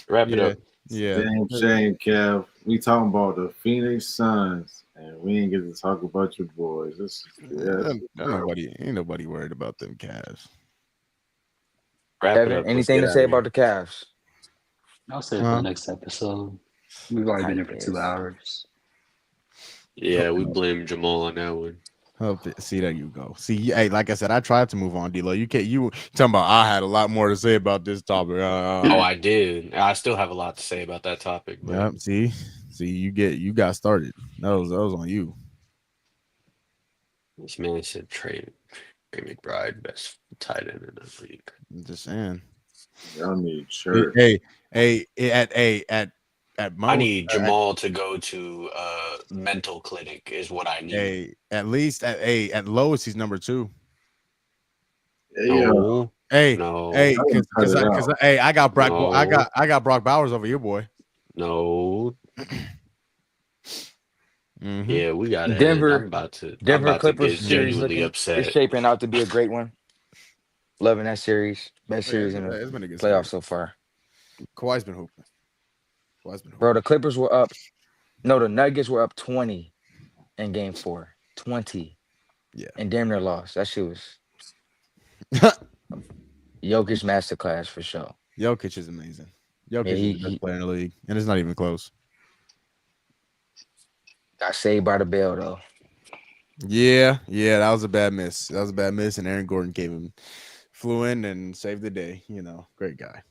Speaker 4: Wrap it
Speaker 2: yeah,
Speaker 4: up.
Speaker 2: yeah.
Speaker 3: Damn shame, Kev. We talking about the Phoenix Suns, and we ain't get to talk about your boys.
Speaker 2: Ain't nobody worried about them Cavs.
Speaker 4: Wrap it
Speaker 5: Evan,
Speaker 4: up. Let's
Speaker 5: anything
Speaker 4: get
Speaker 5: to
Speaker 4: out
Speaker 5: say
Speaker 4: of here.
Speaker 5: about the Cavs?
Speaker 6: I'll say it for the next episode. We've already been here for 2 hours.
Speaker 4: Yeah, we blame Jamal on that one.
Speaker 2: See, there you go. See, hey, like I said, I tried to move on, D-Lo. You talking about I had a lot more to say about this topic.
Speaker 4: Oh, I did. I still have a lot to say about that topic, but
Speaker 2: Yeah, see, you got started. That was on you.
Speaker 4: this man said Trey McBride, best tight end in the league.
Speaker 2: I'm just saying.
Speaker 3: Y'all need church.
Speaker 2: At most,
Speaker 4: I need Jamal to go to mental clinic is what I need.
Speaker 2: at least at lowest he's number 2.
Speaker 3: Yeah,
Speaker 4: No,
Speaker 2: Hey,
Speaker 4: no,
Speaker 2: because I got
Speaker 4: No.
Speaker 2: I got Brock Bowers over your boy.
Speaker 4: no.
Speaker 2: Mhm.
Speaker 4: Yeah, we got to end.
Speaker 5: Denver
Speaker 4: I'm about to
Speaker 5: Clippers
Speaker 4: get
Speaker 5: series
Speaker 4: genuinely
Speaker 5: looking it's
Speaker 4: upset.
Speaker 5: shaping out to be a great one. Loving that series. Best series in the
Speaker 2: It's been a good
Speaker 5: playoffs
Speaker 2: series.
Speaker 5: so far.
Speaker 2: Kawhi's been hooping.
Speaker 5: Bro, the Clippers were up. No, the Nuggets were up 20 in game 4. 20.
Speaker 2: Yeah.
Speaker 5: And damn near lost. That shit was Jokic masterclass for sure.
Speaker 2: Jokic is amazing. Jokic
Speaker 5: Yeah,
Speaker 2: is the best player in the league, and it's not even close.
Speaker 5: Got saved by the bell though.
Speaker 2: Yeah, that was a bad miss. And Aaron Gordon flew in and saved the day. Great guy.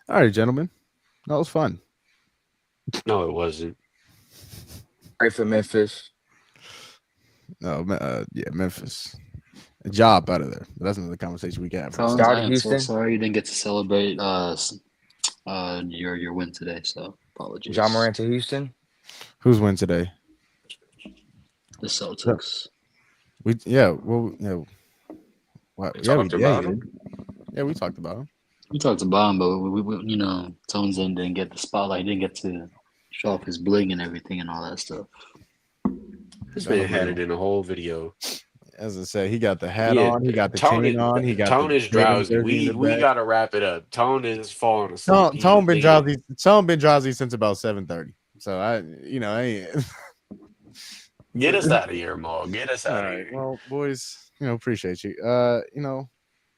Speaker 2: All right, gentlemen, that was fun.
Speaker 4: No, it wasn't.
Speaker 5: Great for Memphis.
Speaker 2: No, Memphis. A job out of there. But that's another conversation we can have.
Speaker 6: Tones,
Speaker 5: Shout out
Speaker 6: I
Speaker 5: to
Speaker 6: am so
Speaker 5: Houston.
Speaker 6: sorry you didn't get to celebrate your win today. So apologies.
Speaker 5: John Morant to Houston.
Speaker 2: Who's win today?
Speaker 6: The Celtics.
Speaker 2: We talked
Speaker 4: about him?
Speaker 2: Yeah, we talked about him.
Speaker 6: We talked about him, but we Tones didn't get the spotlight. He didn't get to show off his bling and everything and all that stuff.
Speaker 4: This man had it in a whole video.
Speaker 2: As I said, he got the hat on, he got the chain on, he got
Speaker 4: Tone
Speaker 2: the
Speaker 4: is drowsy.
Speaker 2: jersey in the
Speaker 4: We
Speaker 2: back.
Speaker 4: gotta wrap it up. Tone is falling asleep.
Speaker 2: Tone been drowsy since about 7:30. So I ain't.
Speaker 4: Get us out of here, Maul. Get us out of here.
Speaker 2: Well, boys, appreciate you.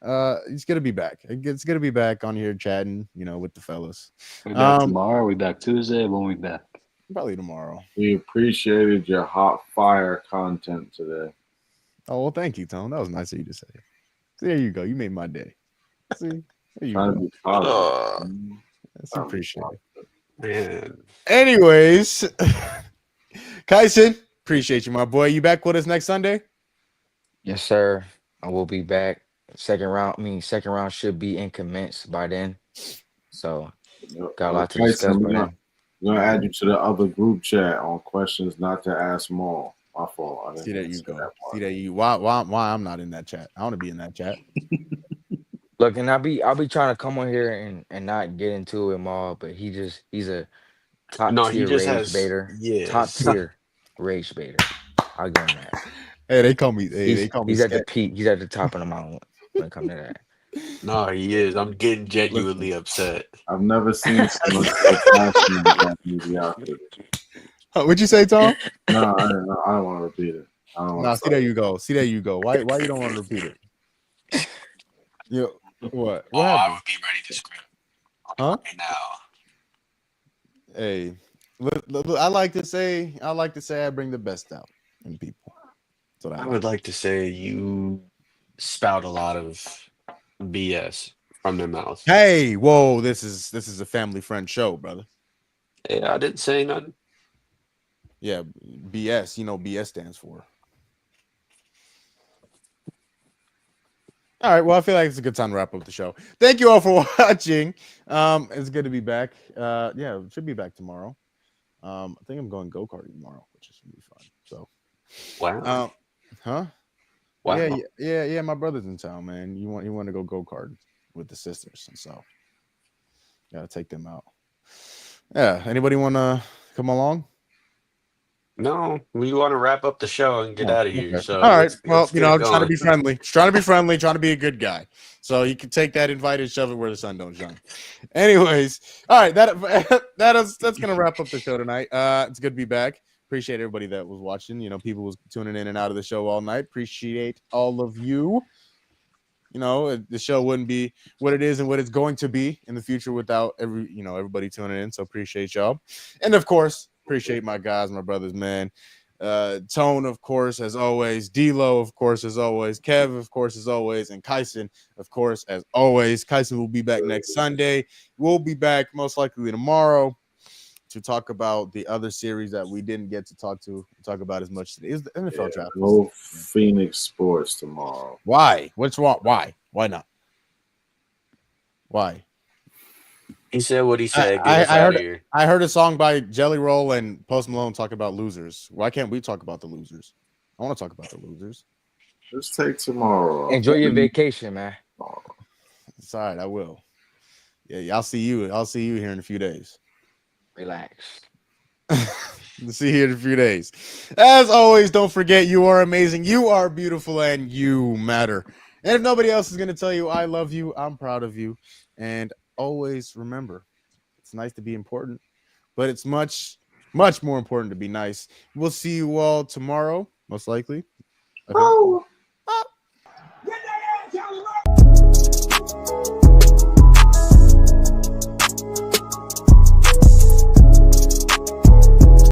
Speaker 2: It's gonna be back. It's gonna be back on here chatting, with the fellas.
Speaker 6: We back tomorrow. We back Tuesday. When we back?
Speaker 2: Probably tomorrow.
Speaker 3: We appreciated your hot fire content today.
Speaker 2: Oh well, thank you, Tone. That was nice of you to say. There you go. You made my day. See, there you
Speaker 3: Trying to
Speaker 2: go.
Speaker 3: be positive.
Speaker 2: That's appreciate it.
Speaker 4: Man.
Speaker 2: Anyways, Kyson, appreciate you, my boy. You back with us next Sunday?
Speaker 5: Yes, sir. I will be back. Second round should be in commence by then. So got a lot to discuss by then.
Speaker 3: I'm gonna add you to the other group chat on questions not to ask Maul. My fault.
Speaker 2: See, there you go. See that you why I'm not in that chat. I want to be in that chat.
Speaker 5: Look, and I'll be trying to come on here and not get into it all, but he's a top tier rage baiter.
Speaker 4: Yeah.
Speaker 5: Top tier rage baiter. I'll give him that.
Speaker 2: Hey, they call me.
Speaker 5: He's at the peak. He's at the top of the mountain when it comes to that.
Speaker 4: No, he is. I'm getting genuinely upset.
Speaker 3: I've never seen someone so passionate about mediocrity.
Speaker 2: What'd you say, Tom?
Speaker 3: No, I don't want to repeat it.
Speaker 2: See, there you go. Why you don't want to repeat it? What
Speaker 4: I
Speaker 2: happened?
Speaker 4: would be ready to scream.
Speaker 2: Huh?
Speaker 4: Right now.
Speaker 2: Hey, I like to say I bring the best out in people. That's what I
Speaker 4: I
Speaker 2: like.
Speaker 4: would like to say you spout a lot of BS from their mouth.
Speaker 2: Hey, whoa! This is a family friend show, brother.
Speaker 4: Hey, I didn't say nothing.
Speaker 2: Yeah, BS. You know BS stands for. All right. Well, I feel like it's a good time to wrap up the show. Thank you all for watching. It's good to be back. Yeah, should be back tomorrow. I think I'm going go-karting tomorrow, which is gonna be fun. So,
Speaker 4: Wow.
Speaker 2: huh?
Speaker 4: Wow.
Speaker 2: Yeah. My brother's in town, man. You want to go go-karting with the sisters, and so gotta take them out. Yeah. Anybody want to come along?
Speaker 4: No, we want to wrap up the show and get
Speaker 2: Oh,
Speaker 4: out of here.
Speaker 2: okay.
Speaker 4: So
Speaker 2: All right. Well,
Speaker 4: let's get it
Speaker 2: I'm trying to
Speaker 4: going.
Speaker 2: be friendly. Just trying to be friendly. Trying to be a good guy. So you can take that invite and shove it where the sun don't shine. Anyways, all right. That's gonna wrap up the show tonight. It's good to be back. Appreciate everybody that was watching. People was tuning in and out of the show all night. Appreciate all of you. The show wouldn't be what it is and what it's going to be in the future without everybody tuning in. So appreciate y'all, and of course appreciate my guys, my brothers, man. Tone, of course, as always. D-Lo, of course, as always. Kev, of course, as always. And Kyson, of course, as always. Kyson will be back next Sunday. We'll be back most likely tomorrow to talk about the other series that we didn't get to talk about as much today. Is the NFL draft.
Speaker 3: No Phoenix sports tomorrow.
Speaker 2: Why? What's wrong? Why? Why not? Why?
Speaker 4: He said what he said. Get us out of here.
Speaker 2: I heard a song by Jelly Roll and Post Malone talk about losers. Why can't we talk about the losers? I want to talk about the losers.
Speaker 3: Just take tomorrow.
Speaker 5: Enjoy your vacation, man.
Speaker 2: It's all right. I will. Yeah, I'll see you. I'll see you here in a few days.
Speaker 5: Relax.
Speaker 2: See you in a few days. As always, don't forget you are amazing, you are beautiful, and you matter. And if nobody else is going to tell you I love you, I'm proud of you. And always remember, it's nice to be important, but it's much, much more important to be nice. We'll see you all tomorrow, most likely. Okay.